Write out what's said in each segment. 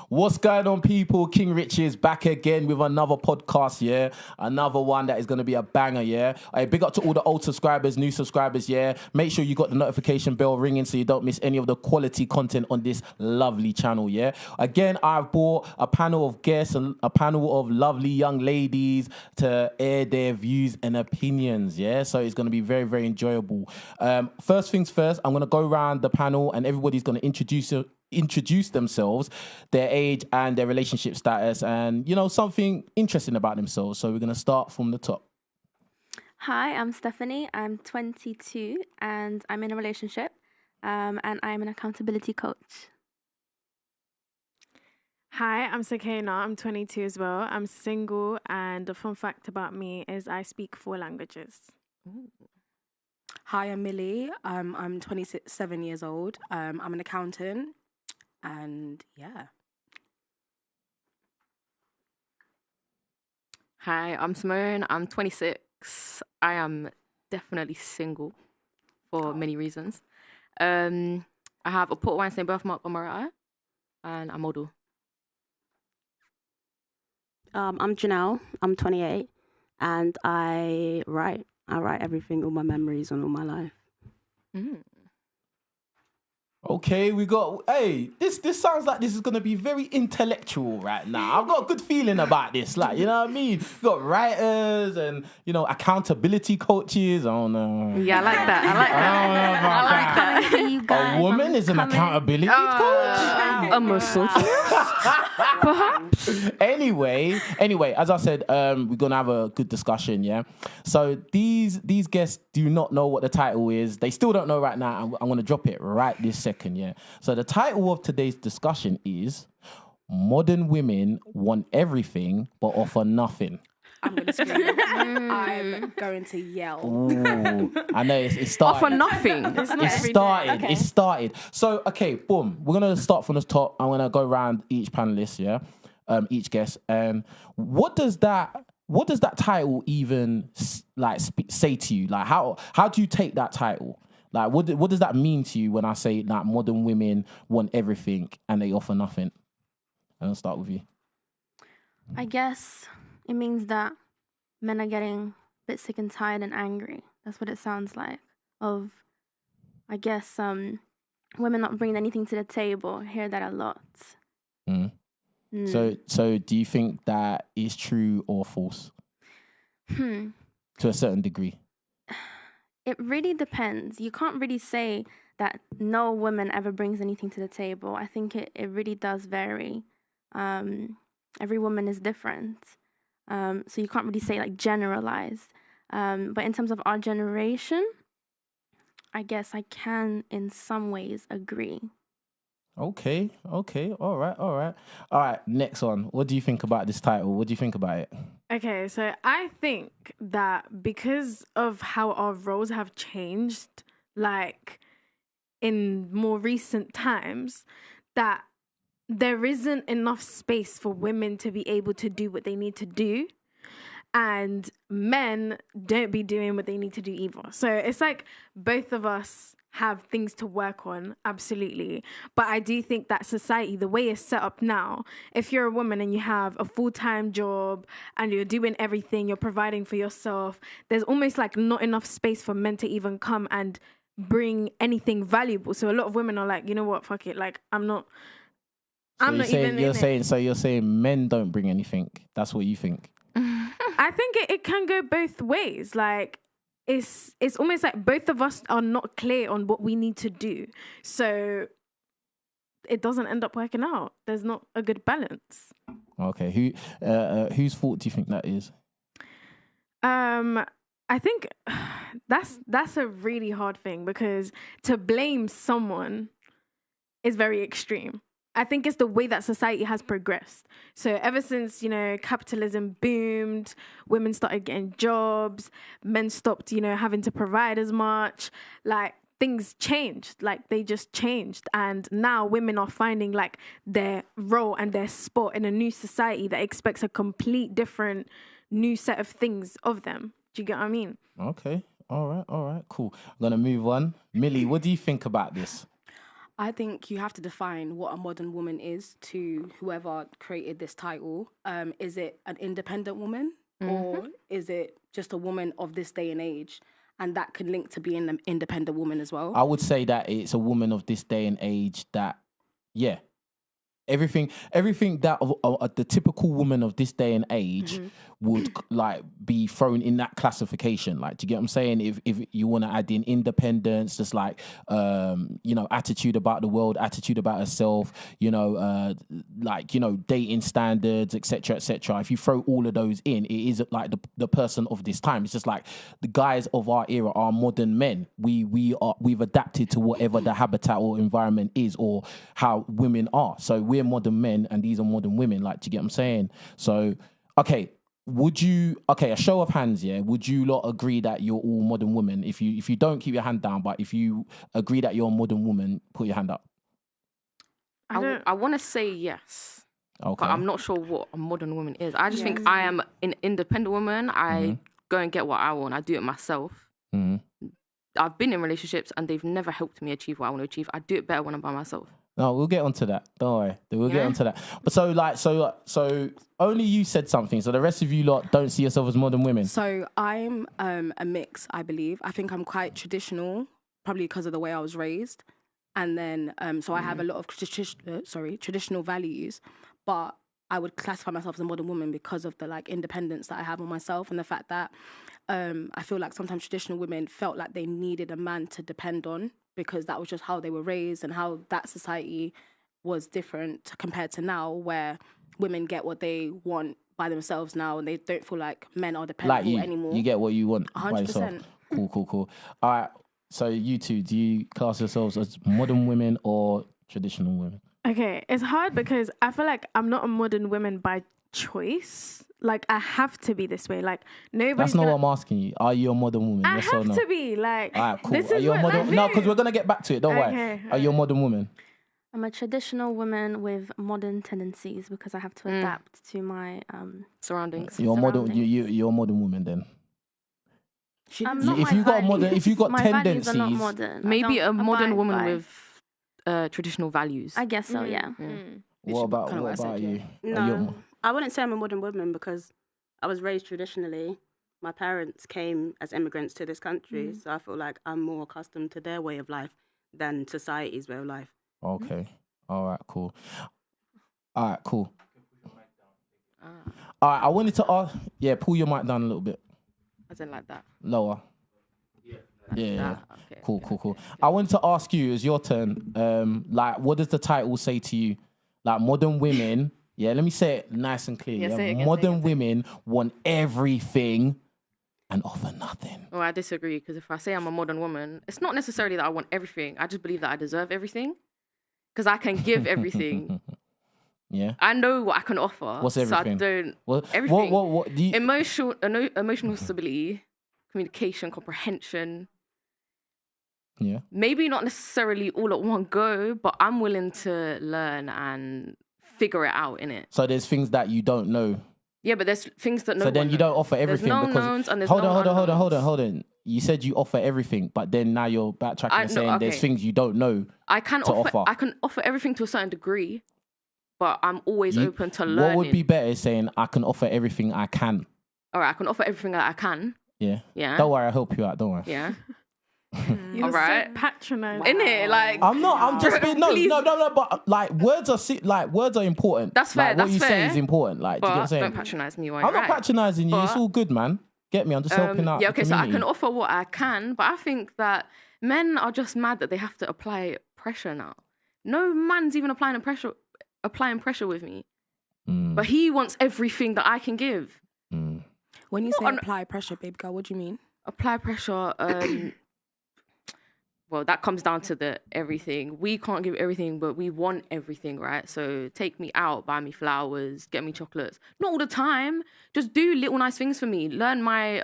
What's going on, people? KingRichez back again with another podcast, yeah? Another one that is going to be a banger, yeah? Big up to all the old subscribers, new subscribers, yeah? Make sure you got the notification bell ringing so you don't miss any of the quality content on this lovely channel, yeah? Again, I've brought a panel of guests, a panel of lovely young ladies to air their views and opinions, yeah? So it's going to be very, very enjoyable. First things first, I'm going to go around the panel and everybody's going to introduce themselves, their age and their relationship status, and something interesting about themselves. So we're going to start from the top. Hi, I'm Stephanie. I'm 22 and I'm in a relationship, and I'm an accountability coach. Hi, I'm Sakina. I'm 22 as well. I'm single, and the fun fact about me is I speak 4 languages. Ooh. Hi, I'm Millie. I'm 27 years old. I'm an accountant. And yeah. Hi, I'm Simone. I'm 26. I am definitely single for many reasons. I have a Port Weinstein birthmark on my right eye, and I model. I'm Janelle. I'm 28, and I write everything, all my memories and all my life. Mm. Okay, we got, this sounds like this is going to be very intellectual right now. I've got a good feeling about this, like, you know what I mean? We've got writers and, accountability coaches. I don't know. Yeah, I like that. I like that. A woman is an accountability coach? A misogynist, perhaps? Anyway, as I said, we're going to have a good discussion, yeah? So these guests do not know what the title is. They still don't know right now. I'm going to drop it right this second, yeah? So the title of today's discussion is Modern Women Want Everything But Offer Nothing. I'm going to scream. I'm going to yell. Ooh, I know it started. Offer nothing. It started. So, okay, boom. We're going to start from the top. I'm going to go around each panelist, yeah? Each guest. What does that title even say to you? Like, how do you take that title? Like, what does that mean to you when I say that modern women want everything and they offer nothing? And I'll start with you. I guess it means that men are getting a bit sick and tired and angry. That's what it sounds like. I guess, women not bringing anything to the table. I hear that a lot. Mm. So do you think that is true or false? To a certain degree. It really depends. You can't really say that no woman ever brings anything to the table. I think it really does vary. Every woman is different. So you can't really say generalized. But in terms of our generation, I guess I can in some ways agree. Okay. All right. Next one. What do you think about this title? What do you think about it? Okay, so I think that because of how our roles have changed, in more recent times, that there isn't enough space for women to be able to do what they need to do. And men don't be doing what they need to do either. So it's like both of us have things to work on, absolutely. But I do think that society, the way it's set up now, if you're a woman and you have a full-time job and you're doing everything, you're providing for yourself, there's almost not enough space for men to even come and bring anything valuable. So a lot of women are like, you know what, fuck it, You're saying men don't bring anything. That's what you think. I think it can go both ways. It's almost like both of us are not clear on what we need to do. So it doesn't end up working out. There's not a good balance. Okay. Whose fault do you think that is? I think that's a really hard thing because to blame someone is very extreme. I think it's the way that society has progressed. So ever since, capitalism boomed, women started getting jobs, men stopped, having to provide as much, things changed. They just changed. And now women are finding their role and their spot in a new society that expects a complete different new set of things of them. Do you get what I mean? Okay. All right. Cool. I'm going to move on. Millie, what do you think about this? I think you have to define what a modern woman is to whoever created this title. Is it an independent woman or is it just a woman of this day and age? And that can link to being an independent woman as well. I would say that it's a woman of this day and age that, yeah. Everything that the typical woman of this day and age would like be thrown in that classification. Like, do you get what I'm saying? If you want to add in independence, just like attitude about the world, attitude about herself, dating standards, etc., etc. If you throw all of those in, it is like the person of this time. It's just like the guys of our era are modern men. We've adapted to whatever the habitat or environment is, or how women are. So we're modern men and these are modern women. Like, do you get what I'm saying? So, okay, a show of hands, yeah, would you lot agree that you're all modern women? If you don't, keep your hand down, but if you agree that you're a modern woman, put your hand up. I want to say yes. Okay. But I'm not sure what a modern woman is. I just think I am an independent woman. I go and get what I want. I do it myself. I've been in relationships and they've never helped me achieve what I want to achieve. I do it better when I'm by myself. No, we'll get onto that. Don't worry. We'll get onto that. But so only you said something. So the rest of you lot don't see yourself as modern women. So I'm a mix, I believe. I think I'm quite traditional, probably because of the way I was raised. And then, so I have a lot of traditional values, but I would classify myself as a modern woman because of the like independence that I have on myself and the fact that I feel like sometimes traditional women felt like they needed a man to depend on, because that was just how they were raised and how that society was different compared to now, where women get what they want by themselves now and they don't feel like men are dependable anymore. You get what you want 100%. by yourself. Cool. All right. So you two, do you class yourselves as modern women or traditional women? Okay, it's hard because I feel like I'm not a modern woman by choice. Like, I have to be this way. Like, nobody's That's not what I'm asking you. Are you a modern woman? I yes have or no? to be. Like, all right, cool. this Are is you a what modern? life No, is. because we're gonna get back to it. Don't worry. Are you a modern woman? I'm a traditional woman with modern tendencies because I have to adapt to my surroundings. You're a modern. You're a modern woman then. If you got my tendencies, values are not modern. Maybe a modern abide woman by- with traditional values. I guess so. Yeah. What about you? No, I wouldn't say I'm a modern woman because I was raised traditionally. My parents came as immigrants to this country, so I feel like I'm more accustomed to their way of life than society's way of life. Okay. All right, cool. All right, I wanted to ask... Yeah, pull your mic down a little bit. As in like that. Lower. Yeah. Okay. Cool. I wanted to ask you, it's your turn. Like, what does the title say to you? Like, modern women... Yeah, let me say it nice and clear. Yeah, say it again, modern women want everything and offer nothing. Well, I disagree, because if I say I'm a modern woman, it's not necessarily that I want everything. I just believe that I deserve everything, because I can give everything. Yeah. I know what I can offer. What's everything? So I don't... everything. What do you... Emotional stability, communication, comprehension. Yeah. Maybe not necessarily all at one go, but I'm willing to learn and figure it out, innit? So there's things that you don't know. Yeah, but there's things that no So then one you don't offer everything. There's no because knowns and there's hold no on. You said you offer everything, but then now you're backtracking and saying there's things you don't know. I can offer everything to a certain degree, but I'm always open to learning. What would be better is saying I can offer everything I can. All right, I can offer everything that I can. Yeah. Yeah. Don't worry, I'll help you out. Don't worry. Yeah. You're all right. so patronizing. Innit? Like, I'm not. I'm just being no. But like words are important. That's fair. Like, that's what you fair. say is important. Like, do you get what I'm saying? Don't patronize me. I'm not patronizing you. It's all good, man. Get me? I'm just helping out. Yeah. Okay. the So I community. can offer what I can, but I think that men are just mad that they have to apply pressure now. No man's even applying pressure with me, but he wants everything that I can give. When you say apply pressure, baby girl, what do you mean? Apply pressure. Well, that comes down to the everything. We can't give everything, but we want everything, right? So take me out, buy me flowers, get me chocolates. Not all the time. Just do little nice things for me. Learn my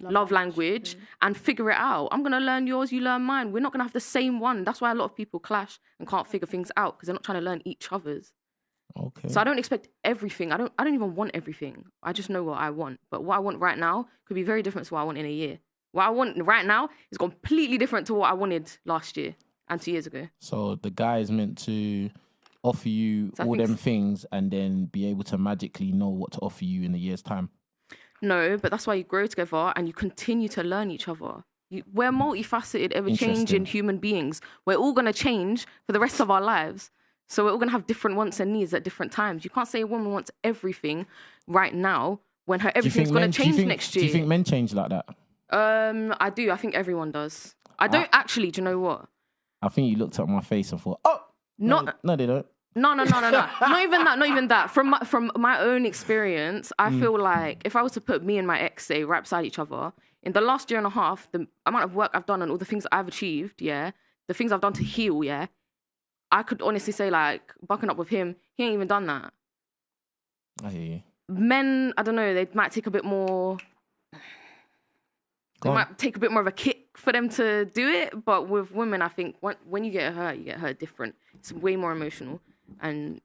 love language and figure it out. I'm going to learn yours, you learn mine. We're not going to have the same one. That's why a lot of people clash and can't figure things out, because they're not trying to learn each other's. Okay. So I don't expect everything. I don't even want everything. I just know what I want. But what I want right now could be very different to what I want in a year. What I want right now is completely different to what I wanted last year. and 2 years ago. So the guy is meant to offer you all them things and then be able to magically know what to offer you in a year's time. No, but that's why you grow together and you continue to learn each other. We're multifaceted, ever-changing human beings. We're all going to change for the rest of our lives. So we're all going to have different wants and needs at different times. You can't say a woman wants everything right now when her everything's going to change next year. Do you think men change like that? I do. I think everyone does. I don't actually. Do you know what? I think you looked at my face and thought, oh, no, they don't. No. Not even that. From my own experience, I feel like if I was to put me and my ex, say, right beside each other, in the last year and a half, the amount of work I've done and all the things I've achieved, the things I've done to heal, I could honestly say, like, bucking up with him, he ain't even done that. I hear you. Men, I don't know, they might take a bit more... might take a bit more of a kick for them to do it, but with women, I think when you get hurt different. It's way more emotional, and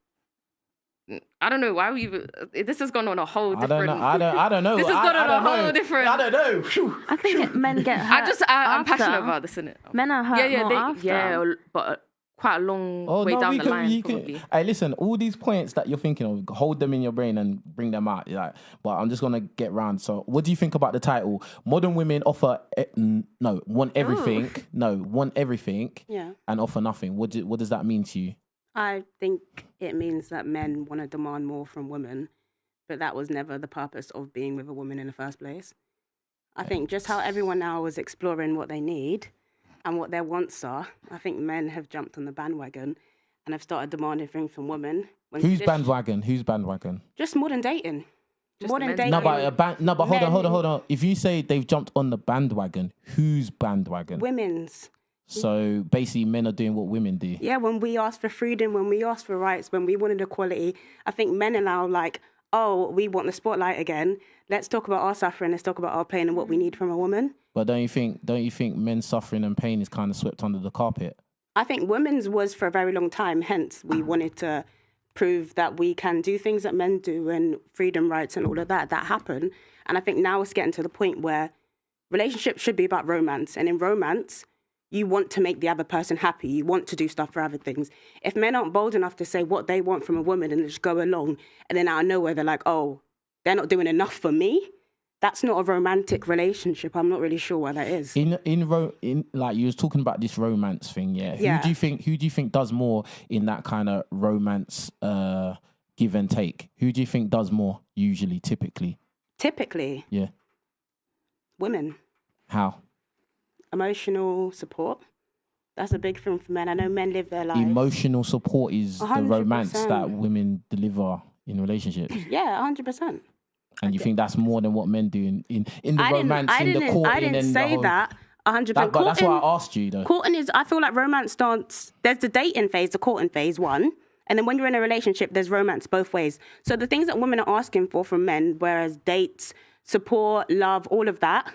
I don't know why we. This has gone on a whole different. I don't know. This has gone on a whole different. I don't know. I think men get hurt. I'm passionate about this, innit? Men are hurt more after. Yeah, but quite a long way down the line. Hey, listen, all these points that you're thinking of, hold them in your brain and bring them out. Like, but I'm just gonna get round. So, what do you think about the title? Modern women offer want everything. Ooh. No, want everything. Yeah. And offer nothing. What does that mean to you? I think it means that men want to demand more from women, but that was never the purpose of being with a woman in the first place. I think just how everyone now is exploring what they need and what their wants are, I think men have jumped on the bandwagon and have started demanding things from women. Who's bandwagon? Just modern dating. Modern dating. No, but hold on. If you say they've jumped on the bandwagon, whose bandwagon? Women's. So basically, men are doing what women do. Yeah, when we ask for freedom, when we ask for rights, when we wanted equality, I think men are now like, oh, we want the spotlight again. Let's talk about our suffering. Let's talk about our pain and what we need from a woman. But don't you think men's suffering and pain is kind of swept under the carpet? I think women's was for a very long time. Hence, we wanted to prove that we can do things that men do and freedom, rights and all of that happen. And I think now it's getting to the point where relationships should be about romance. And in romance, you want to make the other person happy. You want to do stuff for other things. If men aren't bold enough to say what they want from a woman and just go along, and then out of nowhere they're like, oh, they're not doing enough for me, that's not a romantic relationship. I'm not really sure what that is. In like you was talking about this romance thing, yeah. Who do you think does more in that kind of romance give and take? Who do you think does more usually, typically? Typically? Yeah. Women. How? Emotional support. That's a big thing for men. I know men live their lives. Emotional support is 100%. The romance that women deliver in relationships. Yeah, 100%. And you think that's more than what men do in the romance, in the courting? I didn't say that 100%. But that's why I asked you, though. Courting is, I feel like romance starts, there's the dating phase, the courting phase, one. And then when you're in a relationship, there's romance both ways. So the things that women are asking for from men, whereas dates, support, love, all of that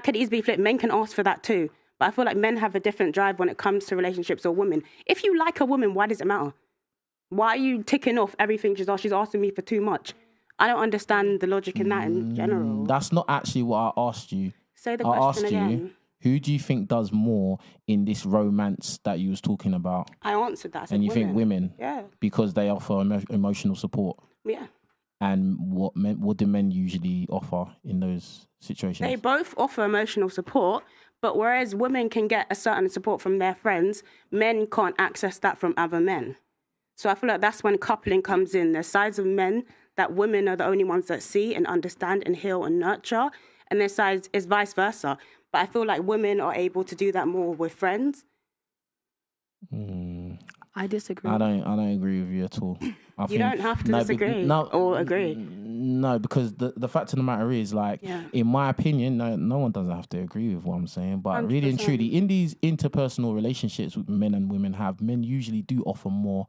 could easily be flipped. Men can ask for that too. But I feel like men have a different drive when it comes to relationships or women. If you like a woman, why does it matter? Why are you ticking off everything she's asking me for too much? I don't understand the logic in that in general. That's not actually what I asked you. Say the question again. Who do you think does more in this romance that you was talking about? I answered that. I said and you women. think women? Yeah. Because they offer emotional support. Yeah. And what do men usually offer in those situations? They both offer emotional support, but whereas women can get a certain support from their friends, men can't access that from other men. So I feel like that's when coupling comes in. There's sides of men that women are the only ones that see and understand and heal and nurture, and their sides is vice versa. But I feel like women are able to do that more with friends. I disagree. I don't agree with you at all. You don't have to disagree or agree. No, because the fact of the matter is, like, in my opinion, no one doesn't have to agree with what I'm saying. But 100%. Really and truly, in these interpersonal relationships men and women have, men usually do offer more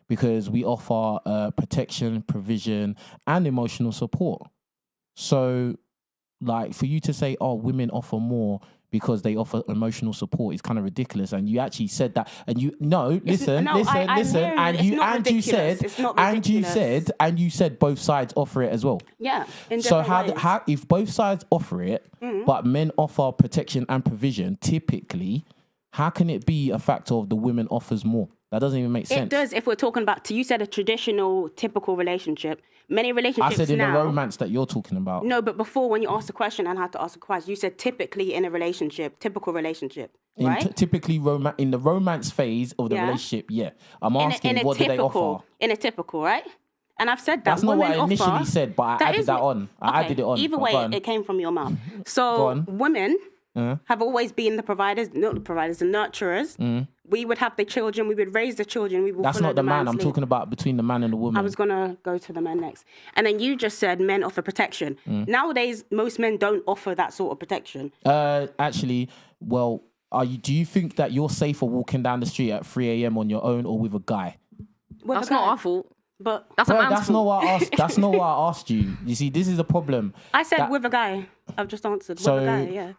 because we offer protection, provision, and emotional support. So, like, for you to say, oh, women offer more because they offer emotional support is kind of ridiculous. And you actually said that. And you listen. And you said both sides offer it as well. Yeah. So how if both sides offer it, but men offer protection and provision, typically, how can it be a factor of the women offers more? That doesn't even make sense. It does if we're talking about, you said a traditional, typical relationship. Many relationships I said in now, the romance that you're talking about. No, but before, when you asked the question and had to ask the question, you said typically in a relationship, typical relationship, right? Typically, in the romance phase of the relationship, yeah. I'm asking, what do they offer? In a typical, right? And I've said that. That's not what I women initially offer, said, but I added that on. I added it on. Either way, it came from your mouth. So women have always been the providers, not the providers, the nurturers. We would have the children. We would raise the children. We would That's follow not the man. man's I'm lead. talking about between the man and the woman. I was going to go to the men next. And then you just said men offer protection. Nowadays, most men don't offer that sort of protection. Actually, well, do you think that you're safer walking down the street at 3 a.m. on your own or with a guy? That's not our fault. But That's a man's that's fault. not what I asked. That's not what I asked you. You see, this is a problem. I said with a guy. I've just answered with a guy, yeah.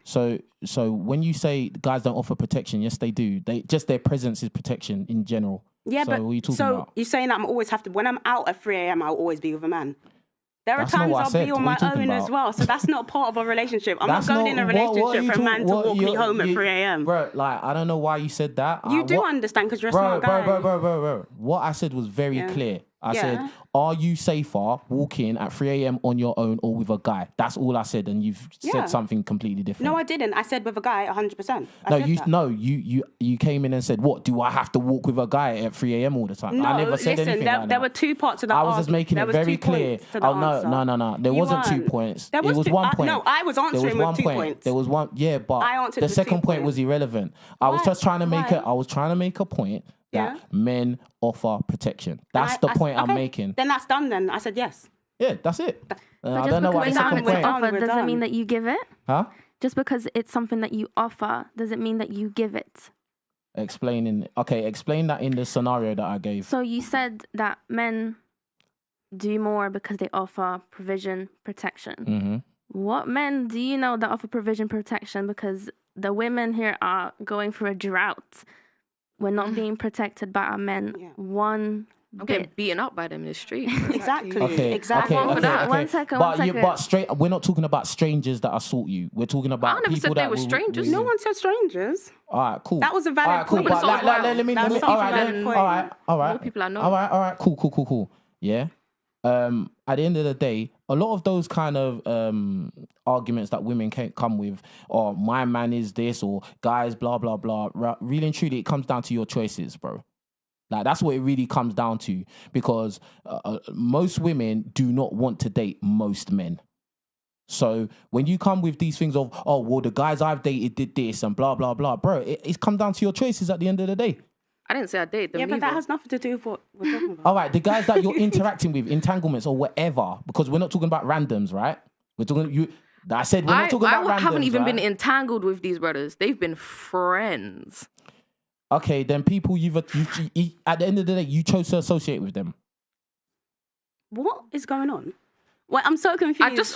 So when you say guys don't offer protection, yes, they do. They just their presence is protection in general. Yeah, so but what are you talking so about? you're saying that I'm always have to, when I'm out at 3 a.m., I'll always be with a man. There are That's not times what I I'll said. be on What my are you talking own as about? well. So that's not part of a relationship. I'm That's not going in a what are relationship you for a man to walk me home at 3 a.m. Bro, like, I don't know why you said that. You do understand because you're a smart guy. Bro. What I said was very clear. I said, are you safer walking at 3 a.m. on your own or with a guy? That's all I said, and you've said something completely different. No, I didn't. I said with a guy 100%. You came in and said, what, do I have to walk with a guy at 3 a.m. all the time? No, I never said anything like that. There were 2 parts of the I was just making it very clear. Oh, no. There wasn't 2 points. It was 1 point. No, I was answering with 2 points. There was one, but I answered the with second 2 point was points. irrelevant. I was just trying to make a point that men offer protection. That's the point I'm making. Then that's done then. I said yes. Yeah, that's it. But I just don't know because what the it's second something you point. offer, We're does it done. mean that you give it? Huh? Just because it's something that you offer, does it mean that you give it? Explain that in the scenario that I gave. So you said that men do more because they offer provision, protection. Mm-hmm. What men do you know that offer provision, protection? Because the women here are going through a drought. We're not being protected by our men. Yeah. One I'm getting bit. beaten up by them in the street. Exactly. Okay. Exactly. One second. We're not talking about strangers that assault you. We're talking about I never people said they that were strangers. No one said strangers. All right, cool. That was a valid point. But But let me. That was All a right, valid then. point. All right. More people I know. All right. Cool. Yeah. At the end of the day, a lot of those kind of arguments that women can't come with, or my man is this, or guys, blah blah blah. Really and truly, it comes down to your choices, bro. Like, that's what it really comes down to, because most women do not want to date most men. So when you come with these things of, oh, well, the guys I've dated did this and blah, blah, blah, bro, it's come down to your choices at the end of the day. I didn't say I dated them Yeah, but either. that has nothing to do with what we're talking about. All right, the guys that you're interacting with, entanglements or whatever, because we're not talking about randoms, right? We're talking, I said we're not talking about randoms, I haven't even right? been entangled with these brothers. They've been friends. Okay, then people you at the end of the day, you chose to associate with them. What is going on? Wait, I'm so confused.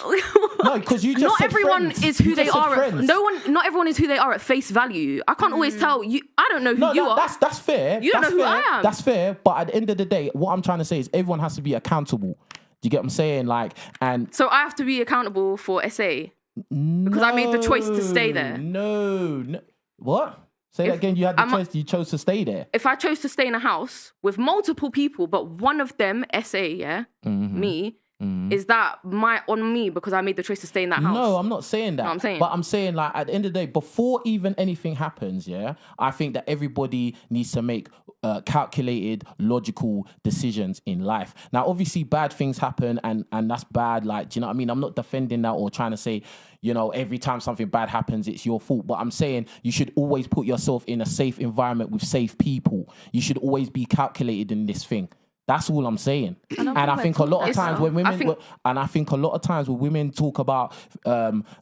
No, because you just Not said everyone friends. is who You they just said are. friends. Not everyone is who they are at face value. I can't always tell you. I don't know who you are. That's fair. You don't That's know who fair. I am. That's fair. But at the end of the day, what I'm trying to say is everyone has to be accountable. Do you get what I'm saying? Like, and So I have to be accountable for SA because I made the choice to stay there. No. What? Say that again. You had the choice. You chose to stay there. If I chose to stay in a house with multiple people, but one of them, SA, me, is that on me because I made the choice to stay in that house? No, I'm not saying that. No, I'm saying. But I'm saying, like, at the end of the day, before even anything happens, I think that everybody needs to make calculated, logical decisions in life. Now, obviously, bad things happen, and that's bad. Like, do you know what I mean? I'm not defending that or trying to say, you know, every time something bad happens, it's your fault. But I'm saying you should always put yourself in a safe environment with safe people. You should always be calculated in this thing. That's all I'm saying. And I think a lot of times when women talk about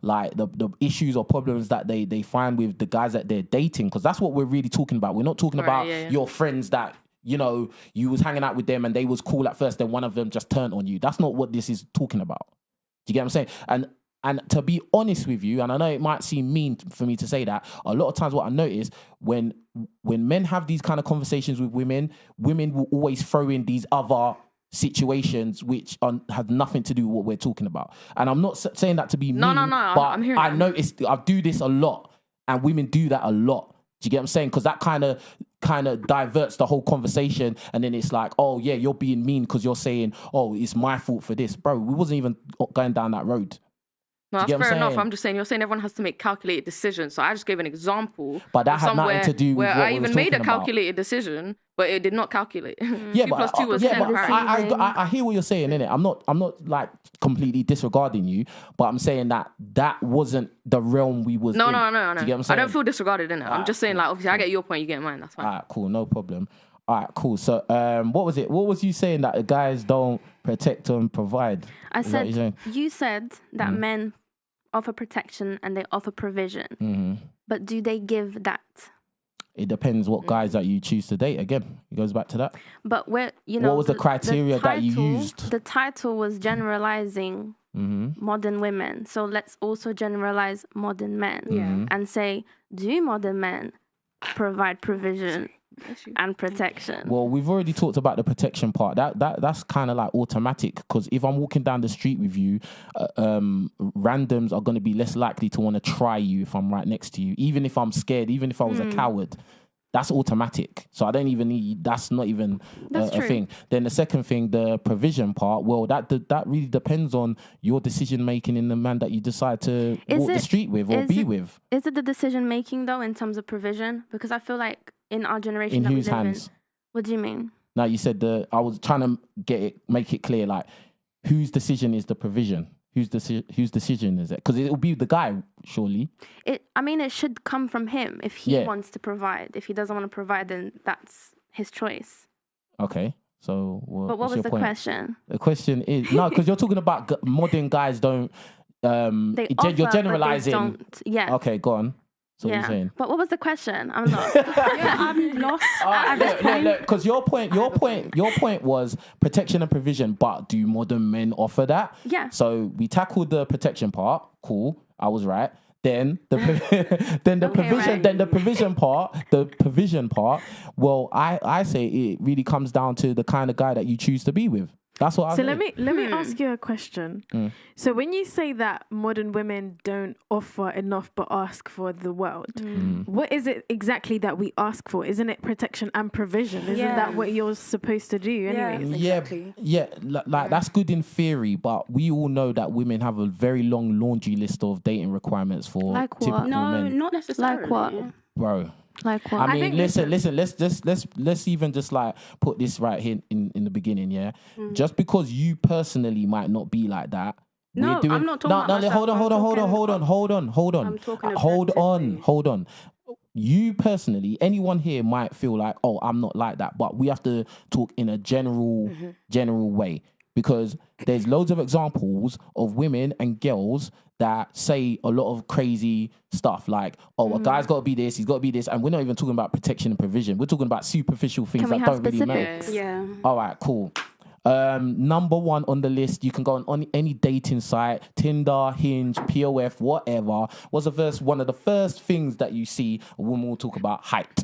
like the issues or problems that they find with the guys that they're dating, because that's what we're really talking about. We're not talking about your friends that, you know, you was hanging out with them and they was cool at first, then one of them just turned on you. That's not what this is talking about. Do you get what I'm saying? And to be honest with you, and I know it might seem mean for me to say that, a lot of times what I notice when men have these kind of conversations with women will always throw in these other situations which have nothing to do with what we're talking about. And I'm not saying that to be mean, No, but I'm hearing I noticed I do this a lot, and women do that a lot. Do you get what I'm saying? Because that kind of diverts the whole conversation, and then it's like, oh yeah, you're being mean because you're saying, oh, it's my fault for this, bro. We wasn't even going down that road. No, that's fair enough. I'm just saying, you're saying everyone has to make calculated decisions. So I just gave an example. But that had nothing to do with where what I we even was made a talking calculated decision, but it did not calculate. Yeah, 2 but plus 2 was 10. I hear what you're saying, innit? I'm not like completely disregarding you, but I'm saying that wasn't the realm we was No. in. Do you get what I'm I saying? don't feel disregarded in it. I'm just saying, like, obviously, I get your point, you get mine. That's fine. All right, cool, no problem. All right, cool. So, what was it? What was you saying that the guys don't protect and provide? I Is that what you're said, saying? you said that men offer protection and they offer provision. Mm-hmm. But do they give that? It depends what guys that you choose to date. Again, it goes back to that. But what was the criteria that you used? The title was generalizing modern women. So let's also generalize modern men and say, do modern men provide provision and protection? Well, we've already talked about the protection part. That's kind of like automatic, because if I'm walking down the street with you, randoms are going to be less likely to want to try you if I'm right next to you, even if I'm scared, even if I was a coward. That's automatic. So I don't even need, that's not even a thing. Then the second thing, the provision part, well, that really depends on your decision making in the man that you decide to walk the street with or be with. Is it the decision making though in terms of provision? Because I feel like in our generation, In that whose we live hands? in, what do you mean? Now you said I was trying to make it clear, like, whose decision is the provision? Whose decision is it? Because it will be the guy, surely. It should come from him if he wants to provide. If he doesn't want to provide, then that's his choice. Okay, so but what was the question? The question is no, because you're talking about modern guys don't. You're generalizing. But they don't. Yeah. Okay, go on. So what are you saying? But what was the question? I'm lost. I'm lost. Look, because your point was protection and provision, but do modern men offer that? Yeah. So we tackled the protection part. Cool, I was right. Then the provision part. Well, I say it really comes down to the kind of guy that you choose to be with. That's what I say. So let me ask you a question. So when you say that modern women don't offer enough but ask for the world, what is it exactly that we ask for? Isn't it protection and provision? Isn't that what you're supposed to do anyway? Exactly. Yeah, like that's good in theory, but we all know that women have a very long laundry list of dating requirements for like what? typical No, men. not necessarily. Like what? Bro. Like what? I mean, listen. Let's even just like put this right here in the beginning. Yeah, just because you personally might not be like that. No, I'm not talking about myself. Hold on. I'm talking Hold on. You personally, anyone here might feel like, oh, I'm not like that, but we have to talk in a general way, because there's loads of examples of women and girls that say a lot of crazy stuff like, oh, a guy's got to be this, he's got to be this. And we're not even talking about protection and provision. We're talking about superficial things that don't really matter. Yeah. All right, cool. Number one on the list, you can go on any dating site, Tinder, Hinge, POF, whatever. What's one of the first things that you see a woman will talk about? Height.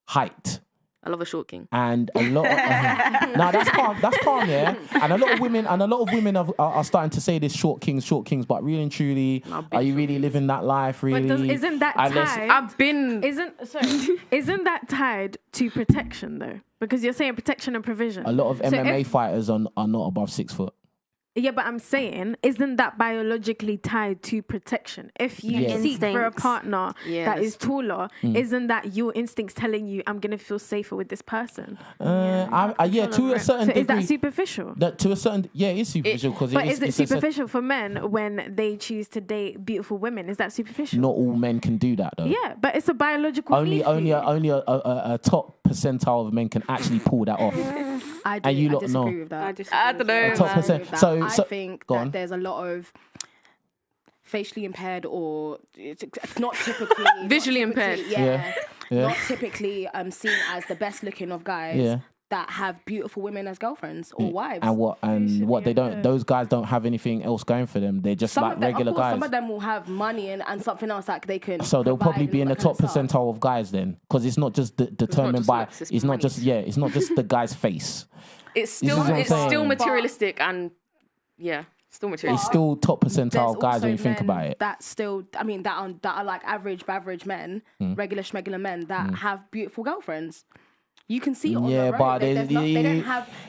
Height. I love a short king. And a lot of now that's calm, yeah. And a lot of women are starting to say this short kings, but really and truly, are you really living that life? Really? But isn't that tied? Isn't that tied to protection though? Because you're saying protection and provision. A lot of MMA fighters are not above 6 foot. Yeah, but I'm saying, isn't that biologically tied to protection? If you seek for a partner that is taller, isn't that your instincts telling you, I'm going to feel safer with this person? To a certain degree. Is that superficial? It's superficial. But is it superficial for men when they choose to date beautiful women? Is that superficial? Not all men can do that, though. Yeah, but it's a biological only a top percentile of men can actually pull that off. I disagree with that. I don't know. A top percent. I think that there's a lot of facially impaired or it's not typically visually impaired. Not typically seen as the best looking of guys that have beautiful women as girlfriends or wives. And what they don't, those guys don't have anything else going for them. They're just like regular guys. Some of them will have money and something else that they can. So they'll probably be in the top percentile of guys then, because it's not just determined by. It's not just the guy's face. It's still materialistic and Still material. It's still top There's percentile guys also when you think men about it. that still, I mean, that are like average men, regular schmegular men that have beautiful girlfriends. You can see it on Yeah, the but road.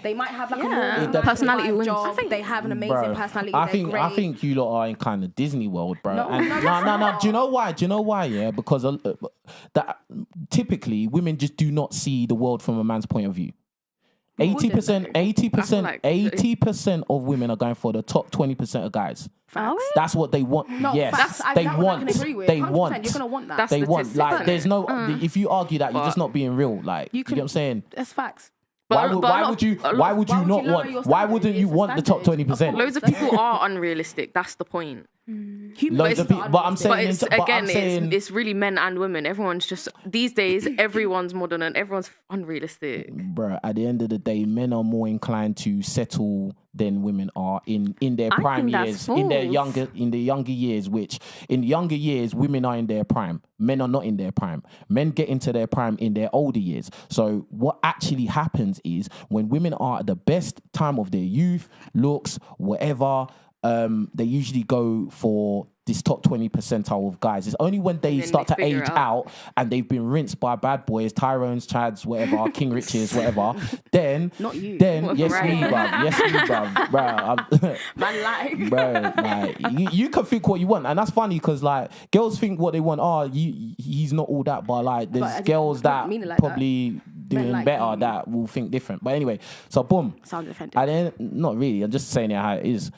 They might have like a normal The personality wins. job. I think they have an amazing Bro, personality. I They're think great. you lot are in kind of Disney World, bro. No, And no, no. Do you know why? Yeah, because that typically women just do not see the world from a man's point of view. 80% of women are going for the top 20% of guys. Are we? That's what they want. Yes, facts. they That one I want. can agree with. They 100%, want. You're gonna want that. That's They want. statistics, Like, isn't there's it? no. If you argue that, you're just not being real. Like, you know what I'm saying? That's facts. Why would you not want? Why wouldn't you want the top 20%? Loads of people are unrealistic. That's the point. Loads of people. But I'm saying, It's really men and women. Everyone's just these days. Everyone's modern and everyone's unrealistic. Bro, at the end of the day, men are more inclined to settle than women are in their I prime think that's years, in the younger years. Which in the younger years, women are in their prime. Men are not in their prime. Men get into their prime in their older years. So what actually happens is when women are at the best time of their youth, looks, whatever. They usually go for this top 20 percentile of guys. It's only when they start to age out and they've been rinsed by bad boys, Tyrones, Chads, whatever, KingRichez, whatever. Then, Not you. Then yes, Right. me, bruv. Man, like. Bro, like you can think what you want, and that's funny because like girls think what they want. Oh, he's not all that, but like there's But I girls don't that mean it like probably doing like better you. that will think different. But anyway, so boom. Sounds offended. And then not really. I'm just saying it how it is.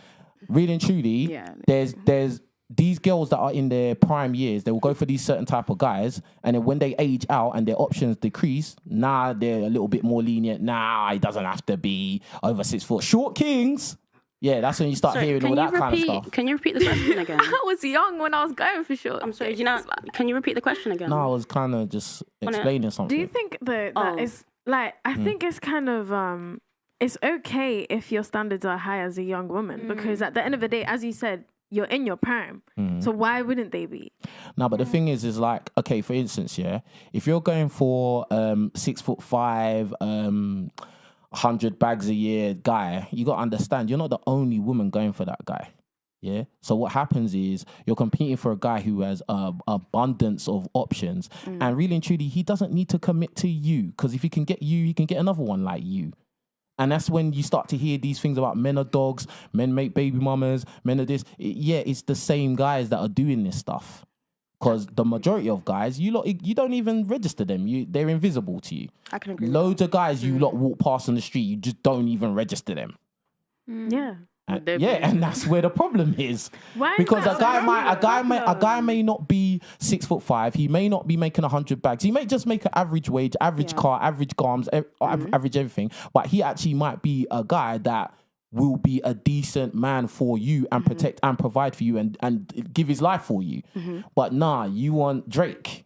Really and truly, Yeah. there's these girls that are in their prime years, they will go for these certain type of guys, and then when they age out and their options decrease, they're a little bit more lenient. It doesn't have to be over 6 foot. Short kings. Yeah, that's when you start hearing all that kind of stuff. Can you repeat the question again? I was young when I was going for sure. I'm sorry. Can you repeat the question again? No, I was kind of just explaining something. Do you think that is like? I think it's kind of it's okay if your standards are high as a young woman because at the end of the day, as you said, you're in your prime. So why wouldn't they be? No, but the thing is like, okay, for instance, yeah, if you're going for 6'5", 100 bags a year guy, you got to understand you're not the only woman going for that guy. Yeah. So what happens is you're competing for a guy who has abundance of options, and really and truly, he doesn't need to commit to you because if he can get you, he can get another one like you. And that's when you start to hear these things about men are dogs, men make baby mamas, men are this. It's the same guys that are doing this stuff. Because the majority of guys, you don't even register them. They're invisible to you. I can agree. Loads of guys you lot walk past on the street, you just don't even register them. Yeah. And that's where the problem is. Why is Because that a guy so may not be 6'5". He may not be making 100 bags. He may just make an average wage, average car, average garms, average everything. But he actually might be a guy that will be a decent man for you and protect and provide for you and give his life for you. But you want Drake.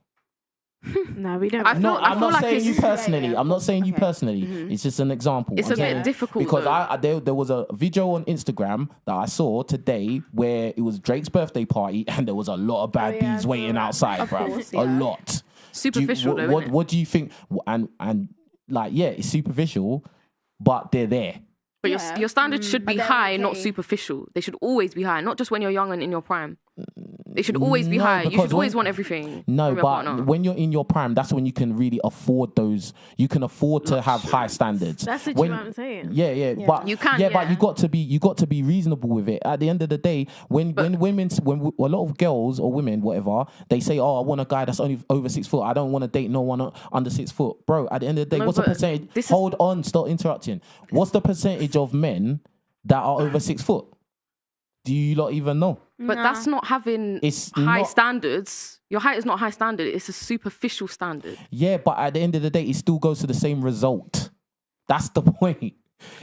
No, we don't. I'm not like saying it's- you personally. Yeah, yeah. I'm not saying you personally. It's just an example. It's I'm a bit saying- difficult, because though. there was a video on Instagram that I saw today where it was Drake's birthday party and there was a lot of bad bees waiting outside, bro. course, A yeah. lot. Superficial, though, isn't it? What do you think? And like, yeah, it's superficial, but they're there. But Yeah. your standards should be But they're high, not okay. superficial. They should always be high, not just when you're young and in your prime. They should always be No, high. You because should always when- want everything. No, from your but partner. when you're in your prime, that's when you can really afford those. You can afford to have high standards. That's literally what I'm saying. Yeah. But You can, but yeah. you got to be reasonable with it. At the end of the day, when a lot of girls or women, whatever, they say, "Oh, I want a guy that's only over 6 foot. I don't want to date no one under 6 foot." Bro, at the end of the day, No, what's the but percentage? this is- Hold on, stop interrupting. What's the percentage of men that are over 6 foot? Do you lot even know? But that's not having It's high not- standards. Your height is not high standard. It's a superficial standard. Yeah, but at the end of the day, it still goes to the same result. That's the point.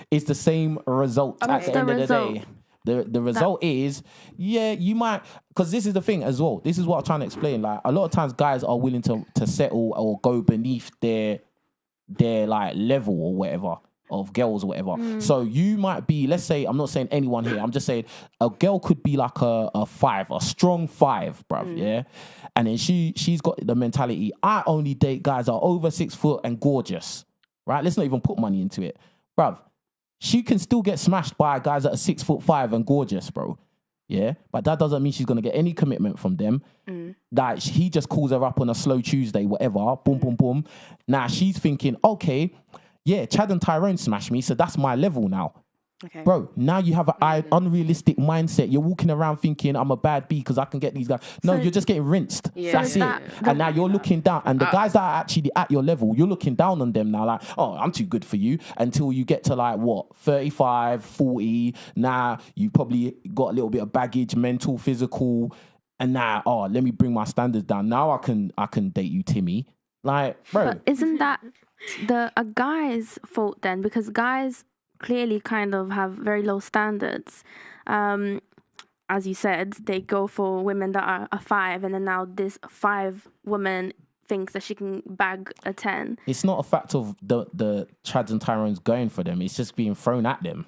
It's the same result at the end of the day. The result is, you might, because this is the thing as well. This is what I'm trying to explain. Like, a lot of times guys are willing to settle or go beneath their like level or whatever of girls or whatever. So you might be, let's say, I'm not saying anyone here, I'm just saying a girl could be like a 5, a strong 5, bruv, yeah? And then she's got the mentality, I only date guys that are over 6 foot and gorgeous, right? Let's not even put money into it. Bruv, she can still get smashed by guys that are 6'5" and gorgeous, bro. Yeah, but that doesn't mean she's gonna get any commitment from them. Like he just calls her up on a slow Tuesday, whatever. Boom, boom, boom. Now she's thinking, okay, yeah, Chad and Tyrone smashed me, so that's my level now. Okay. Bro, now you have an unrealistic mindset. You're walking around thinking I'm a bad B because I can get these guys. No, you're just getting rinsed. That's it. And now you're looking down. And the guys that are actually at your level, you're looking down on them now like, oh, I'm too good for you. Until you get to like, what, 35, 40. Now you probably got a little bit of baggage, mental, physical. And now, let me bring my standards down. Now I can date you, Timmy. Like, bro. But isn't that a guy's fault then? Because guys clearly kind of have very low standards. As you said, they go for women that are a 5, and then now this 5 woman thinks that she can bag a 10. It's not a fact of the Chads and Tyrones going for them. It's just being thrown at them.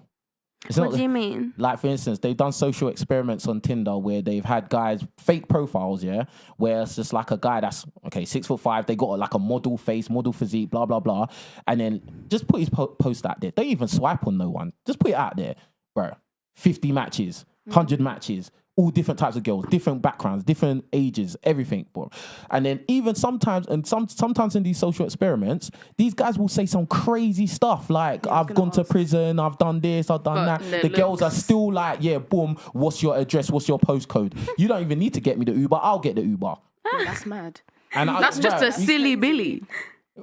What do you mean? Like, for instance, they've done social experiments on Tinder where they've had guys, fake profiles, yeah, where it's just like a guy that's, 6'5", they got like a model face, model physique, blah, blah, blah. And then just put his post out there. Don't even swipe on no one. Just put it out there, bro. 50 matches, 100 matches, all different types of girls, different backgrounds, different ages, everything, bro. And then even sometimes in these social experiments, these guys will say some crazy stuff like, I've gone to prison, I've done this, I've done that. The girls are still like, yeah, boom, what's your address, what's your postcode? You don't even need to get me the Uber, I'll get the Uber. That's mad. And That's just a silly Billy.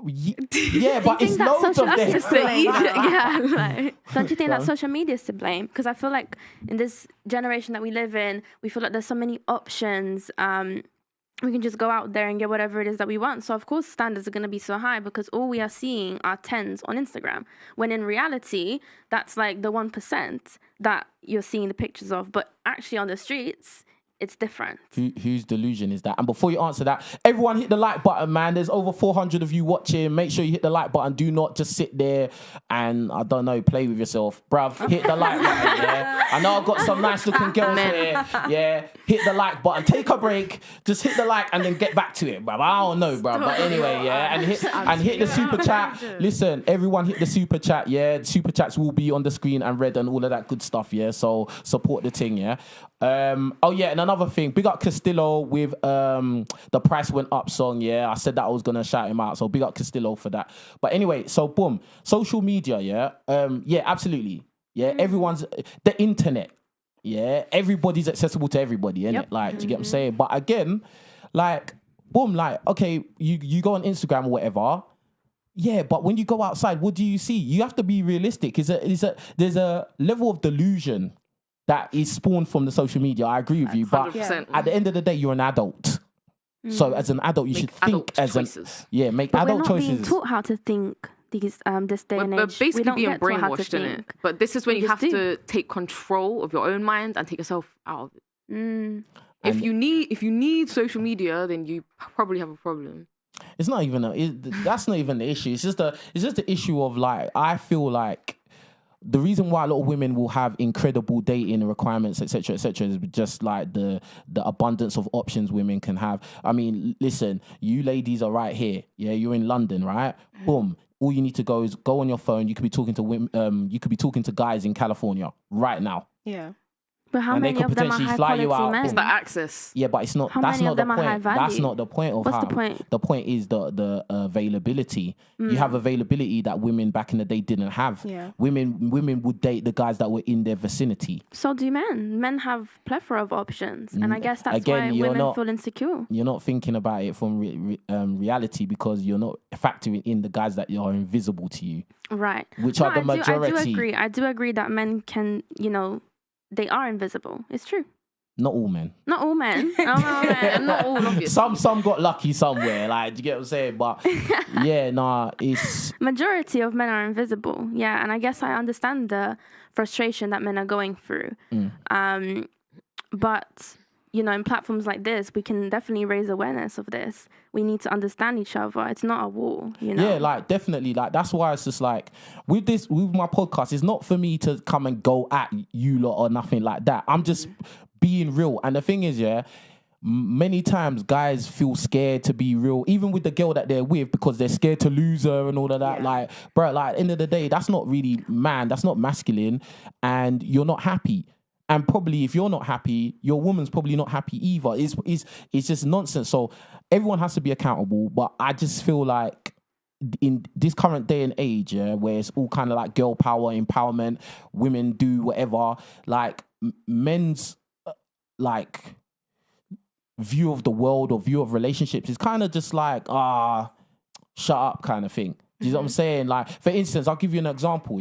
Yeah, but it's loads of them. Don't you think that social media is to blame? Because I feel like in this generation that we live in, we feel like there's so many options. We can just go out there and get whatever it is that we want. So of course standards are going to be so high because all we are seeing are 10s on Instagram. When in reality, that's like the 1% that you're seeing the pictures of. But actually on the streets, it's different. Whose delusion is that? And before you answer that, everyone hit the like button, man. There's over 400 of you watching. Make sure you hit the like button. Do not just sit there and, I don't know, play with yourself. Bruv, hit the like button, yeah? I know I've got some nice looking girls here. Yeah, hit the like button. Take a break. Just hit the like and then get back to it, bruv. I don't know, bruv. But anyway, yeah. And hit the super chat. Listen, everyone hit the super chat, yeah? The super chats will be on the screen and read and all of that good stuff, yeah? So support the thing, yeah? And another thing, big up Castillo with the Price Went Up song, yeah. I said that I was gonna shout him out, so big up Castillo for that. But anyway, so boom, social media, yeah. Yeah, absolutely. Yeah, everyone's the internet, yeah. Everybody's accessible to everybody, innit? Yep. Like, do you get what I'm saying? But again, like, boom, like, okay, you go on Instagram or whatever. Yeah, but when you go outside, what do you see? You have to be realistic. There's a level of delusion that is spawned from the social media. I agree with you, but 100%. at the end of the day, you're an adult. So as an adult, you should think as choices. make but adult we're not choices. being taught how to think this day and age. We're basically being brainwashed in it. But this is when We you just have do. to take control of your own mind and take yourself out of it. Mm. If you need social media, then you probably have a problem. It's not even that's not even the issue. It's just the issue of, like, I feel like the reason why a lot of women will have incredible dating requirements, etc., is just like the abundance of options women can have. I mean, listen, you ladies are right here. Yeah, you're in London, right? Boom. All you need to go is go on your phone. You could be talking to women. You could be talking to guys in California right now. Yeah. But how And they many could of them are potentially high fly you quality out. men? It's the access. Yeah, but it's not. How That's many not of the them are high point. That's value? not the point of What's how. the point? The point is the availability. You have availability that women back in the day didn't have. Yeah. Women would date the guys that were in their vicinity. So do men. Men have plethora of options, and I guess that's Again, why you're women not- feel insecure. You're not thinking about it from reality because you're not factoring in the guys that are invisible to you, Right. which are the I majority. I do agree that men can, they are invisible. It's true. Not all men. Not all men. Not all, obviously. Some got lucky somewhere. Like, do you get what I'm saying? But yeah, nah, it's Majority of men are invisible. Yeah, and I guess I understand the frustration that men are going through. But in platforms like this, we can definitely raise awareness of this. We need to understand each other. It's not a war, Yeah, like, definitely. Like, that's why it's just like with my podcast, it's not for me to come and go at you lot or nothing like that. I'm just being real. And the thing is, yeah, many times guys feel scared to be real, even with the girl that they're with, because they're scared to lose her and all of that. Like, bro, like, at the end of the day, that's not really that's not masculine, and you're not happy. And probably if you're not happy, your woman's probably not happy either. It's just nonsense. So everyone has to be accountable. But I just feel like in this current day and age, where it's all kind of like girl power, empowerment, women do whatever, like men's like view of the world or view of relationships is kind of just like, shut up kind of thing. Do you know what I'm saying? Like, for instance, I'll give you an example,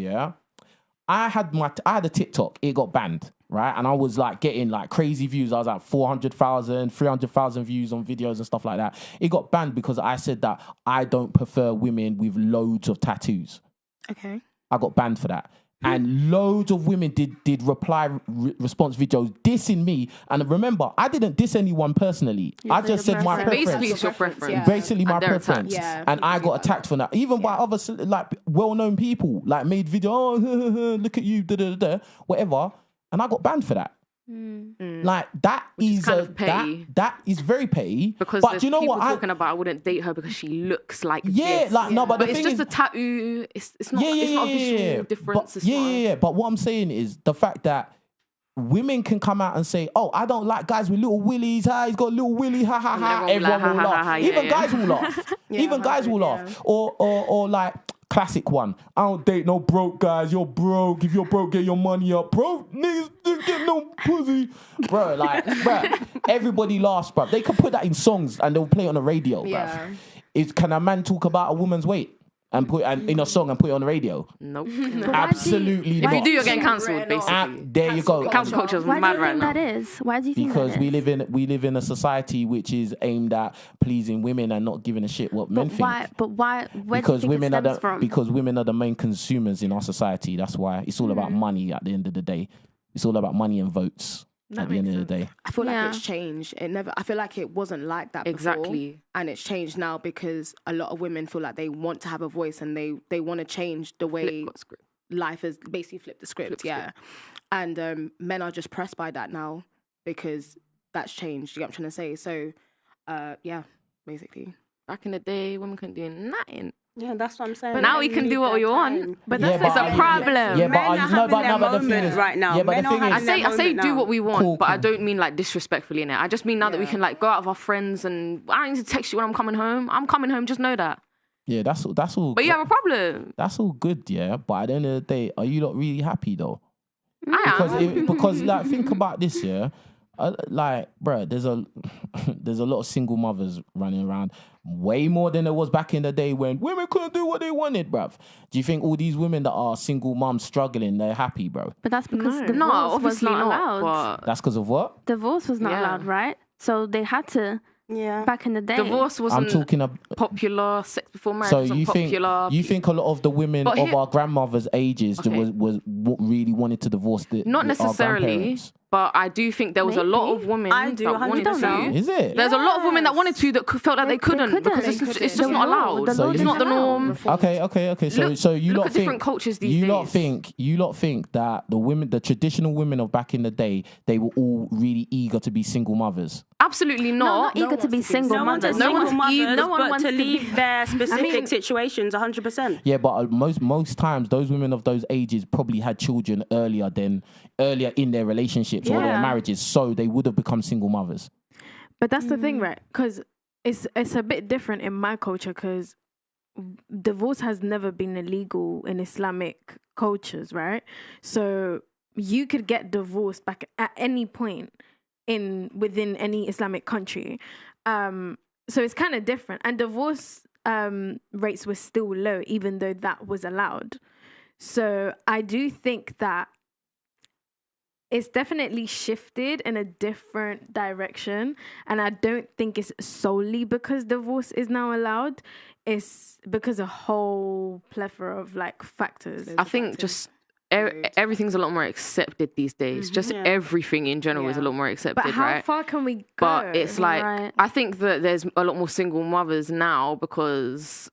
I had a TikTok, it got banned, right? And I was like getting like crazy views. I was like 400,000, 300,000 views on videos and stuff like that. It got banned because I said that I don't prefer women with loads of tattoos. Okay. I got banned for that. And loads of women did response videos dissing me. And remember, I didn't diss anyone personally. I just said my preference. Basically, it's your preference. Yeah. Basically, my And they're preference. attacked. And I got attacked for that. Even by other like well-known people, like made video, look at you, whatever. And I got banned for that. Like that is kind of petty. that is very petty. Because but there's you know people what? talking about I wouldn't date her because she looks like Yeah, this. like no, but But the it's thing just is, a tattoo. It's not a visual difference. But, It's not a- But what I'm saying is the fact that women can come out and say, "Oh, I don't like guys with little willies. Ha, he's got a little willy. Ha ha ha." Everyone will laugh. Even guys will laugh. Even guys will laugh. Or like. Classic one. I don't date no broke guys. You're broke. If you're broke, get your money up. Broke niggas don't get no pussy. Bro, everybody laughs, bro. They can put that in songs and they'll play it on the radio, bro. Can a man talk about a woman's weight and put in a song and put it on the radio? Nope. Absolutely not. If you do, you're getting cancelled, basically. There you go. Cancel culture is Why do mad you right think now. that is? Why do you think Because that is? we live in a society which is aimed at pleasing women and not giving a shit what men think. But why? Where Because do you think women it are stems from? because women are the main consumers in our society. That's why it's all about money at the end of the day. It's all about money and votes at the end of the day. I feel Yeah. like it's changed. I feel like it wasn't like that before. Exactly. And it's changed now because a lot of women feel like they want to have a voice and they want to change the way life is, basically flip the script. And men are just pressed by that now because that's changed. You get what I'm trying to say? So, basically. Back in the day, women couldn't do nothing. Yeah, that's what I'm saying. But now Men we can need do what their we want. time. But Yeah, that's but It's a I- problem. Yeah, Men but are having their but the thing moment is, right now. Yeah, but Men the are thing having is, their I say moment do now. what we want, Cool, but I cool. don't mean like disrespectfully in it. I just mean now that we can like go out with our friends and I don't need to text you when I'm coming home. I'm coming home, just know that. yeah, that's all. But you have a problem. That's all good, yeah. But at the end of the day, are you not really happy though? I am. Because like think about this, yeah. Like, bruh, there's a lot of single mothers running around, way more than there was back in the day when women couldn't do what they wanted, bruv. Do you think all these women that are single moms struggling, they're happy, bro? But that's because No. divorce No, was obviously not not. allowed. But That's because of what? Divorce was not Yeah. allowed, right? So they had to Yeah. back in the day. divorce I'm wasn't talking about. popular. Sex before marriage So wasn't you think popular. you think a lot of the women But of here- our grandmothers' ages Okay. really wanted to divorce Not our necessarily, grandparents? but I do think there was a lot of women I do, that wanted 100%. to. Is it? There's a lot of women that wanted to that felt like they couldn't because couldn't. it's just The not law- allowed. the So law you It's not the didn't allow. norm. Okay. So Look- you look lot at think different cultures these you lot days. think that the traditional women of back in the day, they were all really eager to be single mothers. Absolutely No, not. not eager to be single No one's mothers. No single one's mothers, no one but wants to to leave be- their specific mean- situations 100%. Yeah, but most times those women of those ages probably had children earlier in their relationships or their Yeah. marriages, so they would have become single mothers. But that's the thing, right? Because it's a bit different in my culture because divorce has never been illegal in Islamic cultures, right? So you could get divorced back at any point within any Islamic country. So it's kind of different. And divorce rates were still low, even though that was allowed. So I do think that it's definitely shifted in a different direction. And I don't think it's solely because divorce is now allowed. It's because a whole plethora of like factors. I think just everything's a lot more accepted these days. Just everything in general is a lot more accepted, But how right? far can we go? But it's like, Right. I think that there's a lot more single mothers now because,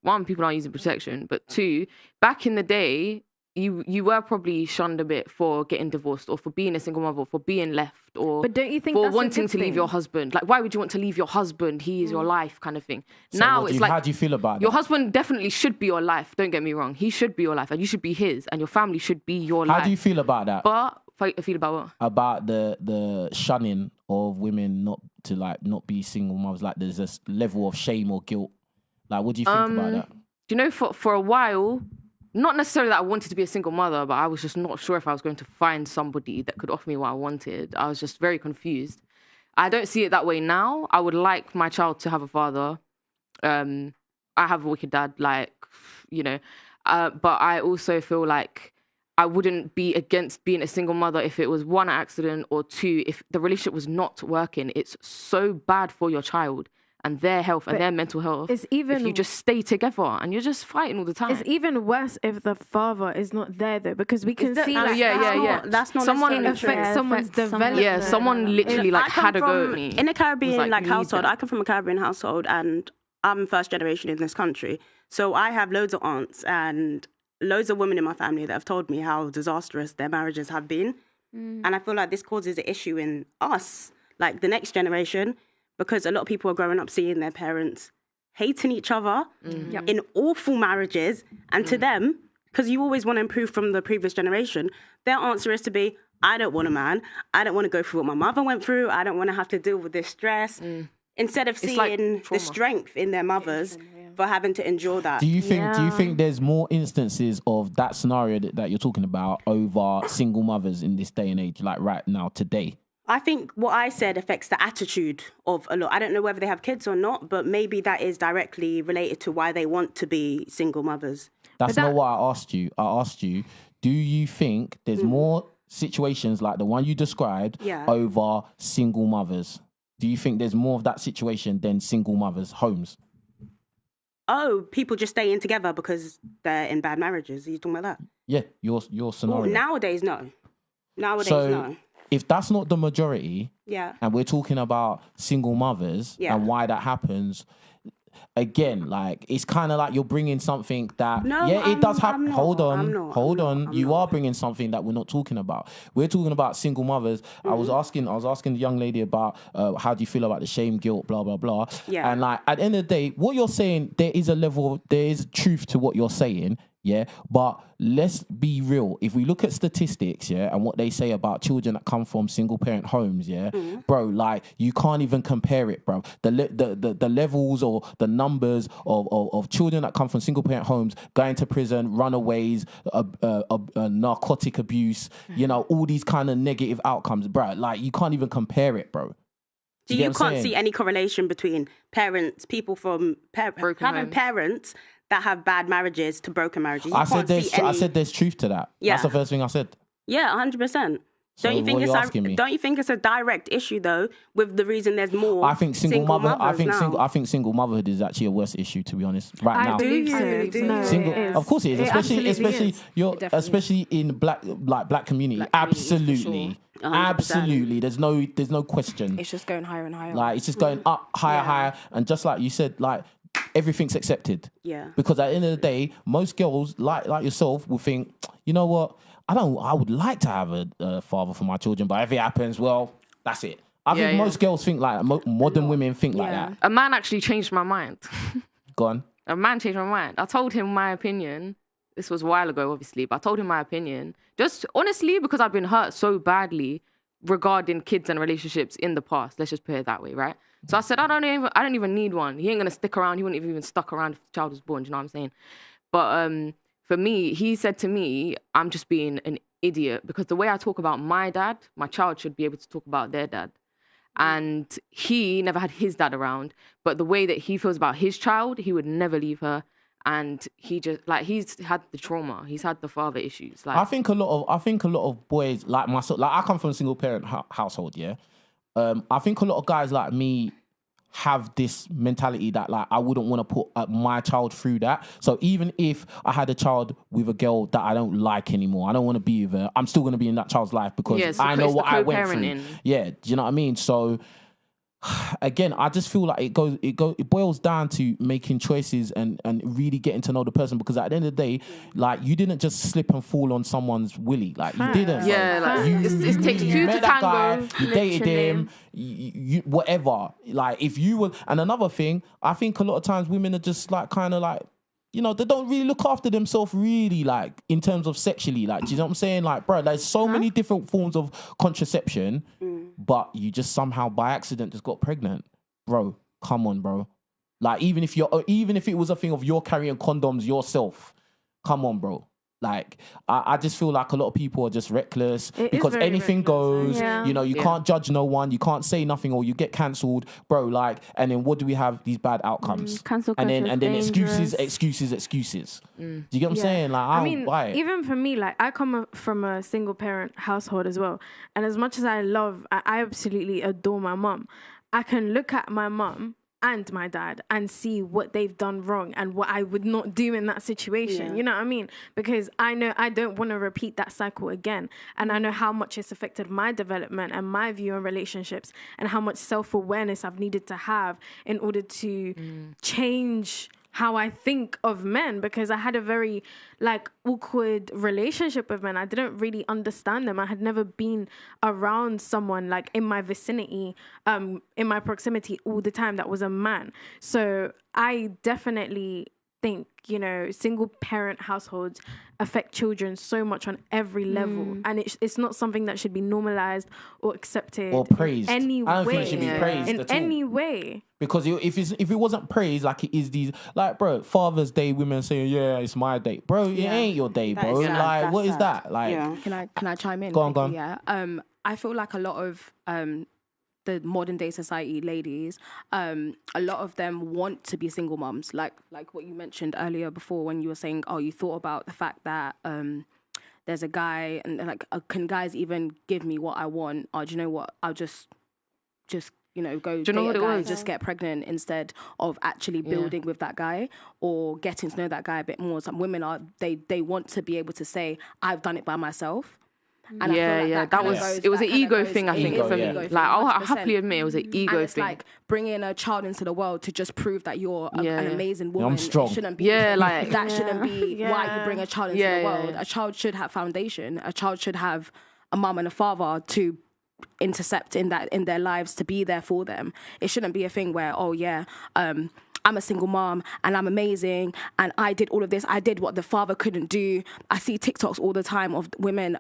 one, people aren't using protection, but two, back in the day, you were probably shunned a bit for getting divorced or for being a single mother or for being left or But don't you think for that's a wanting good to leave thing? your husband. Like, why would you want to leave your husband? He is your life kind of thing. So Now what do it's you- like, how do you feel about your that? husband definitely should be your life. Don't get me wrong. He should be your life and you should be his and your family should be your life. How do you feel about that? But I feel about what? About the shunning of women not be single mothers? Like, there's this level of shame or guilt. Like, what do you think about that? Do you know, for a while, not necessarily that I wanted to be a single mother, but I was just not sure if I was going to find somebody that could offer me what I wanted. I was just very confused. I don't see it that way now. I would like my child to have a father. I have a wicked dad, like, you know. But I also feel like I wouldn't be against being a single mother if it was one, an accident, or two, if the relationship was not working. It's so bad for your child and their health and their mental health. It's even if you just stay together and you're just fighting all the time. It's even worse if the father is not there though, because we can see like That's not someone necessarily true. affects someone's development. Yeah, someone literally like I come had a go from- at me. in a Caribbean like, household. need I come from a Caribbean household, and I'm first generation in this country. So I have loads of aunts and loads of women in my family that have told me how disastrous their marriages have been, and I feel like this causes an issue in us, like the next generation, because a lot of people are growing up seeing their parents hating each other in awful marriages, and to them, because you always want to improve from the previous generation, their answer is to be, I don't want a man, I don't want to go through what my mother went through, I don't want to have to deal with this stress, instead of seeing like the trauma. strength in their mothers for having to endure that. Do you think there's more instances of that scenario that you're talking about over single mothers in this day and age, like right now, today? I think what I said affects the attitude of a lot. I don't know whether they have kids or not, but maybe that is directly related to why they want to be single mothers. That's not what I asked you. I asked you, do you think there's more situations like the one you described over single mothers? Do you think there's more of that situation than single mothers' homes? Oh, people just staying together because they're in bad marriages. Are you talking about that? Yeah, your scenario. Well, nowadays, no. Nowadays, So no. if that's not the majority, Yeah. and we're talking about single mothers and why that happens, again, like, it's kind of like you're bringing something that, it does happen. Hold on. You are bringing something that we're not talking about. We're talking about single mothers. I was asking the young lady about how do you feel about the shame, guilt, blah, blah, blah. Yeah. And like, at the end of the day, what you're saying, there is truth to what you're saying. Yeah, but let's be real. If we look at statistics, and what they say about children that come from single parent homes, bro, like, you can't even compare it, bro. The levels or the numbers of children that come from single parent homes going to prison, runaways, narcotic abuse, all these kind of negative outcomes, bro. Like, you can't even compare it, bro. So you can't see any correlation between people from having homes. parents that have bad marriages to broken marriages. I said there's truth to that. Yeah. That's the first thing I said. Yeah, 100%. So what are you asking me? Don't you think it's a direct issue though, with the reason there's more? I think single motherhood is actually a worse issue, to be honest, right now. I believe so. No, Single, it is. of course it is, absolutely is. especially in black community. Absolutely, for sure. 100%. absolutely. There's no question. It's just going higher and higher. Like, it's just going up higher, and just like you said, like, everything's accepted. Yeah. Because at the end of the day, most girls like yourself will think, you know what? I would like to have a father for my children, but if it happens, well, that's it. I think most girls think like modern women think like that. A man actually changed my mind. Go on. A man changed my mind. I told him my opinion. This was a while ago, obviously, but I told him my opinion. Just honestly, because I've been hurt so badly regarding kids and relationships in the past. Let's just put it that way, right? So I said, I don't even need one. He ain't gonna stick around. He wouldn't have even stuck around if the child was born. Do you know what I'm saying? But for me, he said to me, I'm just being an idiot because the way I talk about my dad, my child should be able to talk about their dad. And he never had his dad around, but the way that he feels about his child, he would never leave her. And he just he's had the trauma, he's had the father issues. Like, I think a lot of boys like myself, like I come from a single parent household, I think a lot of guys like me have this mentality that, like, I wouldn't want to put my child through that. So even if I had a child with a girl that I don't like anymore, I don't want to be with her, I'm still going to be in that child's life because I know what I went through. Yeah, do you know what I mean? So again, I just feel like it boils down to making choices and really getting to know the person, because at the end of the day, like, you didn't just slip and fall on someone's willy. Like, you didn't. Yeah, bro. like, it takes two to met that guy, tango. you dated him, you whatever. Like, if you were, and another thing, I think a lot of times women are just like kind of like, you know, they don't really look after themselves really, like, in terms of sexually. Like, do you know what I'm saying? Like, bro, there's so many different forms of contraception, but you just somehow by accident just got pregnant. Bro, come on, bro. Like, even if it was a thing of you're carrying condoms yourself, come on, bro. Like, I just feel like a lot of people are just reckless because anything goes. Yeah. You know, you can't judge no one. You can't say nothing or you get cancelled, bro. Like, and then what do we have? These bad outcomes. Cancel and then culture is excuses. Do you get what I'm saying? Like, I don't buy it. Even for me, like, I come from a single parent household as well. And as much as I absolutely adore my mum, I can look at my mum and my dad and see what they've done wrong and what I would not do in that situation. You know what I mean? Because I know I don't want to repeat that cycle again. And I know how much it's affected my development and my view on relationships and how much self-awareness I've needed to have in order to change how I think of men, because I had a very like awkward relationship with men. I didn't really understand them. I had never been around someone like in my vicinity, in my proximity all the time that was a man. So I definitely think, you know, single parent households affect children so much on every level, and it's not something that should be normalized or accepted or praised. in any I don't way. think it should be praised in at all. any way. Because if it wasn't praised, like it is these, like, bro, Father's Day, women saying, yeah, it's my day. Bro, it ain't your day, That bro. is sad. Like, That's what is sad. that? Like, Can I chime in? Go on. quickly, yeah. I feel like a lot of the modern day society ladies, a lot of them want to be single moms, like what you mentioned earlier before when you were saying, oh, you thought about the fact that there's a guy and like, can guys even give me what I want? Or do you know what? I'll just you know, go Do you know date what a it guy, was? just get pregnant instead of actually building with that guy or getting to know that guy a bit more. Some women they want to be able to say, I've done it by myself. And I feel like it was an ego thing, I think, Ego, for me. yeah. Like, I'll happily 100%. admit it was an ego And it's thing. like bringing a child into the world to just prove that you're an amazing woman. I'm strong. It shouldn't be. like- that shouldn't be why you bring a child into the world. Yeah. A child should have foundation. A child should have a mum and a father to intercept in their lives, to be there for them. It shouldn't be a thing where, oh yeah, I'm a single mom and I'm amazing and I did all of this. I did what the father couldn't do. I see TikToks all the time of women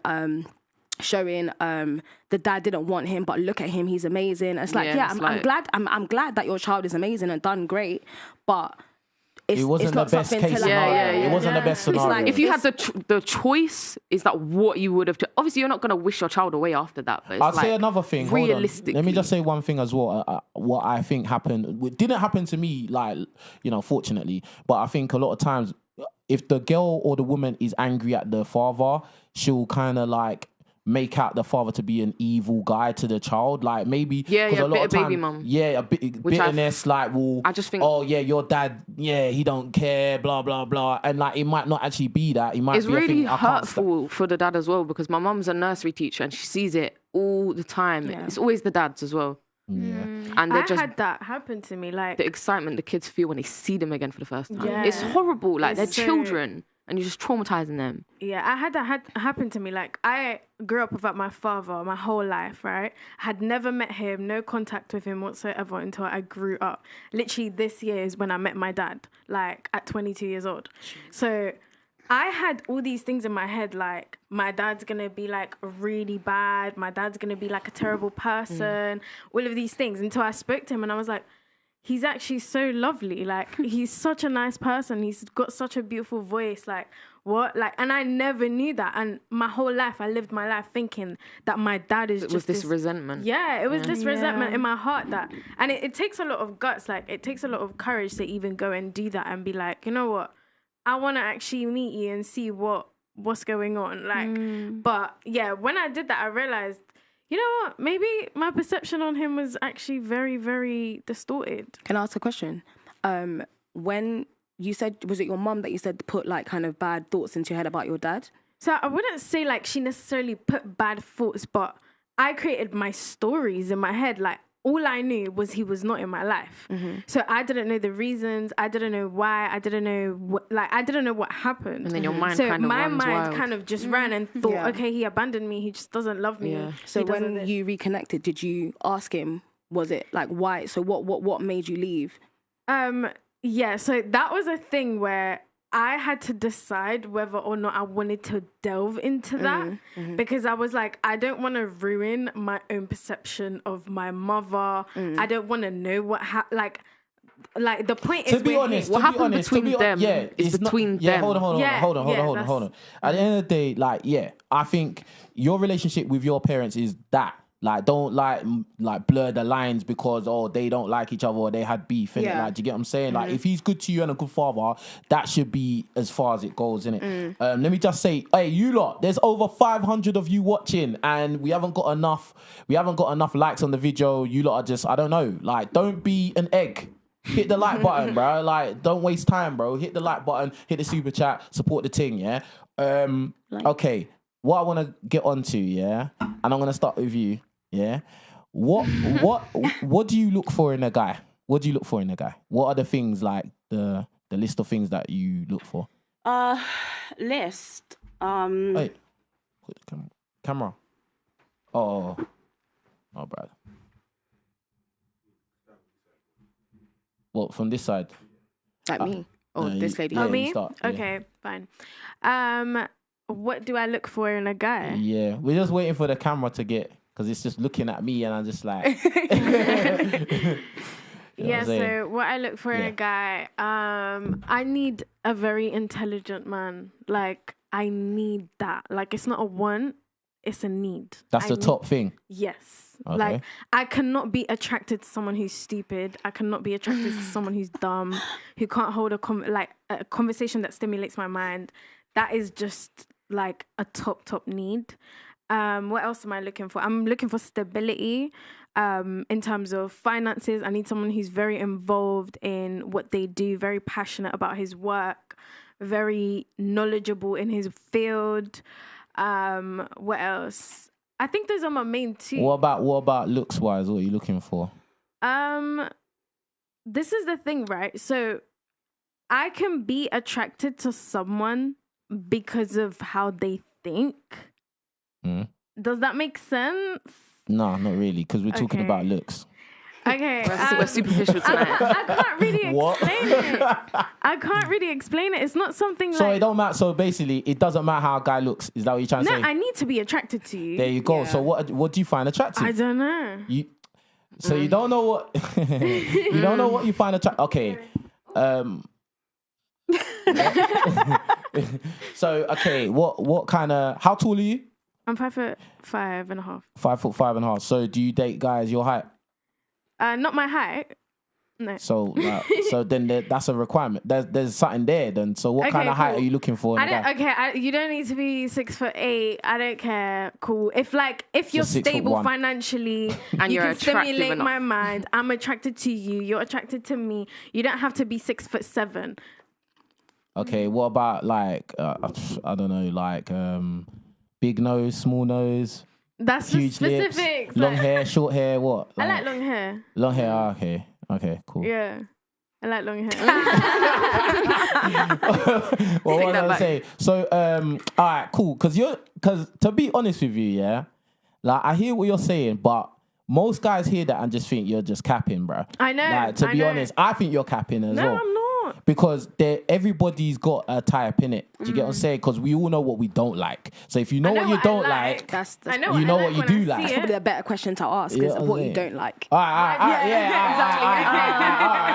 showing the dad didn't want him, but look at him, he's amazing. It's like, I'm glad that your child is amazing and done great, but it wasn't not the best something case to like, scenario. It wasn't the best scenario. like, If you had the choice, is that what you would have? Obviously, you're not going to wish your child away after that. But it's I'll say another thing. Hold on. Realistically, Let me just say one thing as well. What I think happened, it didn't happen to me, like, you know, fortunately. But I think a lot of times, if the girl or the woman is angry at the father, she'll kind of like make out the father to be an evil guy to the child, like maybe a lot bit of of baby time, mum. a bitterness, like, well, I just think, oh yeah, your dad, he don't care, blah blah blah, and like it might not actually be that. It might it's be a really thing, I can't hurtful for the dad as well, because my mum's a nursery teacher and she sees it all the time. It's always the dads as well. And I had that happen to me, like the excitement the kids feel when they see them again for the first time. Yeah. It's horrible. Like, It's they're children and you're just traumatizing them. Yeah, I had that happen to me. Like, I grew up without my father my whole life, right? I had never met him, no contact with him whatsoever until I grew up. Literally this year is when I met my dad, like at 22 years old. So I had all these things in my head, like, my dad's going to be, like, really bad. My dad's going to be, like, a terrible person. All of these things until I spoke to him and I was like, he's actually so lovely. Like, he's such a nice person. He's got such a beautiful voice. Like, what? Like, and I never knew that. And my whole life, I lived my life thinking that my dad is It just was this resentment. Yeah, it was this resentment in my heart that, and it takes a lot of guts. Like, it takes a lot of courage to even go and do that and be like, you know what? I want to actually meet you and see what's going on. Like, but yeah, when I did that, I realized, you know what? Maybe my perception on him was actually very, very distorted. Can I ask a question? When you said, was it your mum that you said put like kind of bad thoughts into your head about your dad? So I wouldn't say like she necessarily put bad thoughts, but I created my stories in my head. Like, all I knew was he was not in my life. So I didn't know the reasons. I didn't know why. I didn't know I didn't know what happened. And then your mind so kind of my runs mind wild. kind of just ran and thought, okay, he abandoned me. He just doesn't love me. Yeah. So He doesn't when this. you reconnected, did you ask him? Was it like why? So what made you leave? Yeah, so that was a thing where I had to decide whether or not I wanted to delve into that because I was like, I don't want to ruin my own perception of my mother. I don't want to know what like the point is To be honest, What happened between them is between them. Hold on. At the end of the day, like, yeah, I think your relationship with your parents is that. Like, don't like blur the lines because they don't like each other or they had beef. Innit? Yeah. Like, do you get what I'm saying? Like, if he's good to you and a good father, that should be as far as it goes, innit? Let me just say, hey, you lot, there's over 500 of you watching, and we haven't got enough likes on the video. You lot are just, I don't know, like, don't be an egg. Hit the like button, bro. Like, don't waste time, bro. Hit the like button, hit the super chat, support the thing, yeah? Okay, what I want to get onto, yeah? And I'm going to start with you, yeah? What do you look for in a guy? What do you look for in a guy? What are the things, like, the list of things that you look for? List. Wait. Camera. Oh, Brad. What, from this side? Like me? Or no, this lady? yeah, me? you start, yeah. Okay, fine. What do I look for in a guy? Yeah, we're just waiting for the camera to get, because it's just looking at me and I'm just like... Yeah, so what I look for in Yeah. a guy, I need a very intelligent man. Like, I need that. Like, it's not a want, it's a need. That's the top thing. Yes. Okay. Like, I cannot be attracted to someone who's stupid. I cannot be attracted to someone who's dumb, who can't hold a conversation that stimulates my mind. That is just like a top need. What else am I looking for? I'm looking for stability. In terms of finances, I need someone who's very involved in what they do, very passionate about his work, very knowledgeable in his field. What else? I think those are my main two. What about looks wise? What are you looking for? This is the thing, right? So I can be attracted to someone because of how they think. Does that make sense? No, not really, because we're talking about looks. Okay. We're superficial tonight. I can't really What? explain it. I can't really explain it. It's not something So like... it don't matter. So basically, it doesn't matter how a guy looks. Is that what you're trying to No, say? I need to be attracted to you. There you go. Yeah. So what do you find attractive? I don't know. You don't know what you don't know what you find attractive. Okay. So okay, what kind of, how tall are you? I'm 5'5.5". 5'5.5". So do you date guys your height? Not my height. No. So so then that's a requirement. There's something there then. So what kind Okay, of height cool. are you looking for in a guy? You don't need to be 6'8". I don't care. Cool. If you're So 6'1". stable financially And you you're can attractive stimulate enough. my mind. I'm attracted to you. You're attracted to me. You don't have to be 6'7". Okay, what about like I don't know, like big nose, small nose, That's huge just specifics. lips, long hair, short hair, what? I like long hair. Long hair, okay, cool. Yeah. I like long hair. Well, what that I back. say? So, all right, cool. Because to be honest with you, yeah, like I hear what you're saying, but most guys hear that and just think you're just capping, bro. I know. Like, to be honest, I think you're capping as No, well. I'm not. Because everybody's got a type in it. Do you get what I'm saying? Because we all know what we don't like. So if you know, I know what you what I don't like. like, That's I know you know I what you when do I like. see That's it. probably a better question to ask Yeah, is I was what you saying. don't like. all right,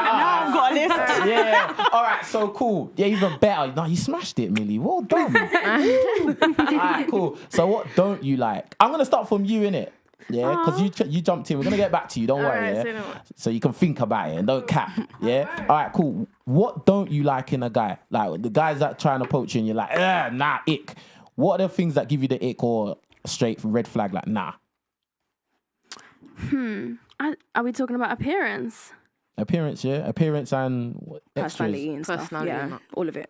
Now I've got a list. yeah. All right, so cool. Yeah, even better. No, you smashed it, Millie. Well done. All right, cool. So what don't you like? I'm gonna start from you, innit? Yeah, because you jumped in. We're gonna get back to you. Don't worry. Alright, Yeah? say no more. So you can think about it and don't cap. Yeah. All right, cool. What don't you like in a guy? Like the guys that try and approach you and you're like, nah, ick. What are the things that give you the ick or straight red flag? Like, nah. Are we talking about appearance? Appearance, yeah. Appearance and extras. Personality and stuff. Personality, Yeah, not- all of it.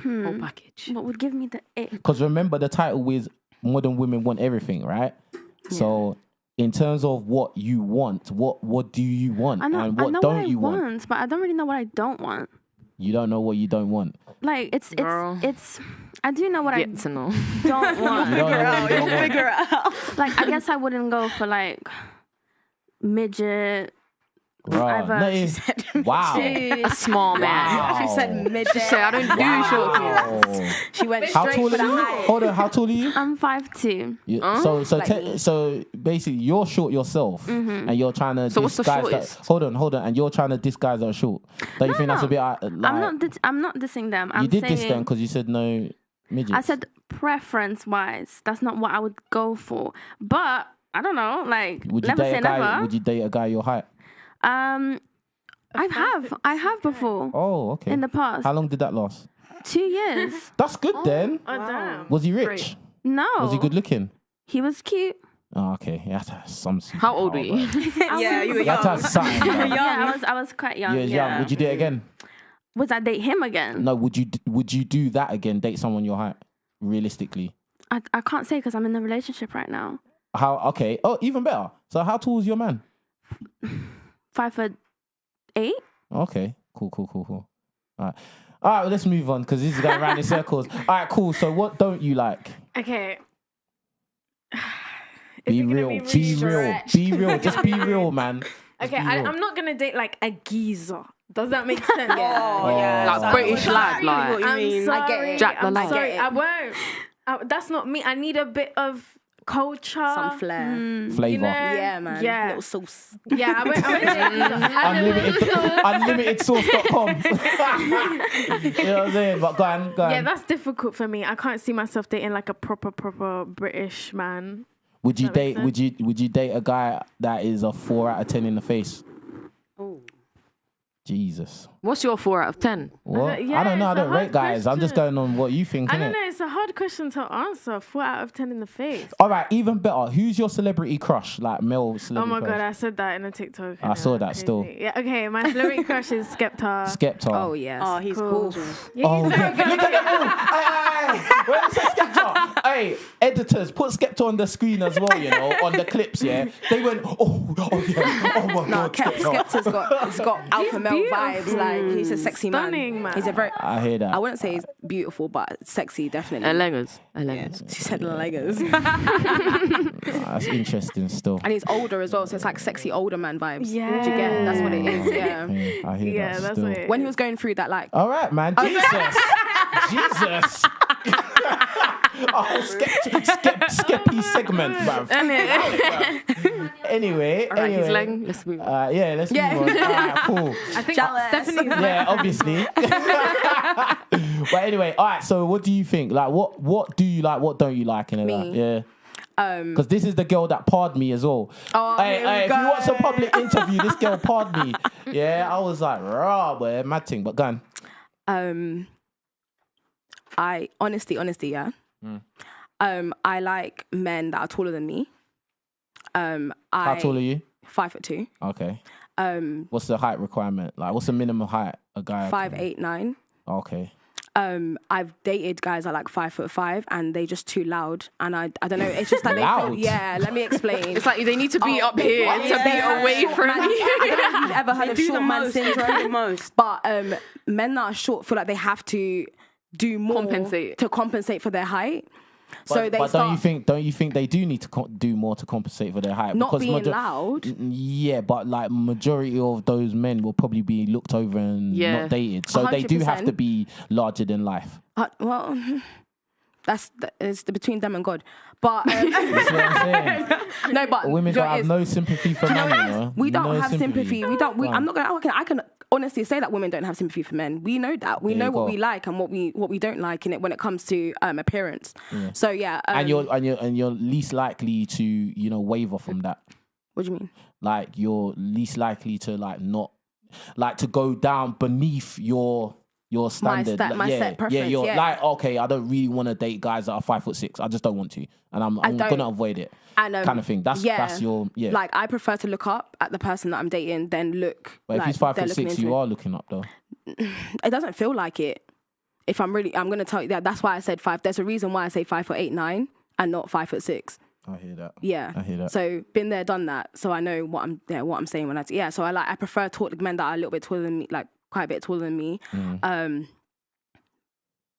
Whole package. What would give me the ick? Because remember, the title is Modern Women Want Everything, right? So in terms of what you want, what do you want, and what I know don't what you I want? But I don't really know what I don't want. You don't know what you don't want. Like it's I do know what Get to know. I don't want. You don't know what you don't want. Figure it out. Like I guess I wouldn't go for like midget. Right. Either- No, She it's- wow. A small man. Wow. She said midget. She said, I don't do short kids. Wow. She went How straight tall for are the you? height. Hold on, how tall are you? I'm 5'2". So basically you're short yourself, and you're trying to So what's the disguise that. shortest? Hold on, and you're trying to disguise that you're short. Don't you think that's a bit like? I'm not dissing them. I'm you did saying, this then because you said no midgets. I said preference-wise, that's not what I would go for. But I don't know. Like would you never date say a guy? never. Would you date a guy your height? I have before Oh, okay. in the past. How long did that last? 2 years. That's good then. Oh, damn. Was he rich? No. Was he good looking? He was cute. Oh, okay. You have to have some. How old were you? Yeah, you were You have to young. have something. man. Yeah, I was quite young. You was young. Would you do it again? Would I date him again? No. Would you do that again? Date someone your height? Realistically. I can't say because I'm in a relationship right now. How? Okay. Oh, even better. So how tall is your man? 5'8". Okay. Cool. All right. Well, let's move on because this is going around in circles. All right, cool. So what don't you like? Okay. Be real. Be real. Just be real, man. Just Okay, be real. I'm not gonna date like a geezer. Does that make sense? Oh, yeah. Like That's British lad, what like. you I'm mean. sorry. I get it. Jack the I'm Lad. sorry. I I won't. That's not me. I need a bit of culture. Some flair. Flavor. You know? Yeah, man. Yeah. Little sauce. Yeah, I won't date geezer. Unlimitedsource.com. You know what I'm saying? But go on. Yeah, that's difficult for me. I can't see myself dating like a proper British man. Would you That makes date? Would you date a guy that is a 4 out of 10 in the face? Oh. Jesus. What's your 4 out of 10? What? yeah, I don't know. I it's a don't rate hard guys. I'm just question. going on what you think. I don't Innit? know. It's a hard question to answer. 4 out of 10 in the face. All right. Even better. Who's your celebrity crush? Like male Oh celebrity. my crush? god, I said that in a TikTok. I saw that Crazy. still. Yeah, okay. My celebrity crush is Skepta. Skepta. Oh, yes. Oh, he's Cool. cool. Yeah, Oh, he's yeah. very good. Look at them all. Hey, where's the Skepta? Hey, editors, put Skepta on the screen as well, you know, on the clips, yeah? They went, oh yeah, oh my No, God, Skepta. Skepta's got alpha male vibes. beautiful. Like, he's a sexy Stunning, man. He's a very... I hear that. I wouldn't say he's beautiful, but sexy, definitely. Legos. Yeah, she said Legos. That's interesting still. And he's older as well, so it's like sexy older man vibes. Yeah. Do you get? That's what it is. Yeah. I hear Yeah, that that's still. what it When he was going through that, like, All right, man. Jesus. Jesus. Skeppy segment, bruv. Anyway. All right, he's lang. Let's move on. Yeah, let's move on. All right, cool. I think Jealous. Stephanie's Yeah, obviously. But anyway, all right. So, what do you think? Like, what do you like? What don't you like in a Me? Yeah. Because this is the girl that parred me as well. Oh, here we If go. you watch a public interview, this girl parred me. Yeah, I was like, raw, boy, mad thing. But go on. I honesty, yeah. I like men that are taller than me. How tall are you? 5'2". Okay. What's the height requirement? Like, what's the minimum height a guy? 5'8", 9". Okay. I've dated guys that are like 5'5", and they just too loud, and I don't know. It's just like they Loud? feel, yeah. Let me explain. It's like they need to be up here to be away from me. I don't know if you've ever heard They of do the short man most. They do the syndrome, most. but men that are short feel like they have to do more Compensate. to compensate for their height. But, So they but start don't you think they do need to do more to compensate for their height? not Because being loud. Yeah, but like majority of those men will probably be looked over and Yeah. not dated, so they do have 100%. to be larger than life. Well, that's between them and God. But You see what I'm saying? no, but Women you know don't what it have is? no sympathy for men. You know? We don't No have sympathy. We don't. Go on. I'm not gonna. I can honestly say that women don't have sympathy for men. We know that. We There know you what go. we like and what we don't like in it when it comes to appearance. Yeah. So yeah. And you're least likely to waver from that. What do you mean? Like you're least likely to not to go down beneath your standard. my set preference, Yeah, you're yeah. like, okay, I don't really want to date guys that are 5'6". I just don't want to, and I'm don't. gonna avoid it. And, kind of thing. That's your Like I prefer to look up at the person that I'm dating than look. But if like he's they're looking 5'6", into you it. are looking up though. It doesn't feel like it. If I'm going to tell you that, that's why I said 5. There's a reason why I say 5'8", 9", and not 5'6". I hear that. Yeah, I hear that. So been there, done that. So I know what I'm saying when So I prefer men that are a little bit taller than me, like quite a bit taller than me.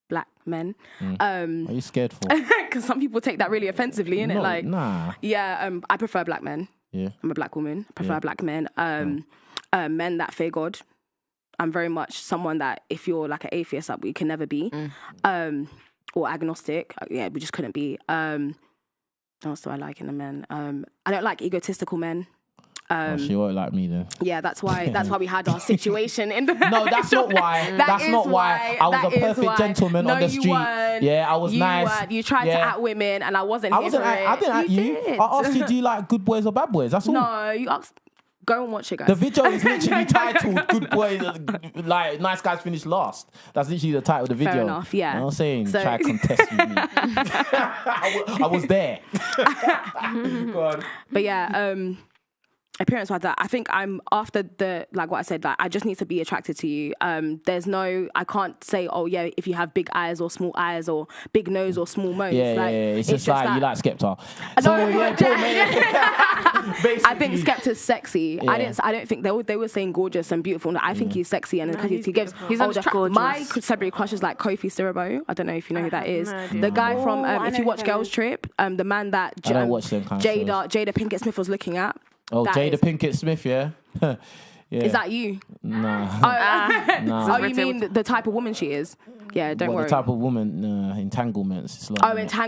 Black men. Are you scared for? Because some people take that really offensively, innit? No, Like, nah. yeah. I prefer black men. Yeah. I'm a black woman. I prefer black men. Men that fear God. I'm very much someone that if you're like an atheist, that we can never be. Or agnostic. Yeah, we just couldn't be. What else do I like in a men? I don't like egotistical men. She won't like me then. Yeah, that's why we had our situation in the No, that's not why. That's not why. I was a perfect gentleman on the street. Yeah, I was nice. You tried to at women, and I wasn't. I didn't at you. I asked you, do you like good boys or bad boys? That's all. No, you asked. Go and watch it, guys. The video is literally titled "Good Boys," like nice guys finish last. That's literally the title of the video. Fair enough, yeah. You know what I'm saying? Try to contest with me. I was there. Go on. But yeah, appearance-wise, I think I'm after the, like what I said, like I just need to be attracted to you. There's no, I can't say, oh yeah, if you have big eyes or small eyes or big nose or small nose. Yeah, it's just like that. You like Skepta. I think Skepta's sexy. Yeah. I don't think they were saying gorgeous and beautiful. I think he's sexy, and because he gives. He's gorgeous. My celebrity crush is like Kofi Siriboe. I don't know if you know who that is. The guy from if you watch Girls Trip, the man that I don't watch them kind of Jada Pinkett Smith was looking at. Oh, Jada Pinkett Smith, yeah. Yeah. Is that you? Nah. Oh, you mean the type of woman she is? Yeah, don't worry. The type of woman, entanglements. Like,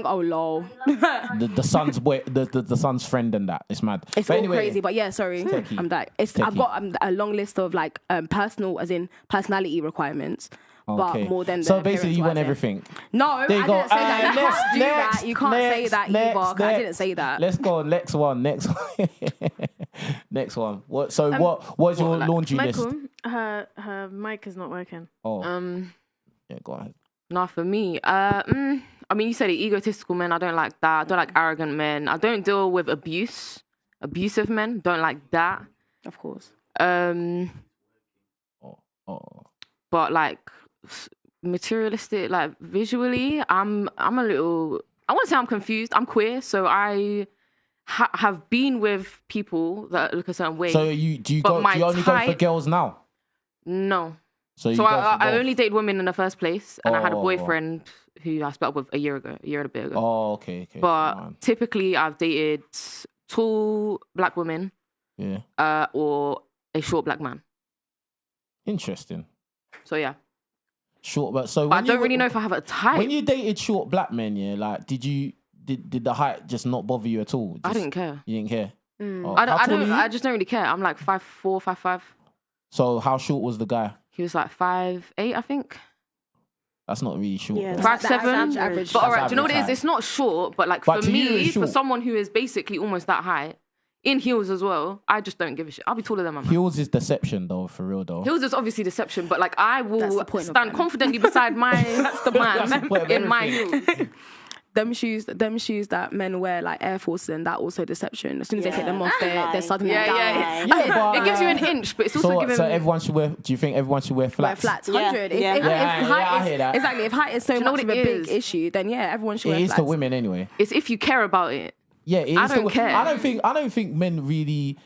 Oh, lol. the son's boy, the son's friend and that. It's mad. It's all crazy, but yeah, sorry. I'm that. I've got a long list of like personality requirements. Okay. But more than so basically you want everything. No, I didn't say that. You can't do that. You can't say that either. I didn't say that. Let's go on. Next one. Next one. What's your laundry list? Her mic is not working. Oh. Yeah, go ahead. Nah, for me, I mean, you said it, egotistical men. I don't like that. I don't like arrogant men. I don't deal with abusive men. Don't like that. Of course. But like materialistic, like visually, I'm a little. I wouldn't say I'm confused. I'm queer, so I have been with people that look a certain way. So do you only go for girls now? No. So I only date women in the first place, and I had a boyfriend who I split up with a year and a bit ago. Oh, okay. But typically, I've dated tall black women, or a short black man. Interesting. So yeah, short, but I don't really know if I have a type. When you dated short black men, like did the height just not bother you at all? I didn't care. You didn't care. Oh, I just don't really care. I'm like 5'4", 5'5". So how short was the guy? He was like 5'8", I think. That's not really short. Yeah, 5'7". Average. But alright, do you know what it is? It's not short, but like for me, for someone who is basically almost that height, in heels as well, I just don't give a shit. I'll be taller than my man. Heels is deception though, for real though. Heels is obviously deception, but like I will stand confidently beside my man in my heels. Them shoes that men wear, like Air Force, and that also deception. As soon as they take them off, they're suddenly down. But, it gives you an inch, but it's also giving. So everyone should wear. Do you think everyone should wear flats? Wear flats, 100. I hear that. Exactly. If height is so much of a big issue, then yeah, everyone should wear flats. It is to women anyway. It's if you care about it. Yeah, it is. I don't care. I don't think men really.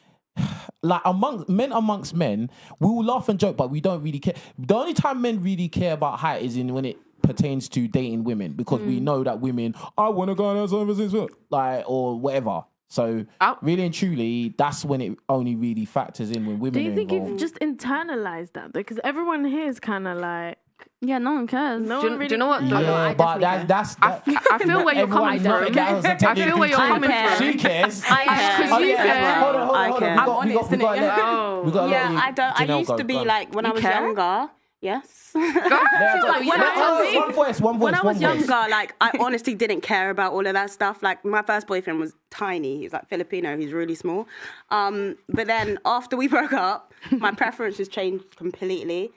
Like amongst men, we will laugh and joke, but we don't really care. The only time men really care about height is when it pertains to dating women, because we know that women, I want to go on services, like, or whatever. So really and truly, that's when it only really factors in when women. Do you think involved. you've just internalized that? Because everyone here is kind of like, yeah, no one cares. No do one really you know what? Yeah, but that's. I feel where you're coming from. I feel where you're coming from. She cares. I care. Because you care. Hold on. I'm honest, Yeah, I don't. I used to be like when I was younger. Yes. When I was younger, like I honestly didn't care about all of that stuff. Like my first boyfriend was tiny. He's like Filipino. He's really small. But then after we broke up, my preferences changed completely.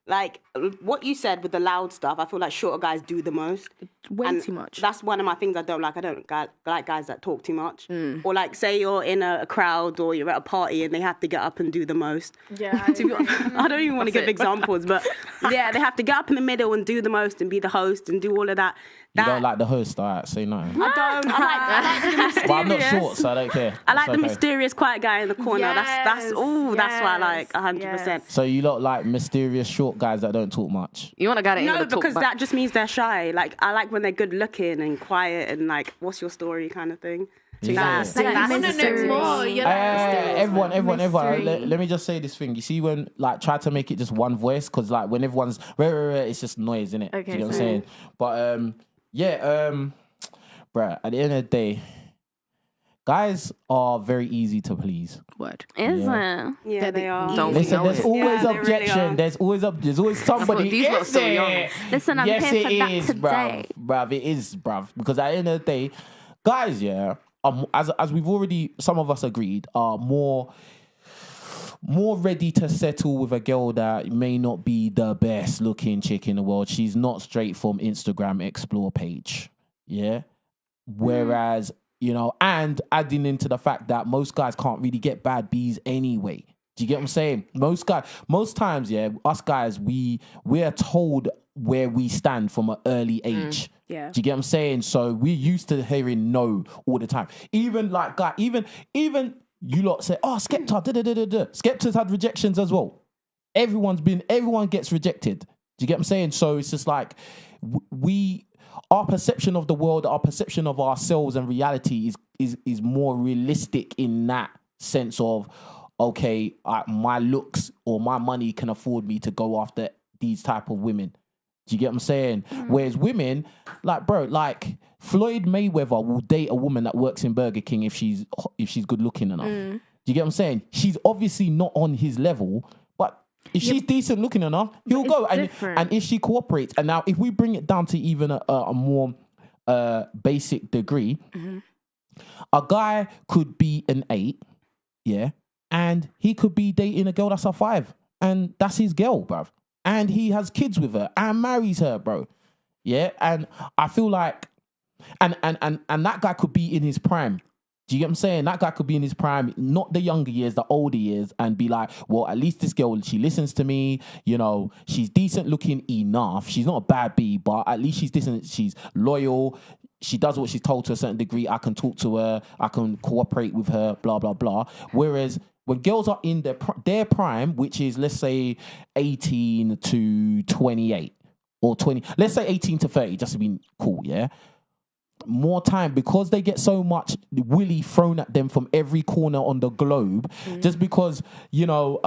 Like what you said with the loud stuff, I feel like shorter guys do the most. Way too much. That's one of my things I don't like. I don't like guys that talk too much. Or like say you're in a crowd or you're at a party and they have to get up and do the most. Yeah. I don't even want to give examples, but yeah, they have to get up in the middle and do the most and be the host and do all of that. You don't like the host, all right? Say no. I don't. I like the mysterious. Well, I'm not short, so I don't care. I like It's the okay. mysterious quiet guy in the corner. That's what I like 100%. yes. So you lot like mysterious short guys that don't talk much. You want a guy that ain't No, gonna talk because back. that just means they're shy. Like I like when they're good looking and quiet and like, what's your story kind of thing. Yeah. That's I want to know mysterious. more. You're like, Everyone. mystery. Let me just say this thing. You see, when like try to make it just one voice, because like when everyone's it's just noise, innit? Okay, Do you know what I'm so- saying? But bruh, at the end of the day, guys are very easy to please. Word. Isn't Yeah, they are. Don't we Listen, know there's it? always Yeah, they really objection. are. There's always somebody. these lot are Is so it? young. Listen, I'm Yes, here for it that is, today. bruv. It is, bruv. Because at the end of the day, guys, yeah, as we've already, some of us agreed, are more ready to settle with a girl that may not be the best looking chick in the world. She's not straight from Instagram explore page. Yeah. Whereas, you know, and adding into the fact that most guys can't really get bad B's anyway. Do you get what I'm saying? Most times, yeah, us guys, we're told where we stand from an early age. Yeah. Do you get what I'm saying? So we're used to hearing no all the time. Even like, guy, even you lot say, oh, Skepta, Skepta's had rejections as well. Everyone gets rejected. Do you get what I'm saying? So it's just like our perception of the world, our perception of ourselves and reality is more realistic in that sense of, okay, my looks or my money can afford me to go after these type of women. Do you get what I'm saying? Whereas women, like, bro, like Floyd Mayweather will date a woman that works in Burger King if she's good looking enough. Do you get what I'm saying? She's obviously not on his level, but if she's decent looking enough, he'll go. And if she cooperates, and now if we bring it down to even a more basic degree, a guy could be an 8, yeah, and he could be dating a girl that's a 5, and that's his girl, bruv. And he has kids with her and marries her, bro. Yeah, and I feel like, and that guy could be in his prime. Do you get what I'm saying? That guy could be in his prime, not the younger years, the older years, and be like, well, at least this girl, she listens to me. You know, she's decent looking enough. She's not a bad B, but at least she's decent. She's loyal. She does what she's told to a certain degree. I can talk to her. I can cooperate with her, blah, blah, blah. Whereas when girls are in their prime, which is, let's say, 18 to 28 or 20, let's say 18 to 30, just to be cool, yeah? More time, because they get so much willy thrown at them from every corner on the globe, just because, you know,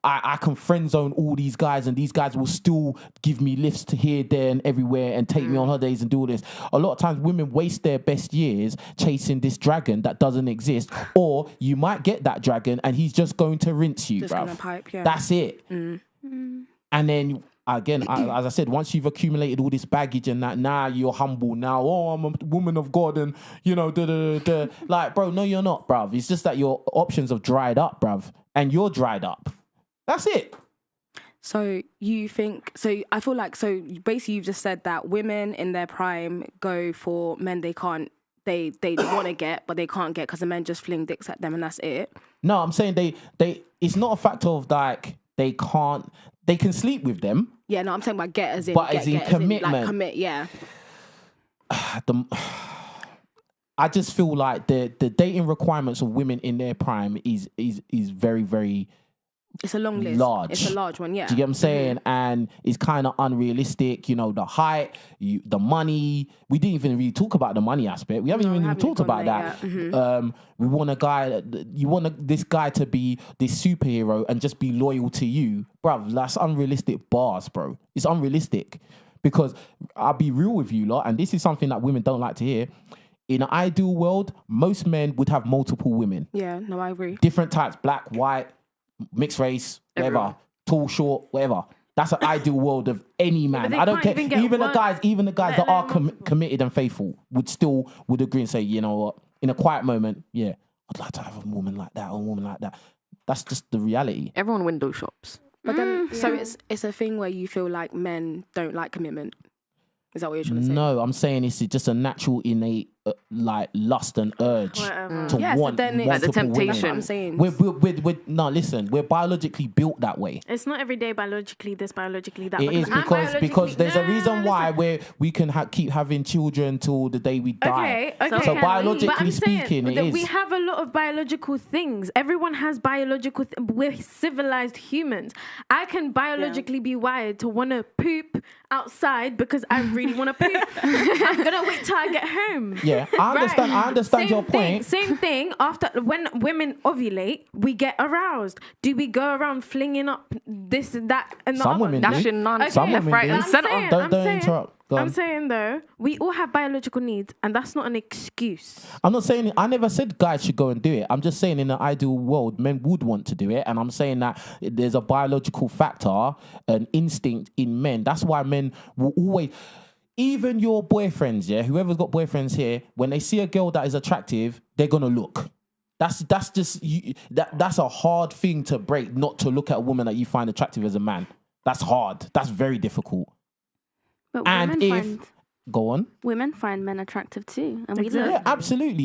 I can friend zone all these guys and these guys will still give me lifts to here, there and everywhere and take me on holidays and do all this. A lot of times women waste their best years chasing this dragon that doesn't exist, or you might get that dragon and he's just going to rinse you, Just bruv. gonna pipe, yeah. That's it. And then again, as I said, once you've accumulated all this baggage and that, now you're humble. Now, oh, I'm a woman of God, and you know, like, bro, no, you're not, bruv. It's just that your options have dried up, bruv, and you're dried up. That's it. So you think, so I feel like, so basically you've just said that women in their prime go for men they can't, they want to get, but they can't get because the men just fling dicks at them and that's it. No, I'm saying they. It's not a factor of like they can't. They can sleep with them. Yeah, no, I'm saying about get as in, But get, as in get, commitment. like commit, yeah. I just feel like the dating requirements of women in their prime is very, very It's a long list. large. It's a large one, yeah. Do you get what I'm saying? And it's kind of unrealistic. You know, the height, the money. We didn't even really talk about the money aspect. We haven't even talked about that. We want a guy. You want this guy to be this superhero and just be loyal to you, bruv. That's unrealistic bars, bro. It's unrealistic because I'll be real with you lot, and this is something that women don't like to hear. In an ideal world, most men would have multiple women. Yeah, no, I agree. Different types, black, white, mixed race, whatever, Everyone. tall, short, whatever. That's an ideal world of any man. they I don't can't care. even get Even the one, guys that are committed and faithful would agree and say, you know what, in a quiet moment, yeah, I'd like to have a woman like that or a woman like that. That's just the reality. Everyone window shops. But then, so it's a thing where you feel like men don't like commitment. Is that what you're trying to say? No, I'm saying it's just a natural, innate, like lust and urge to want then it's the multiple temptation. That's what women. I'm saying. No, listen, we're biologically built that way. It's not every day biologically this, biologically that. It is I'm because there's a reason why listen. we can keep having children till the day we die. Okay. So But biologically I'm saying speaking, it that is. we have a lot of biological things. Everyone has biological. We're civilized humans. I can biologically be wired to want to poop outside because I really want to poop. I'm gonna wait till I get home. Yeah, I understand. I understand your point. Same thing. After when women ovulate, we get aroused. Do we go around flinging up this, that, and the Some other? women do. Dashing none. Some left, women right, do. and I'm centre. saying- Don't interrupt. Go I'm on. saying though, we all have biological needs, and that's not an excuse. I'm not saying, I never said guys should go and do it. I'm just saying in an ideal world, men would want to do it. And I'm saying that there's a biological factor, an instinct in men. That's why men will always, even your boyfriends, whoever's got boyfriends here, when they see a girl that is attractive, they're going to look. That's just, that's a hard thing to break, not to look at a woman that you find attractive as a man. That's hard. That's very difficult. But And go on. women find men attractive too, and we Exactly. look Yeah,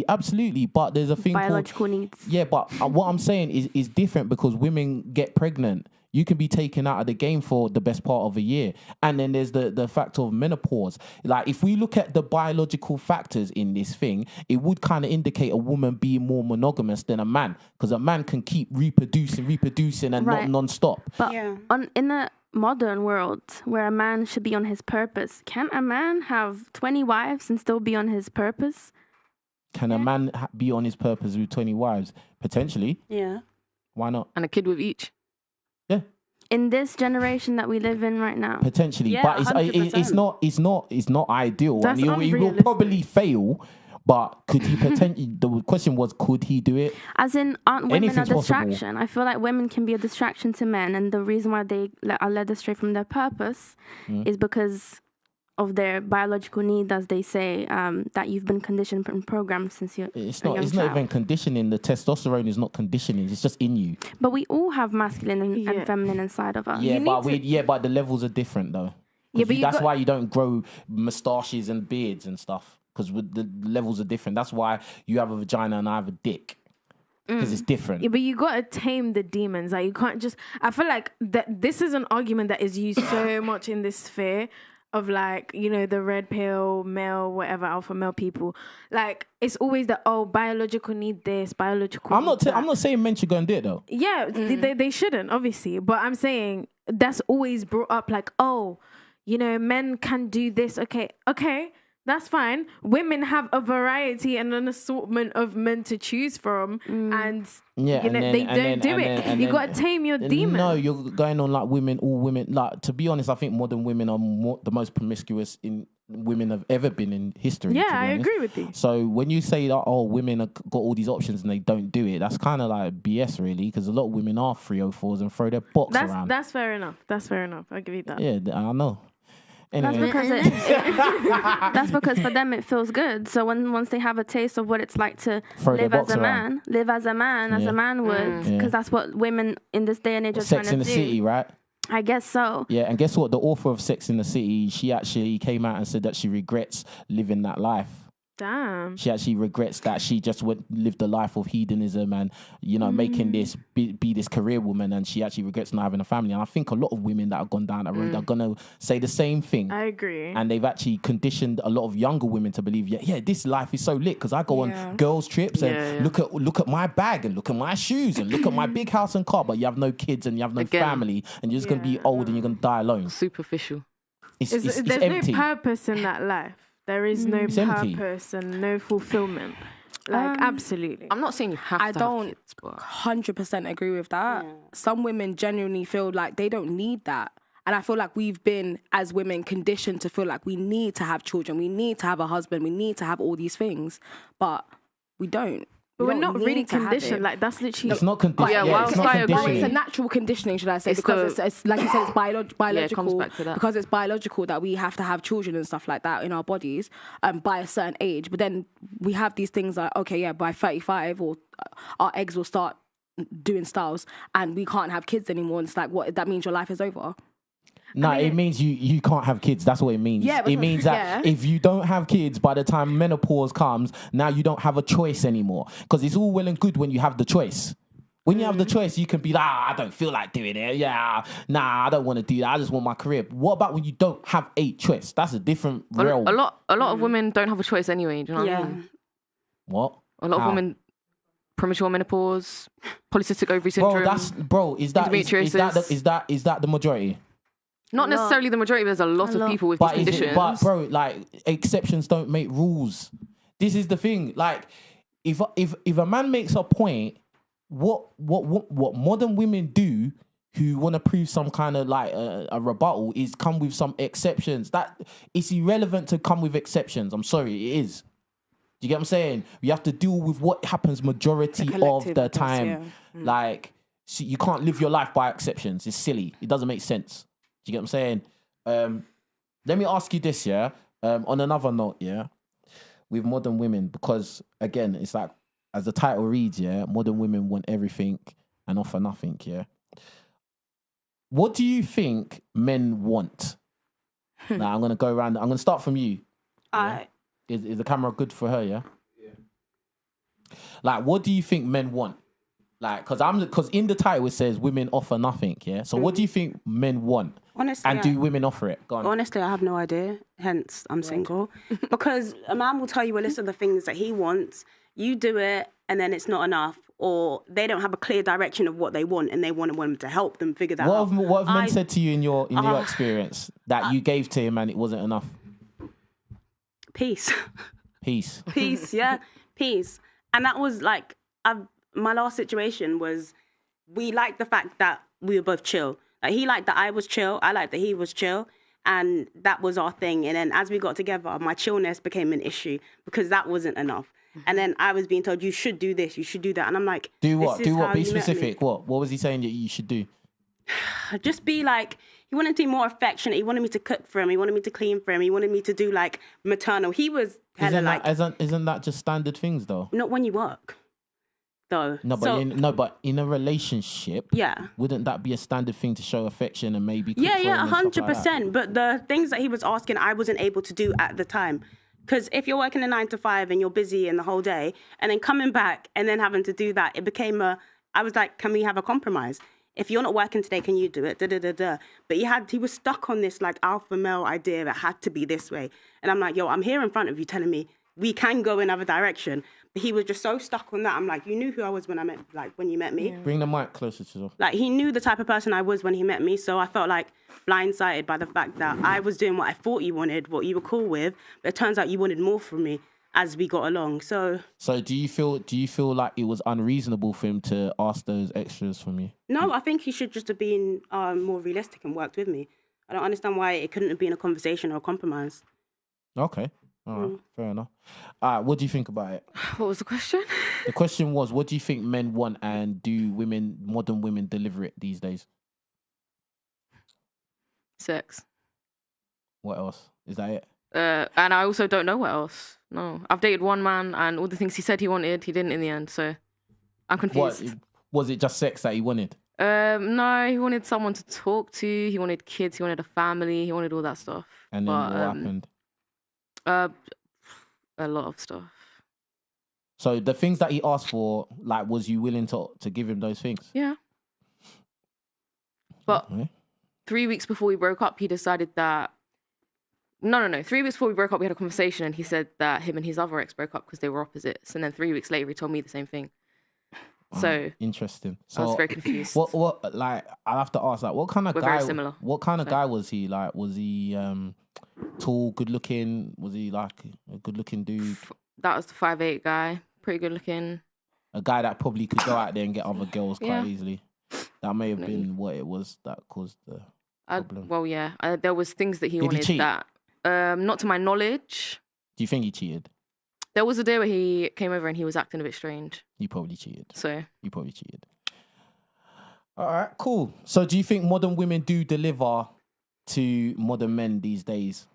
absolutely. But there's a thing biological called, needs. Yeah, but what I'm saying is different because women get pregnant. You can be taken out of the game for the best part of a year. And then there's the factor of menopause. Like, if we look at the biological factors in this thing, it would kind of indicate a woman being more monogamous than a man. Because a man can keep reproducing and Right. not non-stop. But Yeah. in a modern world where a man should be on his purpose, can a man have 20 wives and still be on his purpose? Can a man be on his purpose with 20 wives? Potentially. Yeah. Why not? And a kid with each. Yeah. In this generation that we live in right now. Potentially, Yeah, but it's 100%. not ideal, That's and he will unrealistic. probably fail. But could he potentially? The question was, could he do it? As in, aren't women a Anything's possible. distraction? I feel like women can be a distraction to men, and the reason why they are led astray from their purpose is because of their biological need, as they say, that you've been conditioned and programmed since you're It's a not. young It's not child. even conditioning. The testosterone is not conditioning. It's just in you. But we all have masculine and Yeah. feminine inside of us. Yeah, need but to- but the levels are different though. Yeah, but you That's got- why you don't grow moustaches and beards and stuff because the levels are different. That's why you have a vagina and I have a dick because it's different. Yeah, but you gotta tame the demons. Like, you can't just. I feel like that this is an argument that is used so much in this sphere of, like, you know, the red pill male, whatever, alpha male people. Like, it's always the biological need this, biological. I'm need not. that. I'm not saying men should go and do it though. Yeah, they shouldn't, obviously. But I'm saying that's always brought up, like, oh, you know, men can do this. Okay, that's fine. Women have a variety and an assortment of men to choose from, and Yeah, you know, they don't do it. You gotta tame your demons. No, you're going on like all women. Like, to be honest, I think modern women are the most promiscuous women have ever been in history. Yeah, to be I honest. agree with you. So when you say that, women have got all these options and they don't do it, that's kind of like BS, really, because a lot of women are 304s and throw their box around. That's fair enough. I'll give you that. Yeah, I know. That's Anyway, because that's because for them it feels good. So once they have a taste of what it's like to Throw their live as box a around. man, as a man would, because Yeah. that's what women in this day and age are Sex trying in to the do. City, right? I guess so. Yeah, and guess what? The author of Sex in the City, she actually came out and said that she regrets living that life. Damn. She actually regrets that she just lived a life of hedonism and, you know, making this be this career woman, and she actually regrets not having a family. And I think a lot of women that have gone down that road are going to say the same thing. I agree. And they've actually conditioned a lot of younger women to believe, yeah, this life is so lit because I go on girls' trips and look at my bag and look at my shoes and look at my big house and car, but you have no kids and you have no family and you're just going to be old and you're going to die alone. Superficial. It's There's empty. no purpose in that life. There is no It's empty. purpose and no fulfillment. Like, absolutely. I'm not saying you have I to don't have kids, but 100% agree with that. Some women genuinely feel like they don't need that. And I feel like we've been, as women, conditioned to feel like we need to have children, we need to have a husband, we need to have all these things. But we don't. But We we're don't not really need to have conditioned. it. Like, that's literally. It's not conditioned. Yeah, Yeah, whilst it's not I agree- Well, it's a conditioning. natural conditioning, should I say? It's Because it's like you said, it's biological. comes back to that. Because it's biological that we have to have children and stuff like that in our bodies by a certain age. But then we have these things like, okay, yeah, by 35 or our eggs will start doing styles and we can't have kids anymore. And it's like, what, that means your life is over? No, it means you can't have kids. That's what it means. Yeah, it means that if you don't have kids by the time menopause comes, now you don't have a choice anymore. Because it's all well and good when you have the choice. When you have the choice, you can be like, I don't feel like doing it. Yeah, nah, I don't want to do that. I just want my career. But what about when you don't have a choice? That's a different realm. A lot of women don't have a choice anyway. Do you know what I mean? What? A lot of women, premature menopause, polycystic ovary syndrome. Is that the majority? Not necessarily the majority. There's a lot of people with these conditions. But bro, like exceptions don't make rules. This is the thing. Like, if a man makes a point, what modern women do who want to prove some kind of like a rebuttal is come with some exceptions. That it's irrelevant to come with exceptions. I'm sorry, it is. Do you get what I'm saying? You have to deal with what happens majority of the time. Like, so you can't live your life by exceptions. It's silly. It doesn't make sense. Do you get what I'm saying? Let me ask you this, yeah? On another note, yeah? With modern women, because, again, it's like, as the title reads, yeah? Modern women want everything and offer nothing, yeah? What do you think men want? Now, I'm going to go around. I'm going to start from you. Yeah? Is the camera good for her, yeah? Yeah. Like, what do you think men want? Like, because in the title it says women offer nothing, yeah? So what do you think men want? Honestly, and do women offer it? Go on. Honestly, I have no idea. Hence, I'm single. Because a man will tell you a list of the things that he wants. You do it, and then it's not enough. Or they don't have a clear direction of what they want, and they want a woman to help them figure that out. What have men said to you in your experience that you gave to him and it wasn't enough? Peace. Peace. Peace, yeah. Peace. And that was like, my last situation was, we liked the fact that we were both chill. Like, he liked that I was chill. I liked that he was chill. And that was our thing. And then as we got together, my chillness became an issue because that wasn't enough. And then I was being told, you should do this, you should do that. And I'm like, do what? Be specific. What was he saying that you should do? Just be like, he wanted to be more affectionate. He wanted me to cook for him. He wanted me to clean for him. He wanted me to do like maternal. He was hella isn't that just standard things though? Not when you work, though. But in a relationship, wouldn't that be a standard thing to show affection and maybe? 100%. But the things that he was asking, I wasn't able to do at the time. Because if you're working a 9 to 5 and you're busy in the whole day, and then coming back and then having to do that, it became I was like, can we have a compromise? If you're not working today, can you do it? But he was stuck on this like alpha male idea that had to be this way. And I'm like, yo, I'm here in front of you telling me we can go another direction. But he was just so stuck on that. I'm like, you knew who I was when you met me. Yeah. Bring the mic closer to you. Like, he knew the type of person I was when he met me. So I felt like blindsided by the fact that I was doing what I thought you wanted, what you were cool with. But it turns out you wanted more from me as we got along. So do you feel like it was unreasonable for him to ask those extras from you? No, I think he should just have been more realistic and worked with me. I don't understand why it couldn't have been a conversation or a compromise. Okay. All right. Fair enough. What do you think about it? What was the question? The question was, what do you think men want, and do modern women deliver it these days? Sex. What else? Is that it? And I also don't know what else. No. I've dated one man, and all the things he said he wanted, he didn't in the end, so I'm confused. What? Was it just sex that he wanted? No, he wanted someone to talk to, he wanted kids, he wanted a family, he wanted all that stuff. And then what happened? A lot of stuff. So the things that he asked for, like, was you willing to give him those things? Yeah. But 3 weeks before we broke up, he decided that... No. 3 weeks before we broke up, we had a conversation and he said that him and his other ex broke up because they were opposites. And then 3 weeks later, he told me the same thing. So interesting. So I was very confused. What like, I'll have to ask, like, what kind of We're guy? very similar. What kind of guy was he? Like, was he tall, good looking? Was he like a good looking dude? That was the 5'8" guy, pretty good looking. A guy that probably could go out there and get other girls quite easily. That may have been what it was that caused the problem. Well, yeah, there was things that he Did wanted he cheat? that. Not to my knowledge. Do you think he cheated? There was a day where he came over and he was acting a bit strange. You probably cheated. So you probably cheated. All right, cool. So do you think modern women do deliver to modern men these days?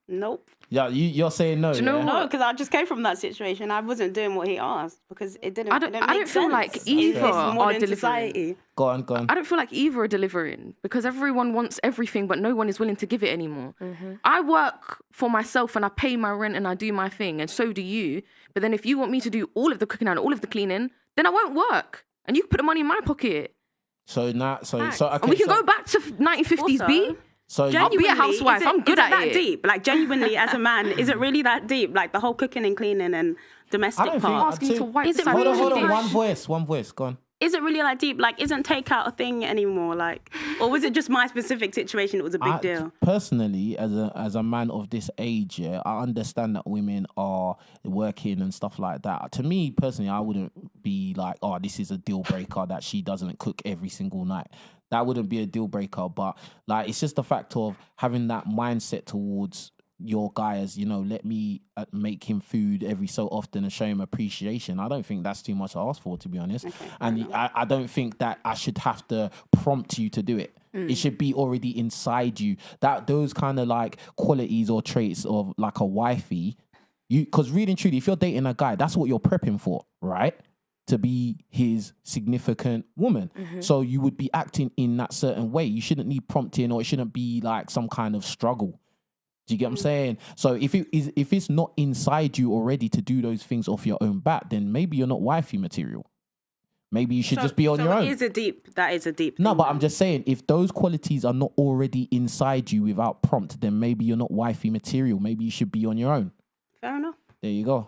Nope. Yeah, you're saying no. Do you know yeah? No, because I just came from that situation. I wasn't doing what he asked because it didn't. I don't make feel sense like in either this are modern delivering. society. Go on. I don't feel like either are delivering because everyone wants everything, but no one is willing to give it anymore. Mm-hmm. I work for myself and I pay my rent and I do my thing, and so do you. But then if you want me to do all of the cooking and all of the cleaning, then I won't work, and you can put the money in my pocket, So now, okay, and we can go back to 1950s B. Also, So I'll be a genuinely, housewife. is it- I'm good is at that it. deep? Like genuinely, as a man, is it really that deep? Like the whole cooking and cleaning and domestic I don't think- part. Asking you to wipe Is it the really- hold on. really One voice. Go on. Is it really that deep? Like, isn't takeout a thing anymore? Like, or was it just my specific situation? It was a big deal. Personally, as a man of this age, yeah, I understand that women are working and stuff like that. To me, personally, I wouldn't be like, oh, this is a deal breaker that she doesn't cook every single night. That wouldn't be a deal breaker. But like, it's just the fact of having that mindset towards your guy as, you know, let me make him food every so often and show him appreciation. I don't think that's too much to ask for, to be honest. Okay, and I don't think that I should have to prompt you to do it. It should be already inside you. That those kind of like qualities or traits of like a wifey, because really and truly, if you're dating a guy, that's what you're prepping for, right? To be his significant woman. So you would be acting in that certain way. You shouldn't need prompting, or it shouldn't be like some kind of struggle. Do you get what I'm saying? So if it's not inside you already to do those things off your own bat, then maybe you're not wifey material. Maybe you should just be on your own. That is a deep No, thing, but man. I'm just saying, if those qualities are not already inside you without prompt, then maybe you're not wifey material. Maybe you should be on your own. Fair enough. There you go.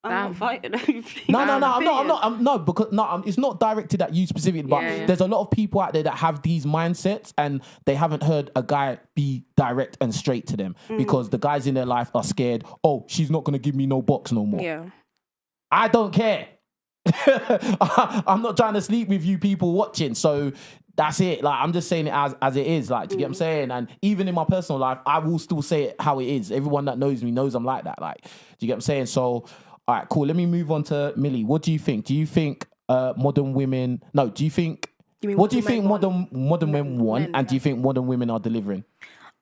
I'm Damn. not fighting anything. No, I'm not, because it's not directed at you specifically, but Yeah. there's a lot of people out there that have these mindsets and they haven't heard a guy be direct and straight to them because the guys in their life are scared. Oh, she's not going to give me no box no more. Yeah. I don't care. I'm not trying to sleep with you people watching. So that's it. Like, I'm just saying it as it is. Like, do you get what I'm saying? And even in my personal life, I will still say it how it is. Everyone that knows me knows I'm like that. Like, do you get what I'm saying? So, all right, cool. Let me move on to Millie. What do you think? Do you think modern women... No, do you think... What do you think modern women want? And do you think modern women are delivering?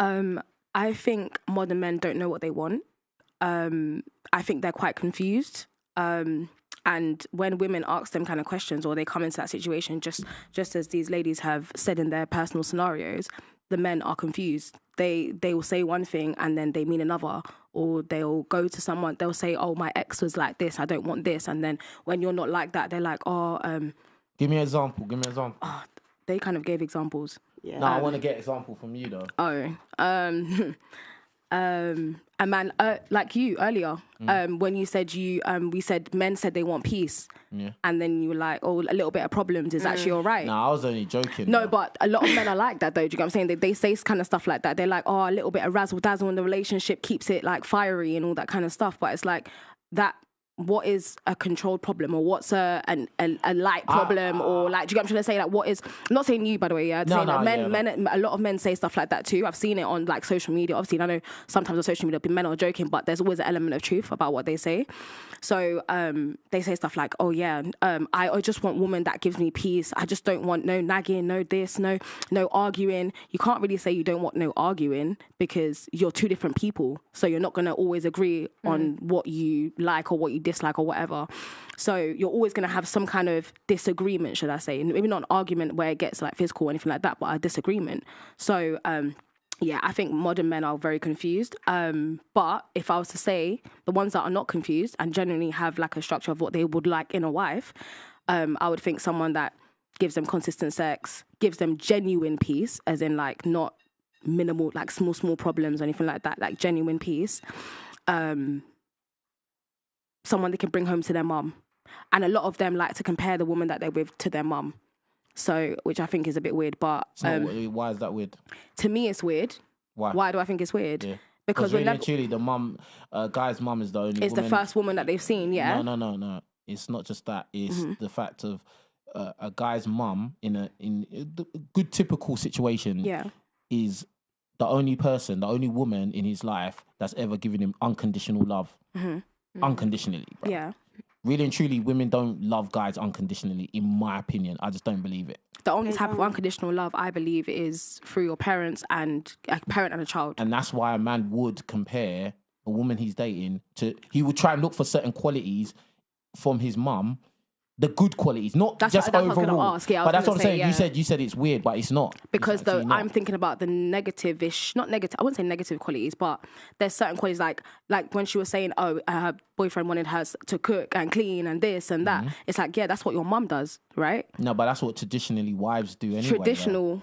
I think modern men don't know what they want. I think they're quite confused. And when women ask them kind of questions or they come into that situation, just as these ladies have said in their personal scenarios, the men are confused. They will say one thing and then they mean another, or they'll go to someone, they'll say, oh, my ex was like this, I don't want this. And then when you're not like that, they're like, oh... Give me an example. they kind of gave examples. Yeah. No, I want to get an example from you, though. A man like you earlier, when you said we said men said they want peace, and then you were like, oh, a little bit of problems is actually all right. No, I was only joking. No, but a lot of men are like that, though. Do you get what I'm saying? They say kind of stuff like that. They're like, oh, a little bit of razzle dazzle in the relationship keeps it like fiery and all that kind of stuff. But it's like that. What is a controlled problem, or what's a light problem, or like, do you get what I'm trying to say? Like, what is? I'm not saying you, by the way. Yeah, I'm saying that men. A lot of men say stuff like that too. I've seen it on like social media. Obviously, I know sometimes on social media men are joking, but there's always an element of truth about what they say. So they say stuff like, "Oh yeah, I just want a woman that gives me peace. I just don't want no nagging, no this, no arguing." You can't really say you don't want no arguing because you're two different people. So you're not gonna always agree on what you like or what you dislike or whatever. So you're always going to have some kind of disagreement, should I say. Maybe not an argument where it gets like physical or anything like that, but a disagreement. So yeah, I think modern men are very confused. But if I was to say the ones that are not confused and genuinely have like a structure of what they would like in a wife, I would think someone that gives them consistent sex, gives them genuine peace, as in like not minimal, like small problems or anything like that, like genuine peace. Someone they can bring home to their mum. And a lot of them like to compare the woman that they're with to their mum. So, which I think is a bit weird, but... why is that weird? To me, it's weird. Why? Why do I think it's weird? Yeah. Because really and truly, the mum, guy's mum is the only It's the first woman that they've seen, yeah? No. It's not just that. It's the fact of a guy's mum in a good typical situation is the only person, the only woman in his life that's ever given him unconditional love. Unconditionally, bro. Yeah. Really and truly, women don't love guys unconditionally, in my opinion. I just don't believe it. The only type of unconditional love I believe is through your parents and a parent and a child. And that's why a man would compare a woman he's dating to, he would try and look for certain qualities from his mum, the good qualities, not That's just what I was overall. gonna ask. Yeah, I but was that's what I'm gonna saying. say, You said it's weird, but it's not. Because It's actually not. I'm thinking about the negative-ish, not negative, I wouldn't say negative qualities, but there's certain qualities like when she was saying, oh, her boyfriend wanted her to cook and clean and this and that. It's like, yeah, that's what your mum does, right? No, but that's what traditionally wives do anyway. Traditional,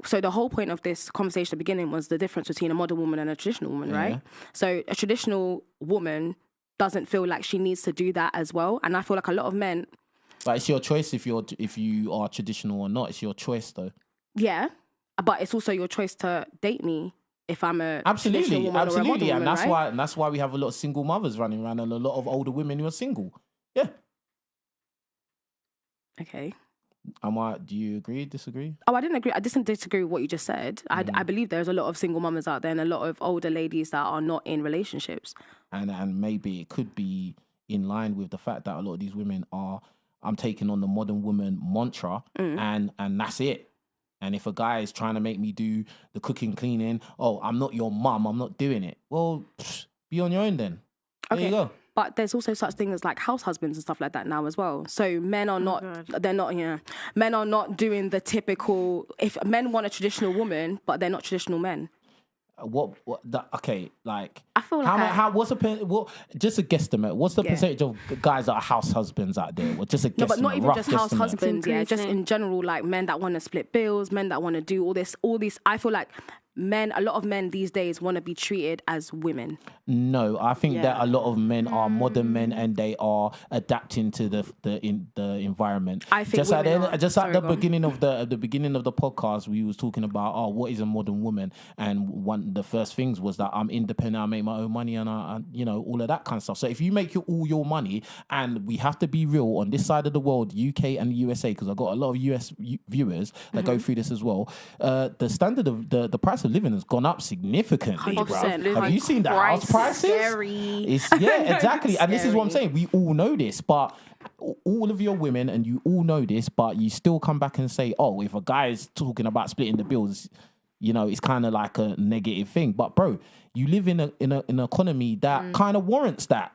so the whole point of this conversation at the beginning was the difference between a modern woman and a traditional woman, right? So a traditional woman doesn't feel like she needs to do that as well. And I feel like a lot of men... But it's your choice if you are traditional or not. It's your choice, though. Yeah, but it's also your choice to date me if I'm a traditional woman or a modern absolutely, woman, and that's why we have a lot of single mothers running around and a lot of older women who are single. Yeah. Okay. Do you agree? Disagree? Oh, I didn't agree. I didn't disagree with what you just said. I believe there's a lot of single mamas out there and a lot of older ladies that are not in relationships. And maybe it could be in line with the fact that a lot of these women are. I'm taking on the modern woman mantra, and that's it. And if a guy is trying to make me do the cooking, cleaning, oh, I'm not your mum, I'm not doing it. Well, be on your own then. There you go. But there's also such things as like house husbands and stuff like that now as well. So men are not, men are not doing the typical, if men want a traditional woman, but they're not traditional men. Okay, like I feel like just a guesstimate. What's the percentage of guys that are house husbands out there? Well, just a guesstimate. No, but not even just house guesstimate. husbands. Yeah, just in general, like men that want to split bills, men that want to do all these. I feel like a lot of men these days want to be treated as women. No, I think that a lot of men are modern men and they are adapting to the environment. I think at the beginning of the podcast, we was talking about what is a modern woman, and one of the first things was that I'm independent, I make my own money, and I all of that kind of stuff. So if you make all your money, and we have to be real on this side of the world, UK and the USA, because I've got a lot of US viewers that go through this as well. The standard of the price of living has gone up significantly, bro. Have you seen the house prices? Exactly. And this is what I'm saying. We all know this, but all of your women, and you all know this, but you still come back and say, oh, if a guy is talking about splitting the bills, it's kind of like a negative thing. But bro, you live in an economy that kind of warrants that.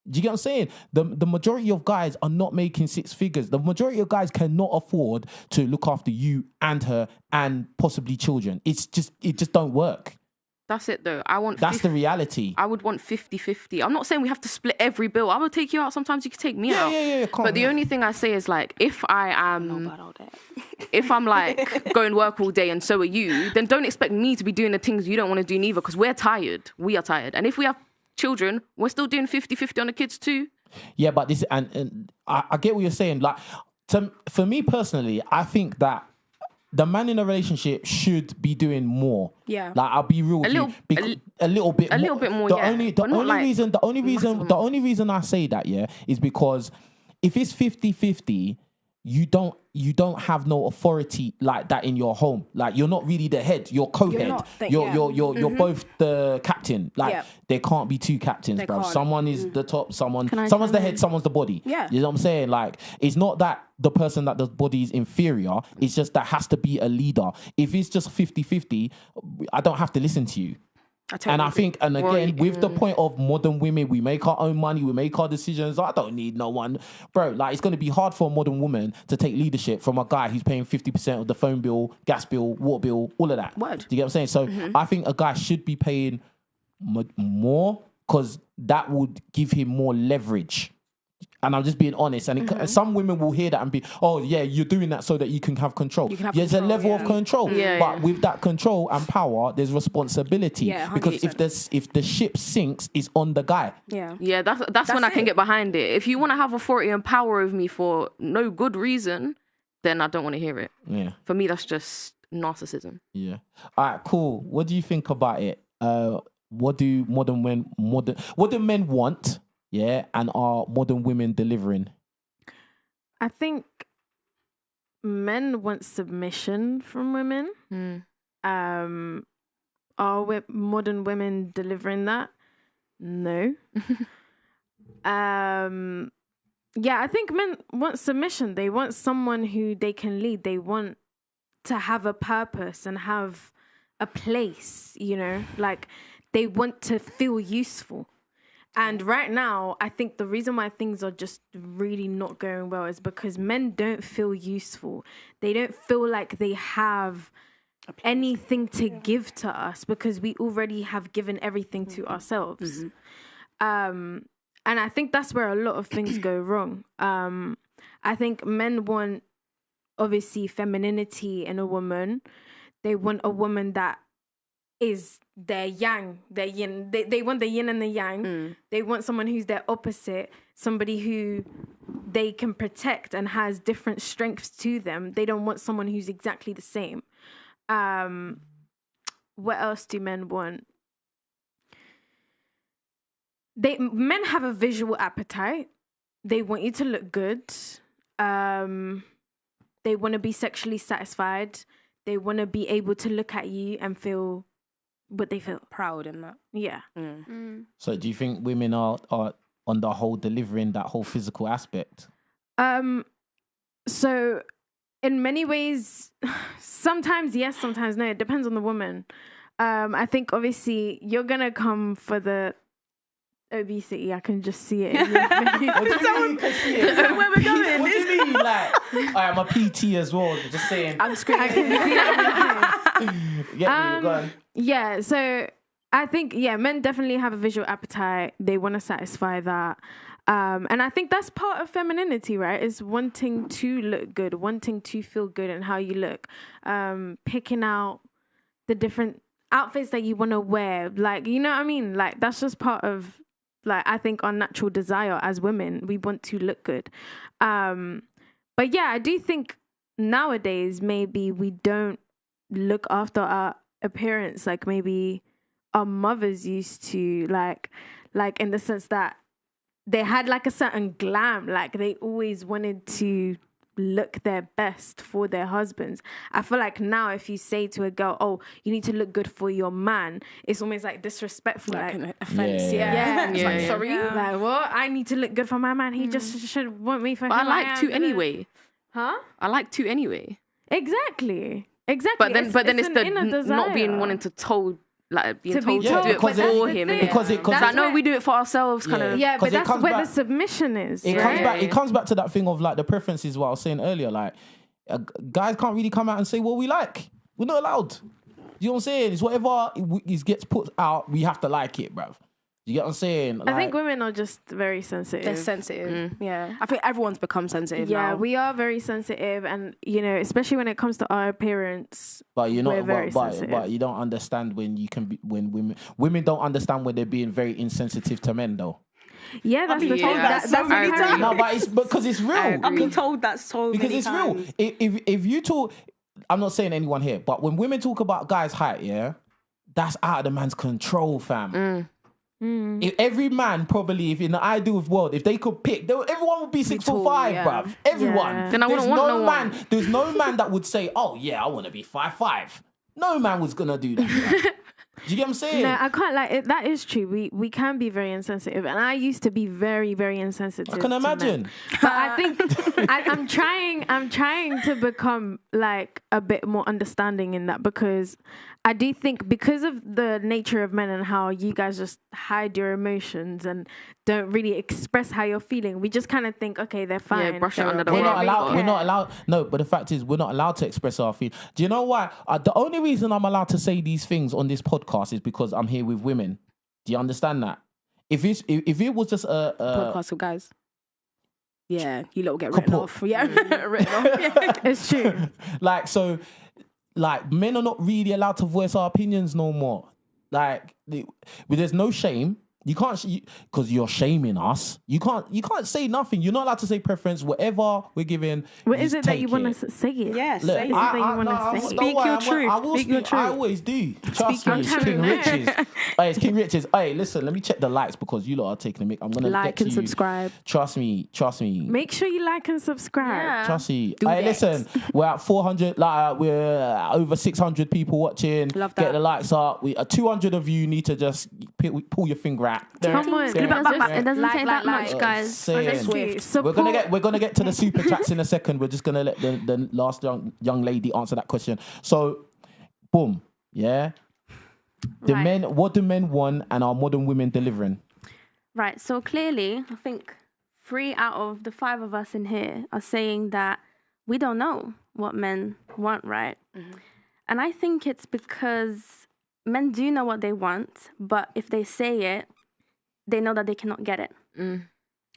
Do you get what I'm saying? The majority of guys are not making six figures. The majority of guys cannot afford to look after you and her and possibly children. It just don't work. That's it though. That's the reality. I would want 50-50. I'm not saying we have to split every bill. I will take you out. Sometimes you can take me out. Yeah. But the only thing I say is like, if I'm like going to work all day and so are you, then don't expect me to be doing the things you don't want to do neither, because we're tired. We are tired. And if we have children, we're still doing 50-50 on the kids too. Yeah, but this and I get what you're saying. Like, for me personally, I think that the man in a relationship should be doing more. Yeah, like I'll be real with you. A little bit more. The only reason I say that is because if it's 50-50, you don't have no authority like that in your home. Like, you're not really the head. You're co-head. You're both the captain. Like, there can't be two captains, bro. Someone is the top. Someone's the head. Someone's the body. Yeah, you know what I'm saying? Like, it's not that the person that does body is inferior. It's just that has to be a leader. If it's just 50-50, I don't have to listen to you. I think, with the point of modern women, we make our own money, we make our decisions. I don't need no one, bro. Like, it's going to be hard for a modern woman to take leadership from a guy who's paying 50% of the phone bill, gas bill, water bill, all of that. Word. Do you get what I'm saying? So I think a guy should be paying more, because that would give him more leverage. And I'm just being honest. And some women will hear that and be, oh, yeah, you're doing that so that you can have control. There's a level of control. But with that control and power, there's responsibility. Yeah, because if the ship sinks, it's on the guy. Yeah, that's when I can get behind it. If you want to have authority and power over me for no good reason, then I don't want to hear it. Yeah. For me, that's just narcissism. Yeah. All right, cool. What do you think about it? What do men want? Yeah, and are modern women delivering? I think men want submission from women. Are modern women delivering that? No. Yeah, I think men want submission. They want someone who they can lead. They want to have a purpose and have a place, you know? Like, they want to feel useful. And right now, I think the reason why things are just really not going well is because men don't feel useful. They don't feel like they have anything to give to us because we already have given everything to ourselves. And I think that's where a lot of things go wrong. I think men want, obviously, femininity in a woman. They want a woman that is their yang, their yin. They want the yin and the yang. They want someone who's their opposite, somebody who they can protect and has different strengths to them. They don't want someone who's exactly the same. What else do men want? Men have a visual appetite. They want you to look good. They want to be sexually satisfied. They want to be able to look at you and feel what they feel. Proud in that. Yeah. So do you think women are on the whole delivering that whole physical aspect? So in many ways, sometimes yes, sometimes no. It depends on the woman. I think obviously you're going to come for the obesity. I can just see it in your face. What do you mean you can see it? Where we're going? What do you mean? Like, I'm a PT as well. Just saying. I'm screaming. Go on. Yeah, so I think, men definitely have a visual appetite. They want to satisfy that. And I think that's part of femininity, right? Is wanting to look good, wanting to feel good in how you look. Picking out the different outfits that you want to wear. Like, you know what I mean? Like, that's just part of, like, I think our natural desire as women. We want to look good. But yeah, I do think nowadays maybe we don't look after our appearance like maybe our mothers used to, like in the sense that they had like a certain glam, like they always wanted to look their best for their husbands. I feel like now if you say to a girl, oh, you need to look good for your man, it's almost like disrespectful, like an offense. Yeah. It's like, sorry? Like, what? I need to look good for my man. He just should want me for But who I like to am. anyway. Huh? I like to anyway. Exactly. But then it's an the inner not being desire. wanting to told, like being To be told to told, do it but that's for the him. thing. Because it- It's like, no, we do it for ourselves, kind of. Yeah, but 'Cause it that's comes where back- the submission is. It right? comes back. It comes back to that thing of like the preferences. What I was saying earlier, like guys can't really come out and say what we like. We're not allowed. You know what I'm saying? It's whatever it gets put out, we have to like it, bruv. You get what I'm saying? I think Like, women are just very sensitive. They're sensitive. Yeah. I think everyone's become sensitive Yeah, now. we are very sensitive, and you know, especially when it comes to our appearance. but you we're know, very but sensitive. you don't understand when you can be when women don't understand when they're being very insensitive to men though. Yeah, that's the been thing. told that so many apparent. times. No, but it's because it's real. I've been told that so Because many it's times. real. If you talk, I'm not saying anyone here, but when women talk about guys' height, yeah, that's out of the man's control, fam. If every man probably, if in the ideal world, if they could pick, everyone would be 6'5", yeah. bruv. Everyone. Yeah. Then I wouldn't want no man. one. There's no man that would say, "Oh yeah, I want to be 5'5". No man was gonna do that. bruv. Do you get what I'm saying? No, I can't like it. That is true. We can be very insensitive, and I used to be very, very insensitive. I can to imagine. men. But I think I'm trying to become like a bit more understanding in that, because I do think because of the nature of men and how you guys just hide your emotions and don't really express how you're feeling, we just kind of think, okay, they're fine. Yeah, brush it under the We're rug. not allowed. Yeah. We're not allowed. No, but the fact is, we're not allowed to express our feelings. Do you know why? The only reason I'm allowed to say these things on this podcast is because I'm here with women. Do you understand that? If it was just a Podcast with guys. Yeah, you lot will get written Couple. off. Yeah, written off. It's true. like men are not really allowed to voice our opinions no more. Like, there's no shame. You can't, because you're shaming us. You can't say nothing. You're not allowed to say preference. Whatever we're giving. What is it that you want to say? It? Yes. Look, say Is it that you wanna say? Speak your truth. I will Speak your speak. I truth. always do. Trust I'm me, it's trying to learn. KingRichez. Hey, it's KingRichez. Hey, listen, let me check the likes because you lot are taking a mic. I'm gonna Like get to and you. subscribe. Trust me. Make sure you like and subscribe. Yeah. Trust me. Do Hey, that. listen, we're at 400, like we're over 600 people watching. Love Get that. the likes up. 200 of you need to just pull your finger Come on. It doesn't take that much, guys. Saying. Honestly, We're gonna get to the super chats in a second. We're just gonna let the last young lady answer that question. So, boom, yeah. What do men want, and are modern women delivering? Right. So clearly, I think 3 out of the 5 of us in here are saying that we don't know what men want, right? And I think it's because men do know what they want, but if they say it, they know that they cannot get it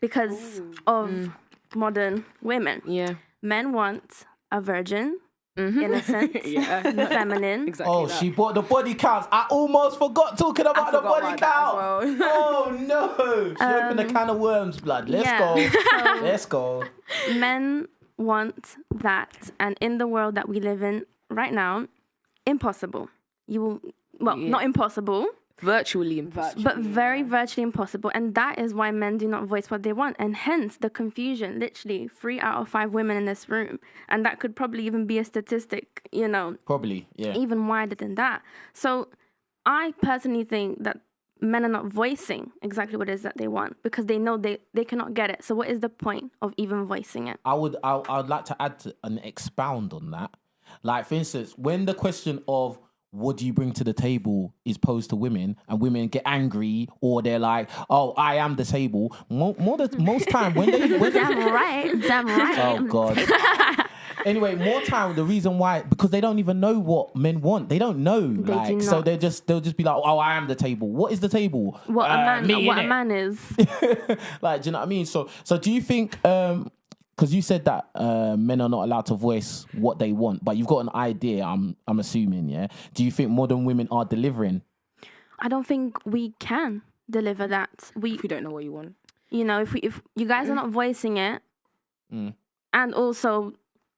because of modern women. Yeah. Men want a virgin, innocent, feminine. Exactly. She bought the body counts. I almost forgot talking about the body count. Oh no! She opened a can of worms, blood. Let's go. Let's go. Men want that, and in the world that we live in right now, impossible. Not impossible. Virtually impossible. But very virtually impossible. And that is why men do not voice what they want. And hence the confusion. Literally 3 out of 5 women in this room. And that could probably even be a statistic, Probably, yeah. even wider than that. So I personally think that men are not voicing exactly what it is that they want because they know they cannot get it. So what is the point of even voicing it? I'd like to add and expound on that. Like, for instance, when the question of what do you bring to the table is posed to women, and women get angry, or they're like, "Oh, I am the table." Most time when they damn right. Oh God. Anyway, more time. The reason why, because they don't even know what men want. They don't know. They do so not. they'll just be like, "Oh, I am the table." What is the table? What a man is. Like, do you know what I mean? So do you think? Because you said that men are not allowed to voice what they want, but you've got an idea. I'm assuming, yeah. Do you think modern women are delivering? I don't think we can deliver that. If you don't know what you want, if you guys are not voicing it, and also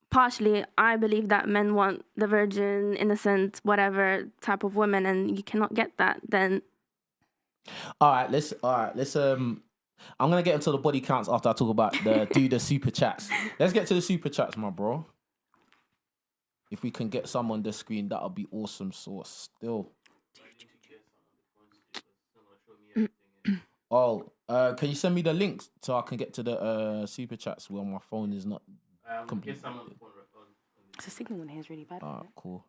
partially, I believe that men want the virgin, innocent, whatever type of women, and you cannot get that. Then, all right. Let's. I'm going to get into the body counts after I talk about the super chats. Let's get to the super chats, my bro. If we can get some on the screen, that'll be awesome sauce still. Can you send me the links so I can get to the super chats while my phone is not completely... The signal in here is really bad. Cool.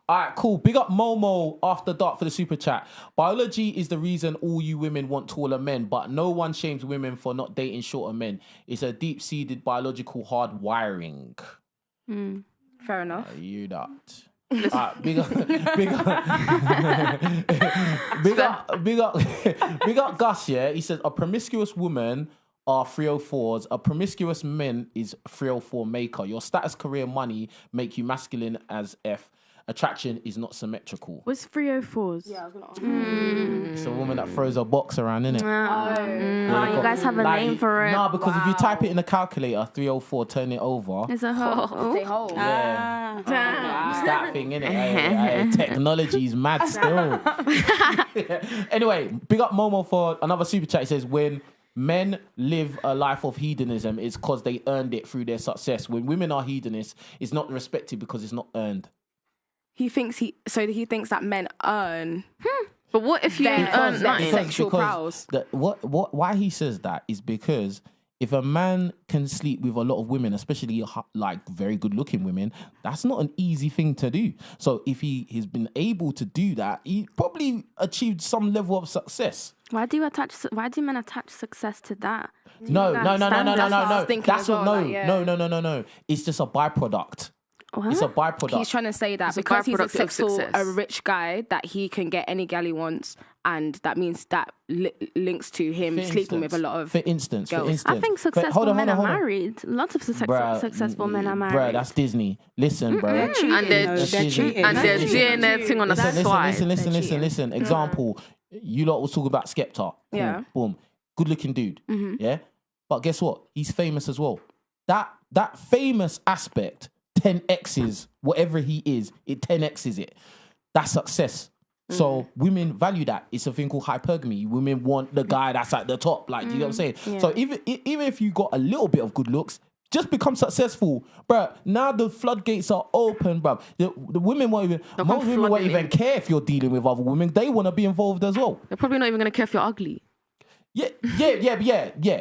All right, cool. Big up Momo after dark for the super chat. Biology is the reason all you women want taller men, but no one shames women for not dating shorter men. It's a deep-seated biological hard wiring. Fair enough. You that. Big up Gus, yeah? He says, a promiscuous woman are 304s. A promiscuous man is 304 maker. Your status, career, money make you masculine as F. Attraction is not symmetrical. What's 304s? Yeah, I was gonna ask. It's a woman that throws her box around, innit? You guys have a name for it. No, because if you type it in the calculator, 304, turn it over. It's a hoe. Say hole. Yeah. It's that thing, innit? Technology's mad still. Anyway, big up Momo for another super chat. He says, when men live a life of hedonism, it's because they earned it through their success. When women are hedonists, it's not respected because it's not earned. He thinks that men earn. But what if you earn nothing? Sexual prowess. Why he says that is because if a man can sleep with a lot of women, especially like very good looking women, that's not an easy thing to do. So if he has been able to do that, he probably achieved some level of success. Why do men attach success to that? No. That's No. It's just a byproduct. What? It's a byproduct. He's trying to say that It's a because he's byproduct of successful, success. a rich guy, that he can get any gal he wants, and that means that links to him sleeping with a lot of For instance. I think successful men are married. Lots of successful men are married. Bruh, that's Disney. Listen, bro. And they're cheating. And they're doing their thing on the side. Listen. Example, you lot was talking about Skepta. Cool. Yeah. Boom. Good looking dude. Yeah. But guess what? He's famous as well. That famous aspect 10x's whatever he is, it 10x's it. That's success. So women value that. It's a thing called hypergamy. Women want the guy that's at the top. Like, you know what I'm saying? Yeah. So even if you got a little bit of good looks, just become successful, bro. Now the floodgates are open, bro. The women won't even, most women won't even care if you're dealing with other women. They want to be involved as well. They're probably not even going to care if you're ugly. Yeah.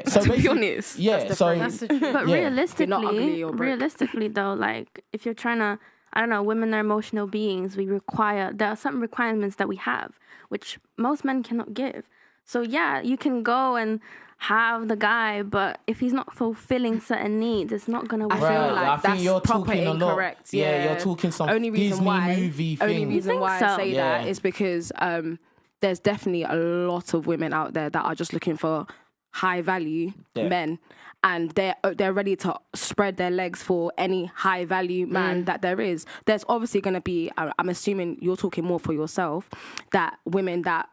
So To be honest. yeah. That's the truth. But Yeah. You're not ugly or broke. realistically though, like if you're trying to, I don't know, women are emotional beings. There are some requirements that we have, which most men cannot give. So yeah, you can go and have the guy, but if he's not fulfilling certain needs, it's not gonna work. I feel like I think that's you're proper talking a lot. incorrect. Yeah, you're talking some only reason Disney why, movie Only thing. reason why so? I say Yeah. that is because there's definitely a lot of women out there that are just looking for high value men, and they're ready to spread their legs for any high value man that there is. There's obviously going to be, I'm assuming you're talking more for yourself, that women that